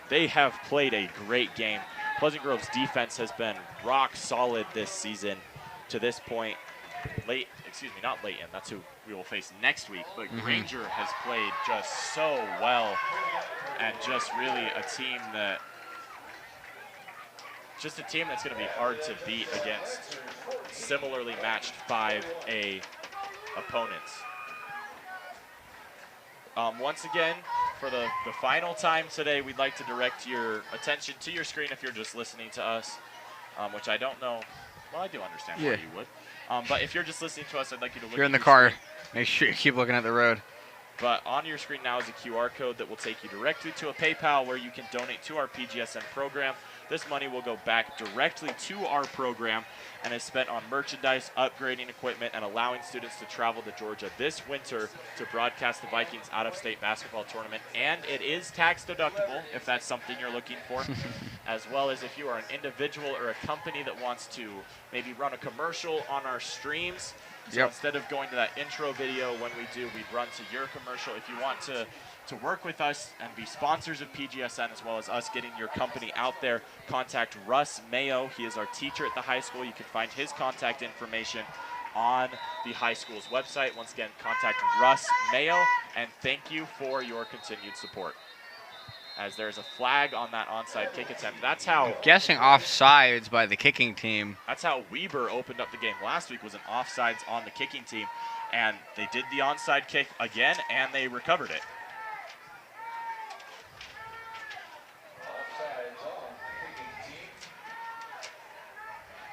they have played a great game. Pleasant Grove's defense has been rock solid this season to this point. Not Layton, that's who we will face next week, but Granger has played just so well, and just really a team that's going to be hard to beat against similarly matched 5A opponents. Once again, for the final time today, we'd like to direct your attention to your screen if you're just listening to us, which I don't know. Well, I do understand why you would. But if you're just listening to us, I'd like you to look at If you're in the your car, screen. make sure you keep looking at the road. But on your screen now is a QR code that will take you directly to a PayPal where you can donate to our PGSN program. This money will go back directly to our program and is spent on merchandise, upgrading equipment, and allowing students to travel to Georgia this winter to broadcast the Vikings out-of-state basketball tournament. And it is tax deductible if that's something you're looking for, as well as if you are an individual or a company that wants to maybe run a commercial on our streams. So instead of going to that intro video when we'd run to your commercial. If you want to work with us and be sponsors of PGSN as well as us getting your company out there, contact Russ Mayo. He is our teacher at the high school. You can find his contact information on the high school's website. Once again, contact Russ Mayo, and thank you for your continued support. As there's a flag on that onside kick attempt. That's how... I'm guessing offsides by the kicking team. That's how Weber opened up the game last week, was an offsides on the kicking team. And they did the onside kick again, and they recovered it.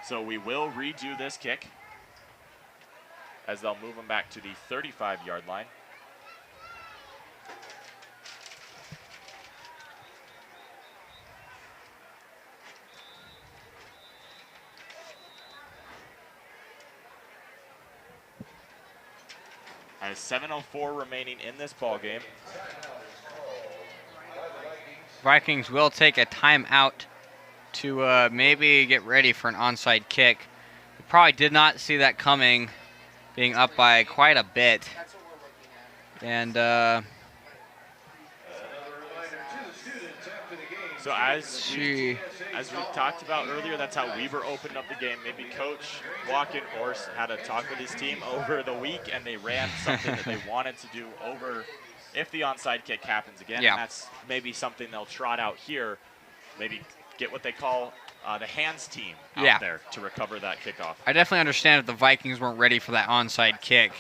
So we will redo this kick as they'll move them back to the 35-yard line. As 7:04 remaining in this ball game. Vikings will take a timeout to maybe get ready for an onside kick. We probably did not see that coming, being up by quite a bit. And so as we talked about earlier, that's how Weber opened up the game. Maybe Coach Walkenhorst had a talk with his team over the week, and they ran something that they wanted to do over if the onside kick happens again. Yeah. And that's maybe something they'll trot out here. Maybe get what they call the hands team out there to recover that kickoff. I definitely understand if the Vikings weren't ready for that onside kick,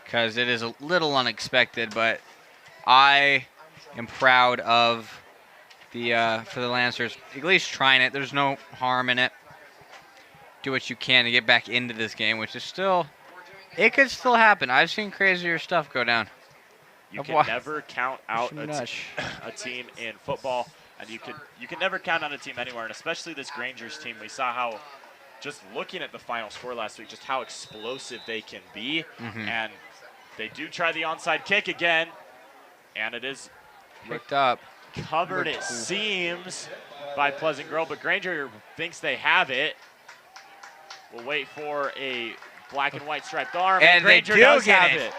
because it is a little unexpected, but I am proud of for the Lancers at least trying it. There's no harm in it. Do what you can to get back into this game, which is still, it could still happen. I've seen crazier stuff go down. You can never count out a team in football, and you can never count out a team anywhere, and especially this Granger's team. We saw how, just looking at the final score last week, just how explosive they can be. And they do try the onside kick again, and it is picked up. Covered, it seems, by Pleasant Grove, but Granger thinks they have it. We'll wait for a black and white striped arm, and Granger does have it.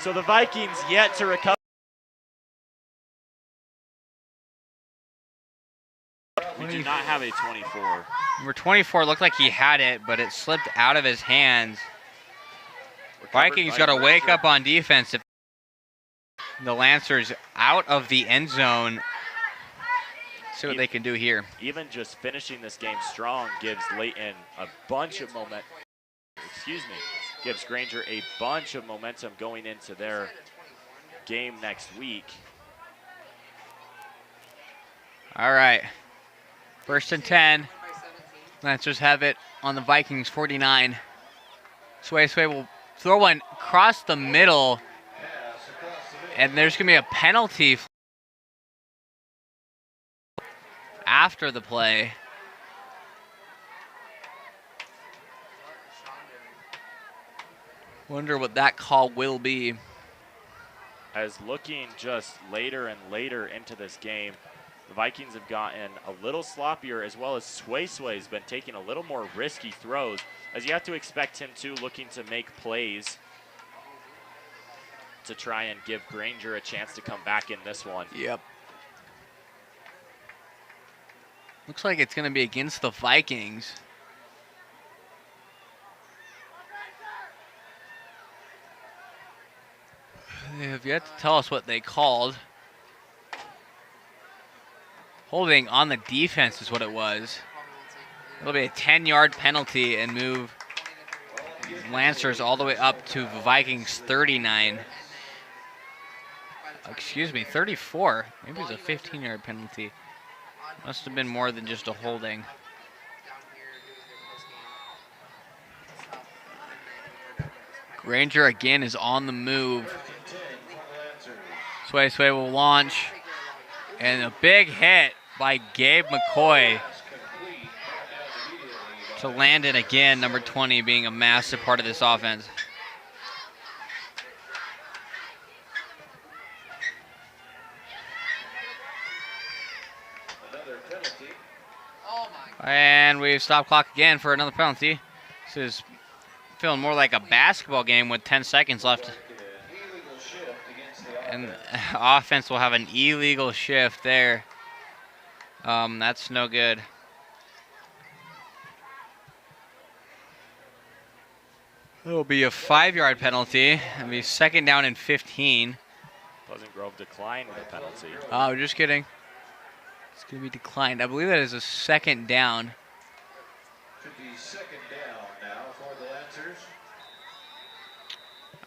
So the Vikings yet to recover. We do not have a 24. Number 24 looked like he had it, but it slipped out of his hands. Vikings got to wake up on defense. If the Lancers out of the end zone, see what they can do here. Even just finishing this game strong gives Layton a bunch of momentum. Gives Granger a bunch of momentum going into their game next week. All right, 1st and 10. Lancers have it on the Vikings 49. Sway will throw one across the middle, and there's going to be a penalty after the play. Wonder what that call will be. As looking just later and later into this game, the Vikings have gotten a little sloppier, as well as Sway's been taking a little more risky throws, as you have to expect him to, looking to make plays to try and give Granger a chance to come back in this one. Yep. Looks like it's going to be against the Vikings. They have yet to tell us what they called. Holding on the defense is what it was. It'll be a 10-yard penalty and move Lancers all the way up to the Vikings 39. Excuse me, 34. Maybe it was a 15-yard penalty. Must have been more than just a holding. Granger again is on the move. Sway will launch. And a big hit by Gabe McCoy to land it again, number 20 being a massive part of this offense. And we've stopped clock again for another penalty. This is feeling more like a basketball game with 10 seconds left. And offense will have an illegal shift there. That's no good. It will be a 5-yard penalty. It'll be 2nd down and 15. Pleasant Grove declined the penalty. Oh, just kidding. It's going to be declined. I believe that is a 2nd down. Should be 2nd down now for the Lancers.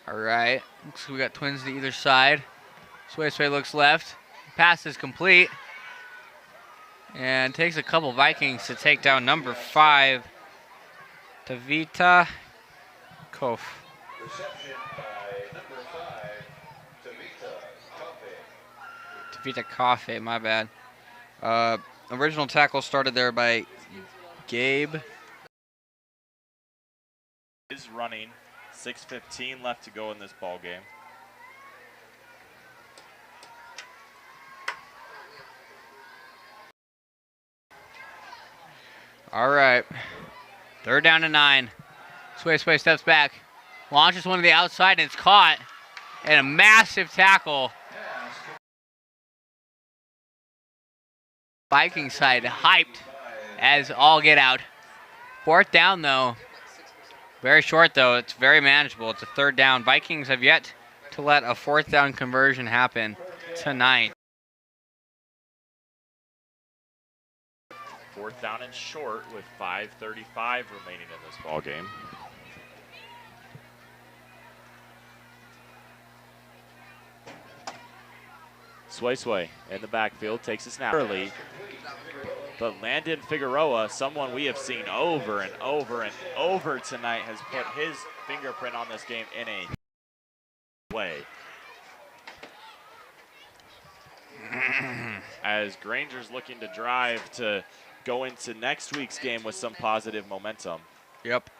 All right. Looks like we got twins to either side. Sway looks left. Pass is complete. And takes a couple Vikings to take down number 5, Tavita Kof. Reception by number 5, Tavita Coffey. Tavita Coffey, my bad. Original tackle started there by Gabe. Is running. 6:15 left to go in this ball game. All right. 3rd down and 9. Sway steps back. Launches one to the outside, and it's caught. And a massive tackle. Viking side hyped as all get out. 4th down, though. Very short, though. It's very manageable. It's a 3rd down. Vikings have yet to let a 4th down conversion happen tonight. 4th down and short with 5:35 remaining in this ball game. Sway in the backfield takes a snap early. But Landon Figueroa, someone we have seen over and over and over tonight, has put his fingerprint on this game in a way. As Granger's looking to drive to go into next week's game with some positive momentum. Yep.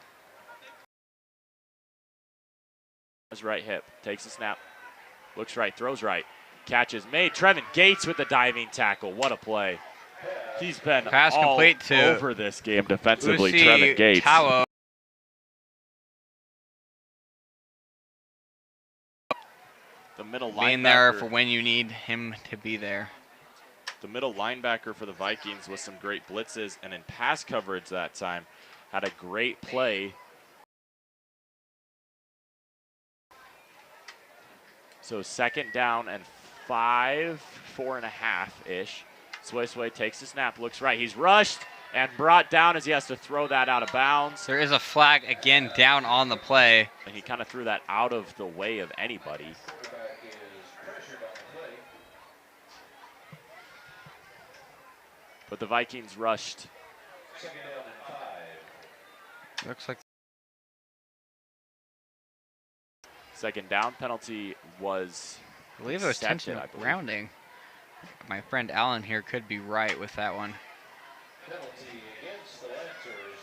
His right hip, takes a snap, looks right, throws right, catch is made. Trevin Gates with the diving tackle. What a play. He's been Pass all complete to over this game defensively, Usi Trevin Gates. Tawo. The middle Being linebacker. there for when you need him to be there. The middle linebacker for the Vikings with some great blitzes and in pass coverage that time had a great play. So 2nd down and 5, 4.5-ish. Sway takes the snap, looks right. He's rushed and brought down as he has to throw that out of bounds. There is a flag again down on the play. And he kind of threw that out of the way of anybody. But the Vikings rushed. Looks like 2nd down penalty was I believe it was accepted, intentional I believe. grounding. My friend Alan here could be right with that one. Penalty against the Lancers.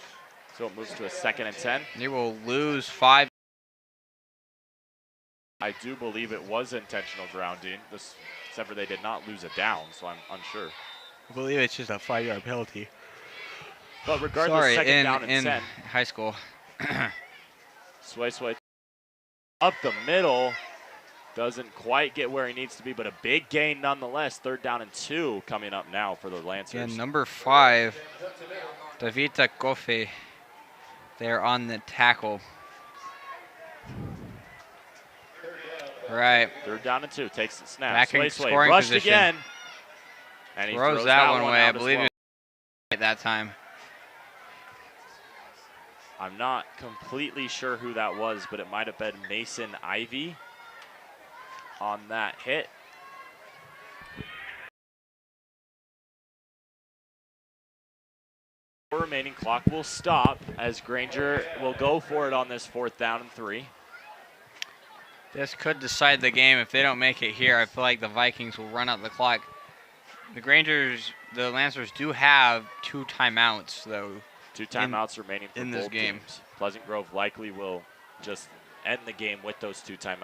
So it moves to a 2nd and 10. They will lose 5. I do believe it was intentional grounding, except for they did not lose a down, so I'm unsure. I believe it's just a 5-yard penalty. But regardless, Sorry, 2nd down and in 10. high school. Sway up the middle. Doesn't quite get where he needs to be, but a big gain nonetheless. 3rd down and 2 coming up now for the Lancers. Yeah, number 5, Davita Kofi. They're on the tackle. Right. 3rd down and 2. Takes the snap. Back in Sway scoring rushed position. again. And he Throws that one away. I out as believe well. it was at that time. I'm not completely sure who that was, but it might have been Mason Ivy on that hit. Remaining clock will stop as Granger will go for it on this 4th down and 3. This could decide the game. If they don't make it here, I feel like the Vikings will run out the clock. The Lancers do have 2 timeouts, though. 2 timeouts remaining for in this both game. teams. Pleasant Grove likely will just end the game with those 2 timeouts.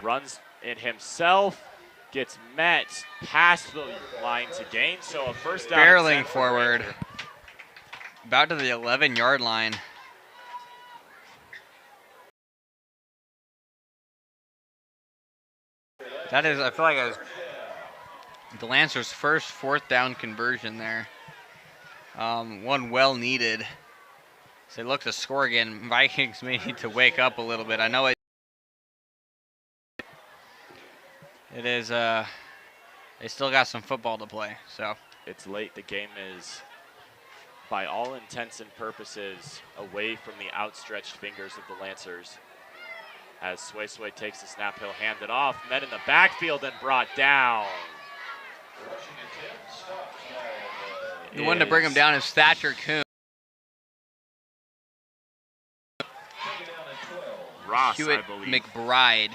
Runs it himself, gets met past the line to gain, so a 1st down. Barreling forward, about to the 11-yard line. That is, I feel like it was the Lancers' first 4th down conversion there. One well needed. As they look to score again, Vikings may need to wake up a little bit. I know it is, they still got some football to play, so. It's late. The game is, by all intents and purposes, away from the outstretched fingers of the Lancers. As Sway takes the snap, he'll hand it off. Met in the backfield and brought down. The one to bring him down is Thatcher Coon. Ross, Hewitt I believe, McBride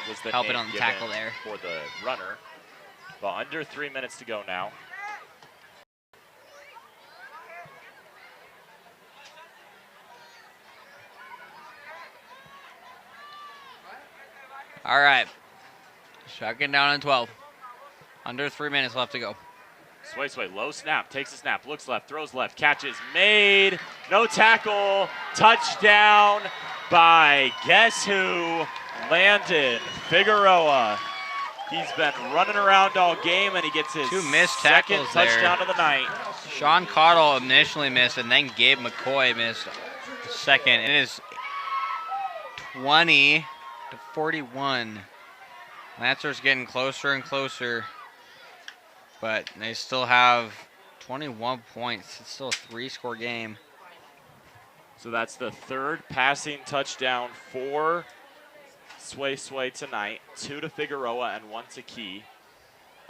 was the helping name on the given tackle there. for the runner. Well, under 3 minutes to go now. All right. Shotgun down on 12. Under 3 minutes left to go. Sway, low snap, takes a snap, looks left, throws left, catches made, no tackle, touchdown by guess who? Landon Figueroa. He's been running around all game, and he gets his 2 missed second tackles there. touchdown of the night. Sean Cottle initially missed, and then Gabe McCoy missed the second. It is 20 to 41. Lancers getting closer and closer, but they still have 21 points. It's still a 3-score game. So that's the third passing touchdown for Sway tonight. 2 to Figueroa and 1 to Key.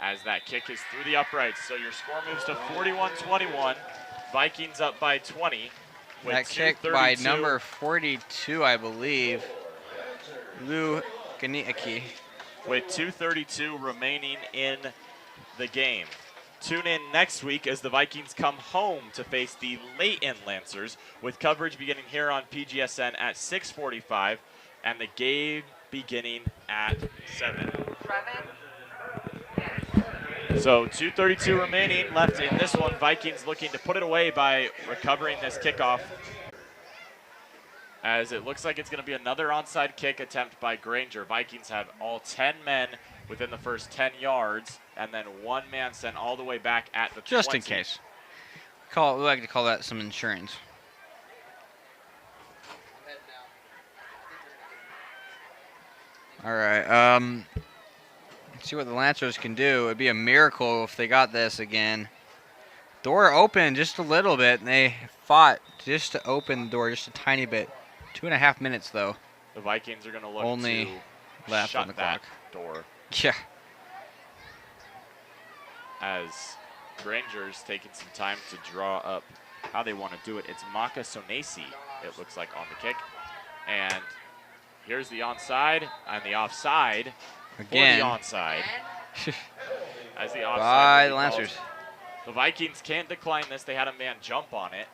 As that kick is through the uprights. So your score moves to 41-21. Vikings up by 20. With That kick by number 42, I believe, Lou Ganiaki. With 2:32 remaining in the game. Tune in next week as the Vikings come home to face the Layton Lancers, with coverage beginning here on PGSN at 6:45 and the game beginning at 7. So 2:32 remaining left in this one. Vikings looking to put it away by recovering this kickoff, as it looks like it's going to be another onside kick attempt by Granger. Vikings have all 10 men within the first 10 yards, and then 1 man sent all the way back at the 20. Just in case. We like to call that some insurance. All right. Let's see what the Lancers can do. It'd be a miracle if they got this again. Door open just a little bit, and they fought just to open the door just a tiny bit. 2.5 minutes, though. The Vikings are going to look only to left shut on the that clock. door. Yeah. As Granger's taking some time to draw up how they want to do it. It's Maka Sonesi, it looks like, on the kick. And here's the onside and the offside. Again. For the onside. As the offside By the Lancers. The Vikings can't decline this. They had a man jump on it,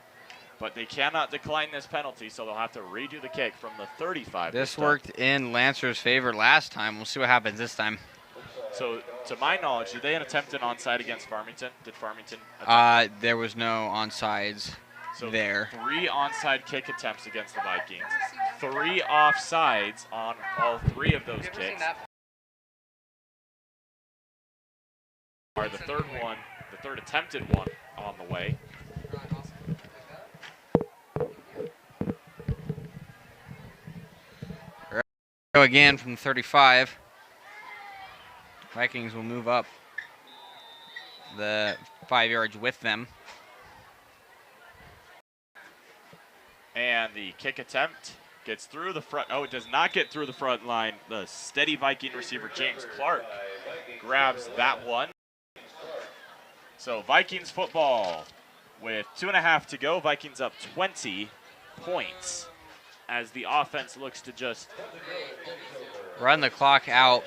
but they cannot decline this penalty, so they'll have to redo the kick from the 35. This worked in Lancers' favor last time. We'll see what happens this time. So, to my knowledge, did they attempt an onside against Farmington? Did Farmington There was no onsides there. 3 onside kick attempts against the Vikings. 3 offsides on all 3 of those kicks. Or the third one, the third attempted one on the way. Go again from 35. Vikings will move up the 5 yards with them. And the kick attempt gets through the front. Oh, it does not get through the front line. The steady Viking receiver, James Clark, grabs that one. So Vikings football with 2.5 to go. Vikings up 20 points as the offense looks to just run the clock out.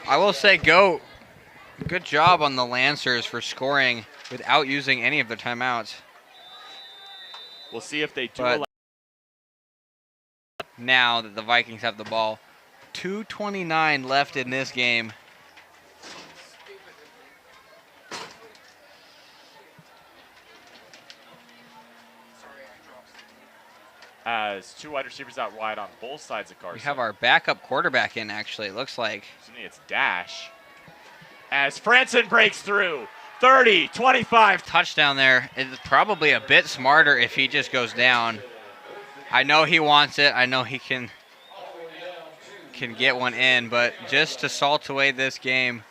I will say good job on the Lancers for scoring without using any of their timeouts. We'll see if they do. But now that the Vikings have the ball, 2:29 left in this game. As 2 wide receivers out wide on both sides of Carson. We have our backup quarterback in, actually, it looks like. It's Dash. As Franson breaks through. 30, 25. Touchdown there. It's probably a bit smarter if he just goes down. I know he wants it. I know he can get one in, but just to salt away this game.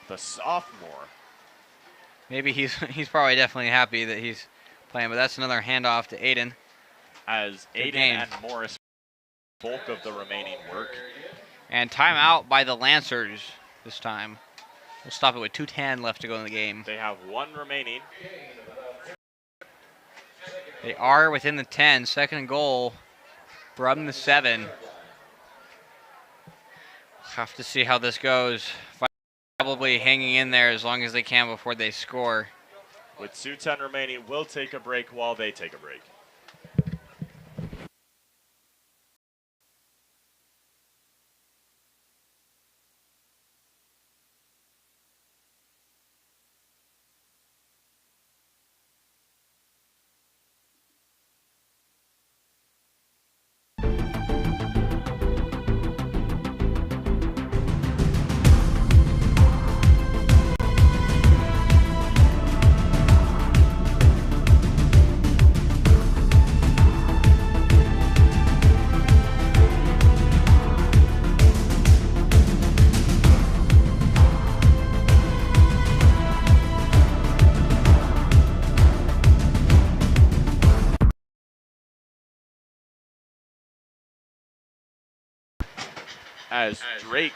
The sophomore. Maybe he's probably definitely happy that he's playing, but that's another handoff to Aiden. As Good Aiden game. and Morris bulk of the remaining work. And timeout by the Lancers this time. We'll stop it with 2:10 left to go in the game. They have one remaining. They are within the 10. Second and goal from the 7. Have to see how this goes. Probably hanging in there as long as they can before they score. With 2:10 remaining, we'll take a break while they take a break. As Drake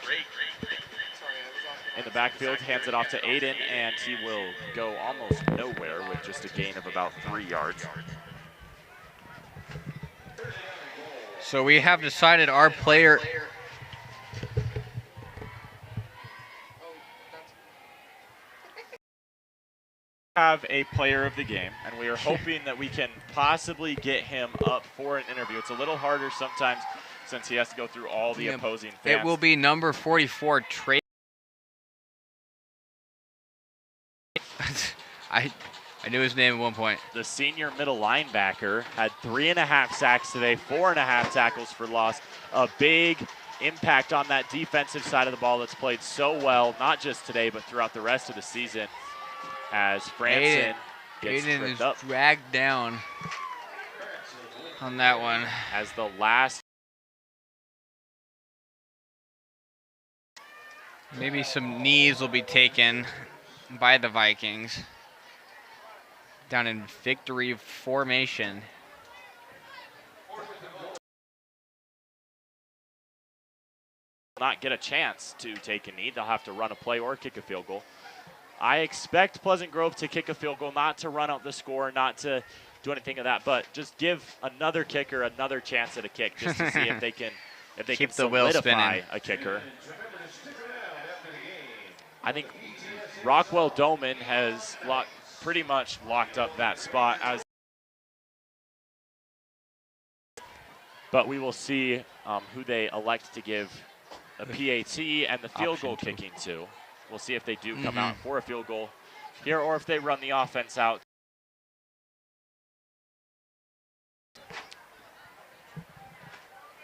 in the backfield hands it off to Aiden, and he will go almost nowhere with just a gain of about 3 yards. So we have decided our player. Have a player of the game, and we are hoping that we can possibly get him up for an interview. It's a little harder sometimes since he has to go through all the opposing fans. It will be number 44, Trey. I knew his name at one point. The senior middle linebacker had 3.5 sacks today, 4.5 tackles for loss. A big impact on that defensive side of the ball that's played so well, not just today, but throughout the rest of the season. As Franson gets Aiden tripped is up. dragged down on that one. As the last. Maybe some knees will be taken by the Vikings. Down in victory formation. Not get a chance to take a knee. They'll have to run a play or kick a field goal. I expect Pleasant Grove to kick a field goal, not to run out the score, not to do anything of that, but just give another kicker another chance at a kick just to see if they can Keep the wheel solidify spinning. a kicker. I think Rockwell Doman has pretty much locked up that spot, but we will see who they elect to give a PAT and the field goal kicking to. We'll see if they do come out for a field goal here or if they run the offense out.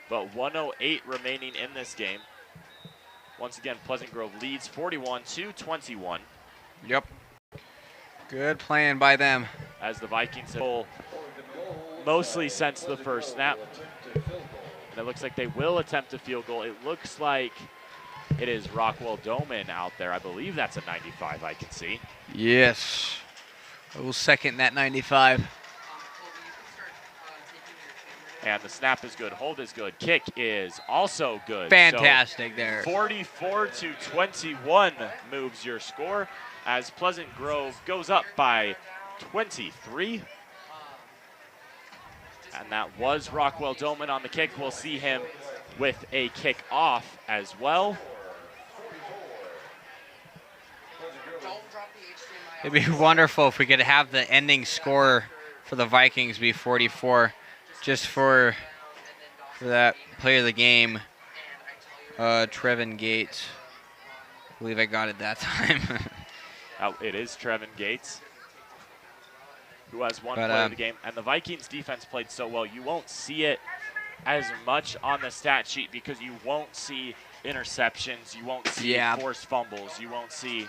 But 1:08 remaining in this game. Once again, Pleasant Grove leads 41-21. Yep. Good playing by them. As the Vikings have mostly since the first snap. And it looks like they will attempt a field goal. It looks like it is Rockwell Doman out there. I believe that's a 95 I can see. Yes. I will second that 95. And the snap is good. Hold is good. Kick is also good. Fantastic there. 44-21 moves your score as Pleasant Grove goes up by 23. And that was Rockwell Doman on the kick. We'll see him with a kick off as well. It'd be wonderful if we could have the ending score for the Vikings be 44, just for that player of the game, Trevin Gates. I believe I got it that time. It is Trevin Gates, who has one play of the game. And the Vikings defense played so well, you won't see it as much on the stat sheet because you won't see interceptions, you won't see forced fumbles, you won't see,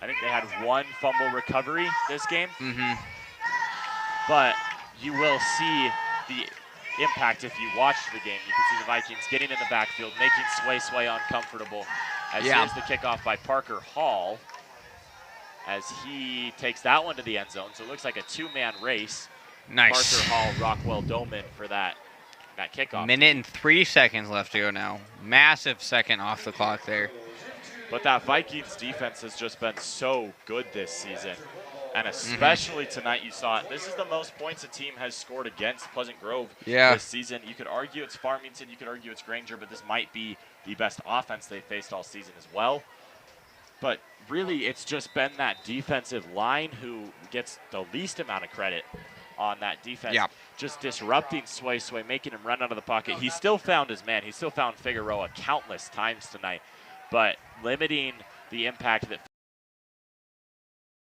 I think they had 1 fumble recovery this game. But you will see the impact if you watch the game. You can see the Vikings getting in the backfield, making Sway uncomfortable. As here's the kickoff by Parker Hall as he takes that one to the end zone. So it looks like a 2-man race. Nice. Parker Hall, Rockwell Doman for that kickoff. Minute and 3 seconds left to go now. Massive second off the clock there. But that Vikings defense has just been so good this season. And especially tonight, you saw it. This is the most points a team has scored against Pleasant Grove this season. You could argue it's Farmington, you could argue it's Granger, but this might be the best offense they've faced all season as well. But really, it's just been that defensive line who gets the least amount of credit on that defense. Just disrupting Sway, making him run out of the pocket. He still found his man. He still found Figueroa countless times tonight. But limiting the impact that,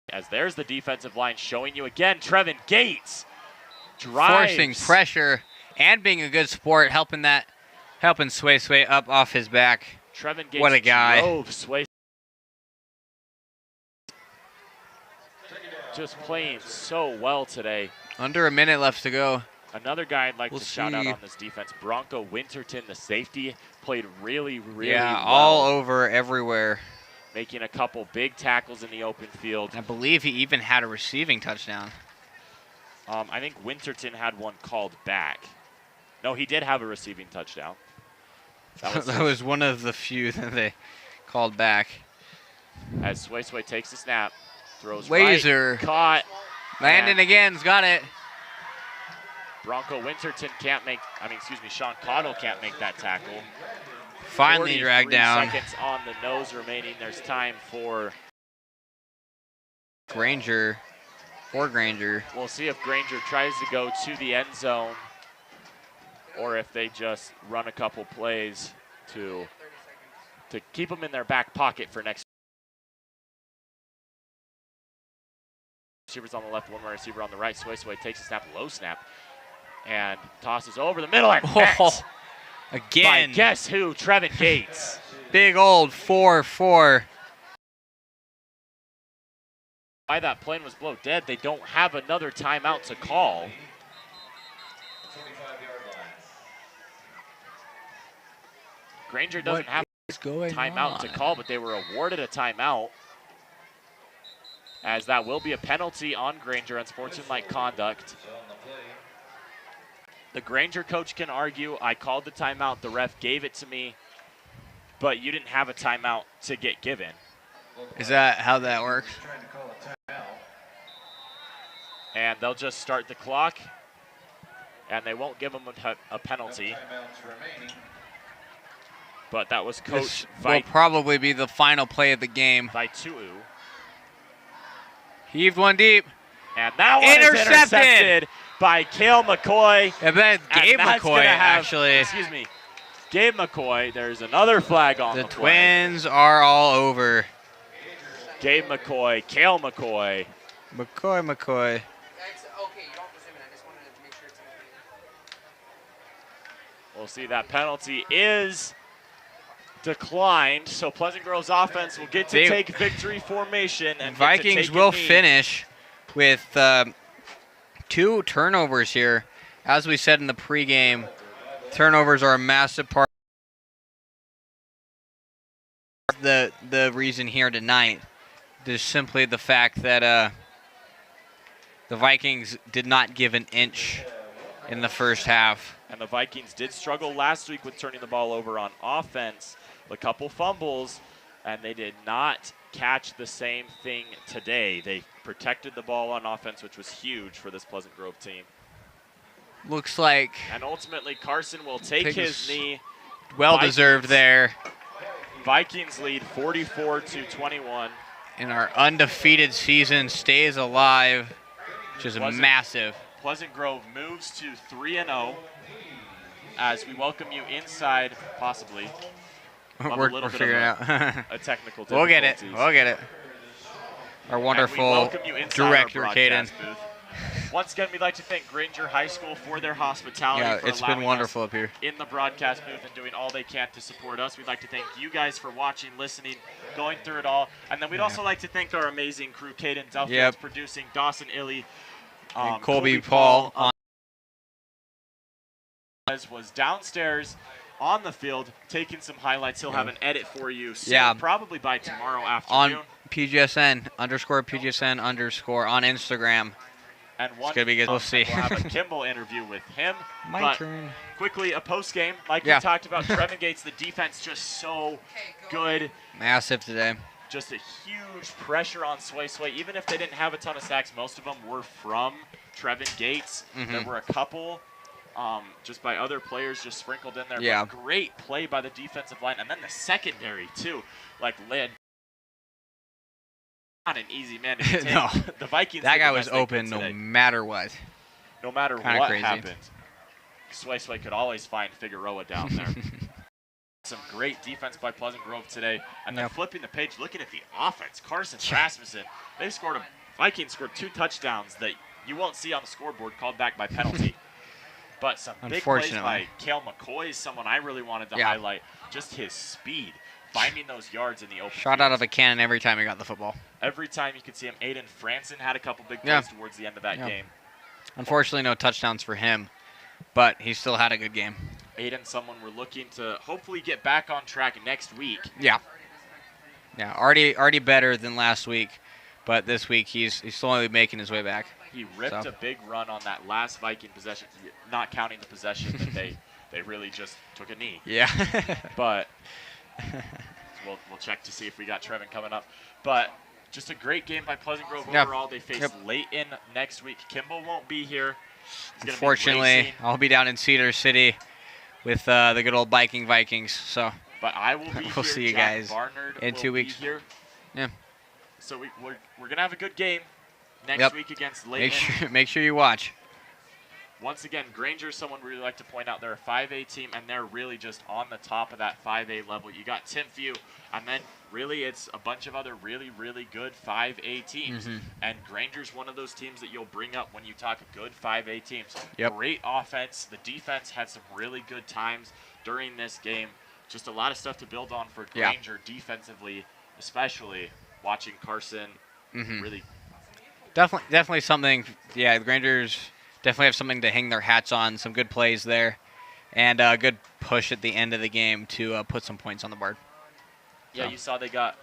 as there's the defensive line showing you again, Trevin Gates drives. Forcing pressure and being a good sport, helping Sway up off his back. Trevin Gates what a guy. Drove Sway. Just playing so well today. Under a minute left to go. Another guy I'd like to shout out on this defense, Bronco Winterton, the safety, played really well. All over everywhere. Making a couple big tackles in the open field. I believe he even had a receiving touchdown. I think Winterton had one called back. No, he did have a receiving touchdown. That was one of the few that they called back. As Sway takes the snap, throws Laser. Right, caught. Landon again's got it. Bronco Winterton can't make, Sean Cottle can't make that tackle. Finally dragged down. 43 seconds on the nose remaining. There's time for Granger. We'll see if Granger tries to go to the end zone or if they just run a couple plays to keep them in their back pocket for next. Receivers on the left, one more receiver on the right. Sway takes a snap, low snap, and tosses over the middle and met. Again. By guess who? Trevin Gates. Big old 4-4. Why that plane was blown dead, they don't have another timeout to call. Granger doesn't have a timeout to call, but they were awarded a timeout, as that will be a penalty on Granger, unsportsmanlike conduct. The Granger coach can argue, I called the timeout, the ref gave it to me, but you didn't have a timeout to get given. Is that how that works? And they'll just start the clock, and they won't give them a penalty. But that was Coach will probably be the final play of the game. Vaituu. Heaved one deep. And that one is intercepted by Cale McCoy. I bet Gabe McCoy, actually. Excuse me. Gabe McCoy. There's another flag on the play. The Twins are all over. Gabe McCoy, Cale McCoy. McCoy. We'll see that penalty is declined, so Pleasant Grove's offense will get to take victory formation. And Vikings will finish with 2 turnovers here. As we said in the pregame, turnovers are a massive part of the reason here tonight. There's simply the fact that the Vikings did not give an inch in the first half. And the Vikings did struggle last week with turning the ball over on offense. A couple fumbles, and they did not catch the same thing today. They protected the ball on offense, which was huge for this Pleasant Grove team. Looks like. And ultimately, Carson will take his knee. Well-deserved there. Vikings lead 44-21. And our undefeated season stays alive, which is massive. Pleasant Grove moves to 3-0 as we welcome you inside, possibly. We're figuring it out. A technical difficulty. We'll get it. Our wonderful director, Caden. Once again, we'd like to thank Granger High School for their hospitality. Yeah, for it's been allowing wonderful us up here. in the broadcast booth and doing all they can to support us. We'd like to thank you guys for watching, listening, going through it all. And then we'd also like to thank our amazing crew, Caden Delfield's producing, Dawson Illy, and Colby Paul was downstairs on the field taking some highlights. He'll have an edit for you soon, probably by tomorrow afternoon. On PGSN _ PGSN _ on Instagram. And it's gonna be good. We'll see. We'll have a Kimball interview with him. My turn. Quickly, a post game, like we talked about. Trevin Gates, the defense just so good. Massive today. Just a huge pressure on Sway. Even if they didn't have a ton of sacks, most of them were from Trevin Gates. There were a couple just by other players just sprinkled in there. Yeah. But great play by the defensive line. And then the secondary, too. Like, led. Not an easy man to contain. No. The Vikings. That guy was open no matter what. No matter Kinda what crazy. happened. Sway could always find Figueroa down there. Some great defense by Pleasant Grove today. And then flipping the page, looking at the offense. Carson Rasmussen. Vikings scored 2 touchdowns that you won't see on the scoreboard, called back by penalty. But some big plays by Cale McCoy is someone I really wanted to highlight. Just his speed. Finding those yards in the open Shot out of a cannon every time he got the football. Every time you could see him. Aiden Franson had a couple big plays towards the end of that game. Unfortunately, no touchdowns for him, but he still had a good game. Aiden, someone we're looking to hopefully get back on track next week. Yeah, already better than last week, but this week he's slowly making his way back. He ripped a big run on that last Viking possession, not counting the possession that they really just took a knee. Yeah. But we'll check to see if we got Trevin coming up. But just a great game by Pleasant Grove overall. They face Layton next week. Kimball won't be here. Unfortunately, I'll be down in Cedar City with the good old Vikings. So, but I will be we'll here. see you Jack guys Barnard in 2 weeks. Here. Yeah. So we're gonna have a good game next week against Layton. Make sure you watch. Once again, Granger is someone we really like to point out. They're a 5A team, and they're really just on the top of that 5A level. You got Timpview, and then really it's a bunch of other really, really good 5A teams. And Granger's one of those teams that you'll bring up when you talk good 5A teams. Great offense. The defense had some really good times during this game. Just a lot of stuff to build on for Granger defensively, especially watching Carson really. Definitely something. Yeah, Granger's definitely have something to hang their hats on. Some good plays there, and a good push at the end of the game to put some points on the board. Yeah, you saw they got.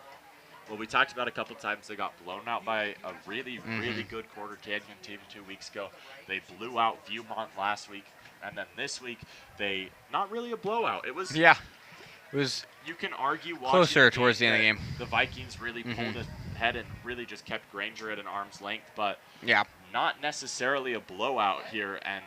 Well, we talked about a couple times they got blown out by a really, really good Quarter Canyon team 2 weeks ago. They blew out Viewmont last week, and then this week they not really a blowout. It was. Yeah. It was. You can argue closer towards the end of the game. The Vikings really pulled ahead and really just kept Granger at an arm's length, but not necessarily a blowout here, and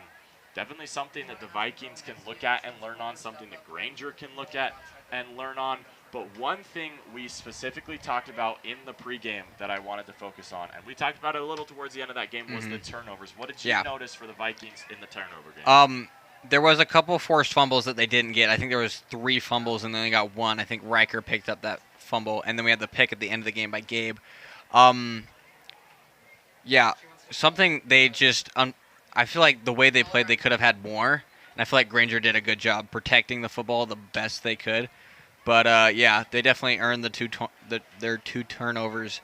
definitely something that the Vikings can look at and learn on, something that Granger can look at and learn on. But one thing we specifically talked about in the pregame that I wanted to focus on, and we talked about it a little towards the end of that game, was the turnovers. What did you notice for the Vikings in the turnover game? There was a couple forced fumbles that they didn't get. I think there was 3 fumbles, and then they got 1. I think Riker picked up that fumble, and then we had the pick at the end of the game by Gabe. Yeah, something they just I feel like the way they played, they could have had more, and I feel like Granger did a good job protecting the football the best they could. But yeah, they definitely earned their 2 turnovers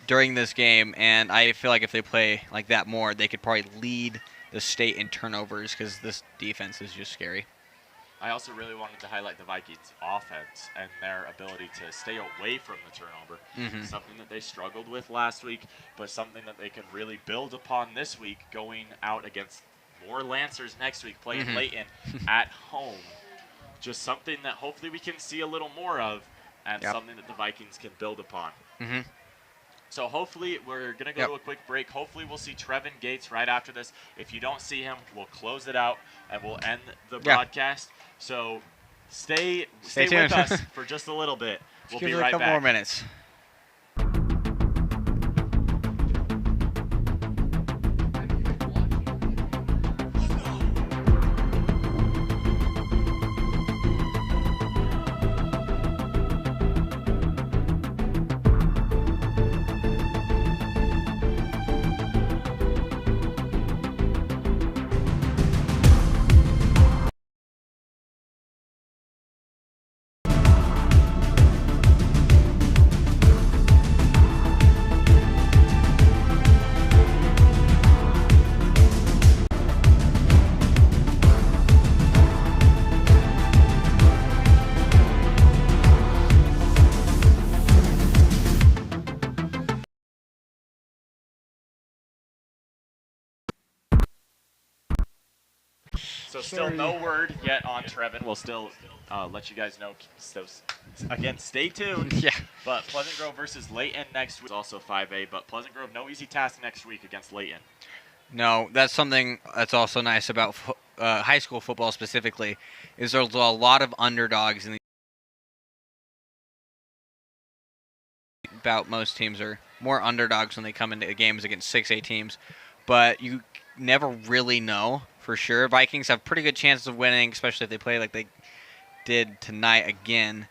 during this game, and I feel like if they play like that more, they could probably lead the state in turnovers because this defense is just scary. I also really wanted to highlight the Vikings' offense and their ability to stay away from the turnover. Something that they struggled with last week, but something that they can really build upon this week, going out against more Lancers next week, playing Layton at home. Just something that hopefully we can see a little more of, and something that the Vikings can build upon. So hopefully we're going to go to a quick break. Hopefully we'll see Trevin Gates right after this. If you don't see him, we'll close it out and we'll end the broadcast. So stay with us for just a little bit. We'll be right back. A couple more minutes. So still no word yet on Trevin. We'll still let you guys know. So again, stay tuned. Yeah. But Pleasant Grove versus Layton next week is also 5A. But Pleasant Grove, no easy task next week against Layton. No, that's something that's also nice about high school football specifically, is there's a lot of underdogs in the about most teams are more underdogs when they come into games against 6A teams, but you never really know for sure. Vikings have pretty good chances of winning, especially if they play like they did tonight again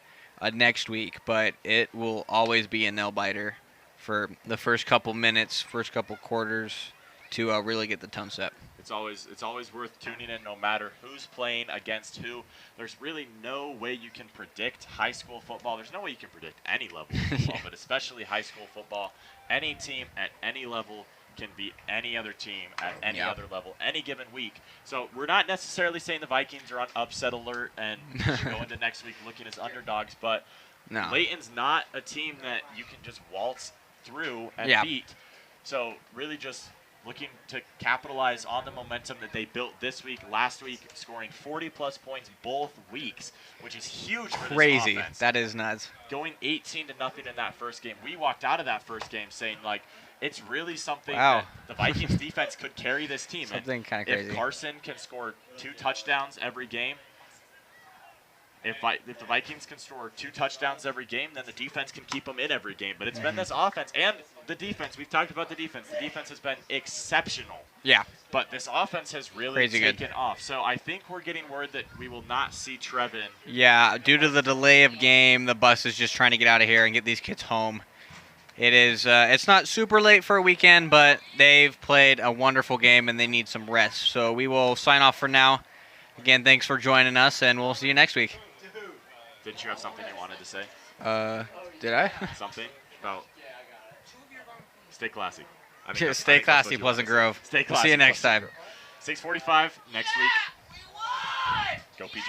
next week, but it will always be a nail-biter for the first couple minutes, first couple quarters to really get the tone set. It's always worth tuning in no matter who's playing against who. There's really no way you can predict high school football. There's no way you can predict any level of football, but especially high school football. Any team at any level can beat any other team at any other level any given week. So we're not necessarily saying the Vikings are on upset alert and should go into next week looking as underdogs, but No. Layton's not a team that you can just waltz through and beat. So really just looking to capitalize on the momentum that they built this week, last week, scoring 40-plus points both weeks, which is huge for this offense. That is nuts. Going 18-0 in that first game. We walked out of that first game saying, like, it's really something that the Vikings defense could carry this team. Something kind of crazy. If Carson can score 2 touchdowns every game, if the Vikings can score 2 touchdowns every game, then the defense can keep them in every game. But it's been this offense and the defense. We've talked about the defense. The defense has been exceptional. Yeah. But this offense has really taken off. So I think we're getting word that we will not see Trevin. Yeah, due to the delay of game, the bus is just trying to get out of here and get these kids home. It is. It's not super late for a weekend, but they've played a wonderful game and they need some rest. So we will sign off for now. Again, thanks for joining us, and we'll see you next week. Didn't you have something you wanted to say? Did I? Something about stay classy. Stay classy, Pleasant Grove. Stay classy. We'll see you next time. 6:45 next week. Go PG.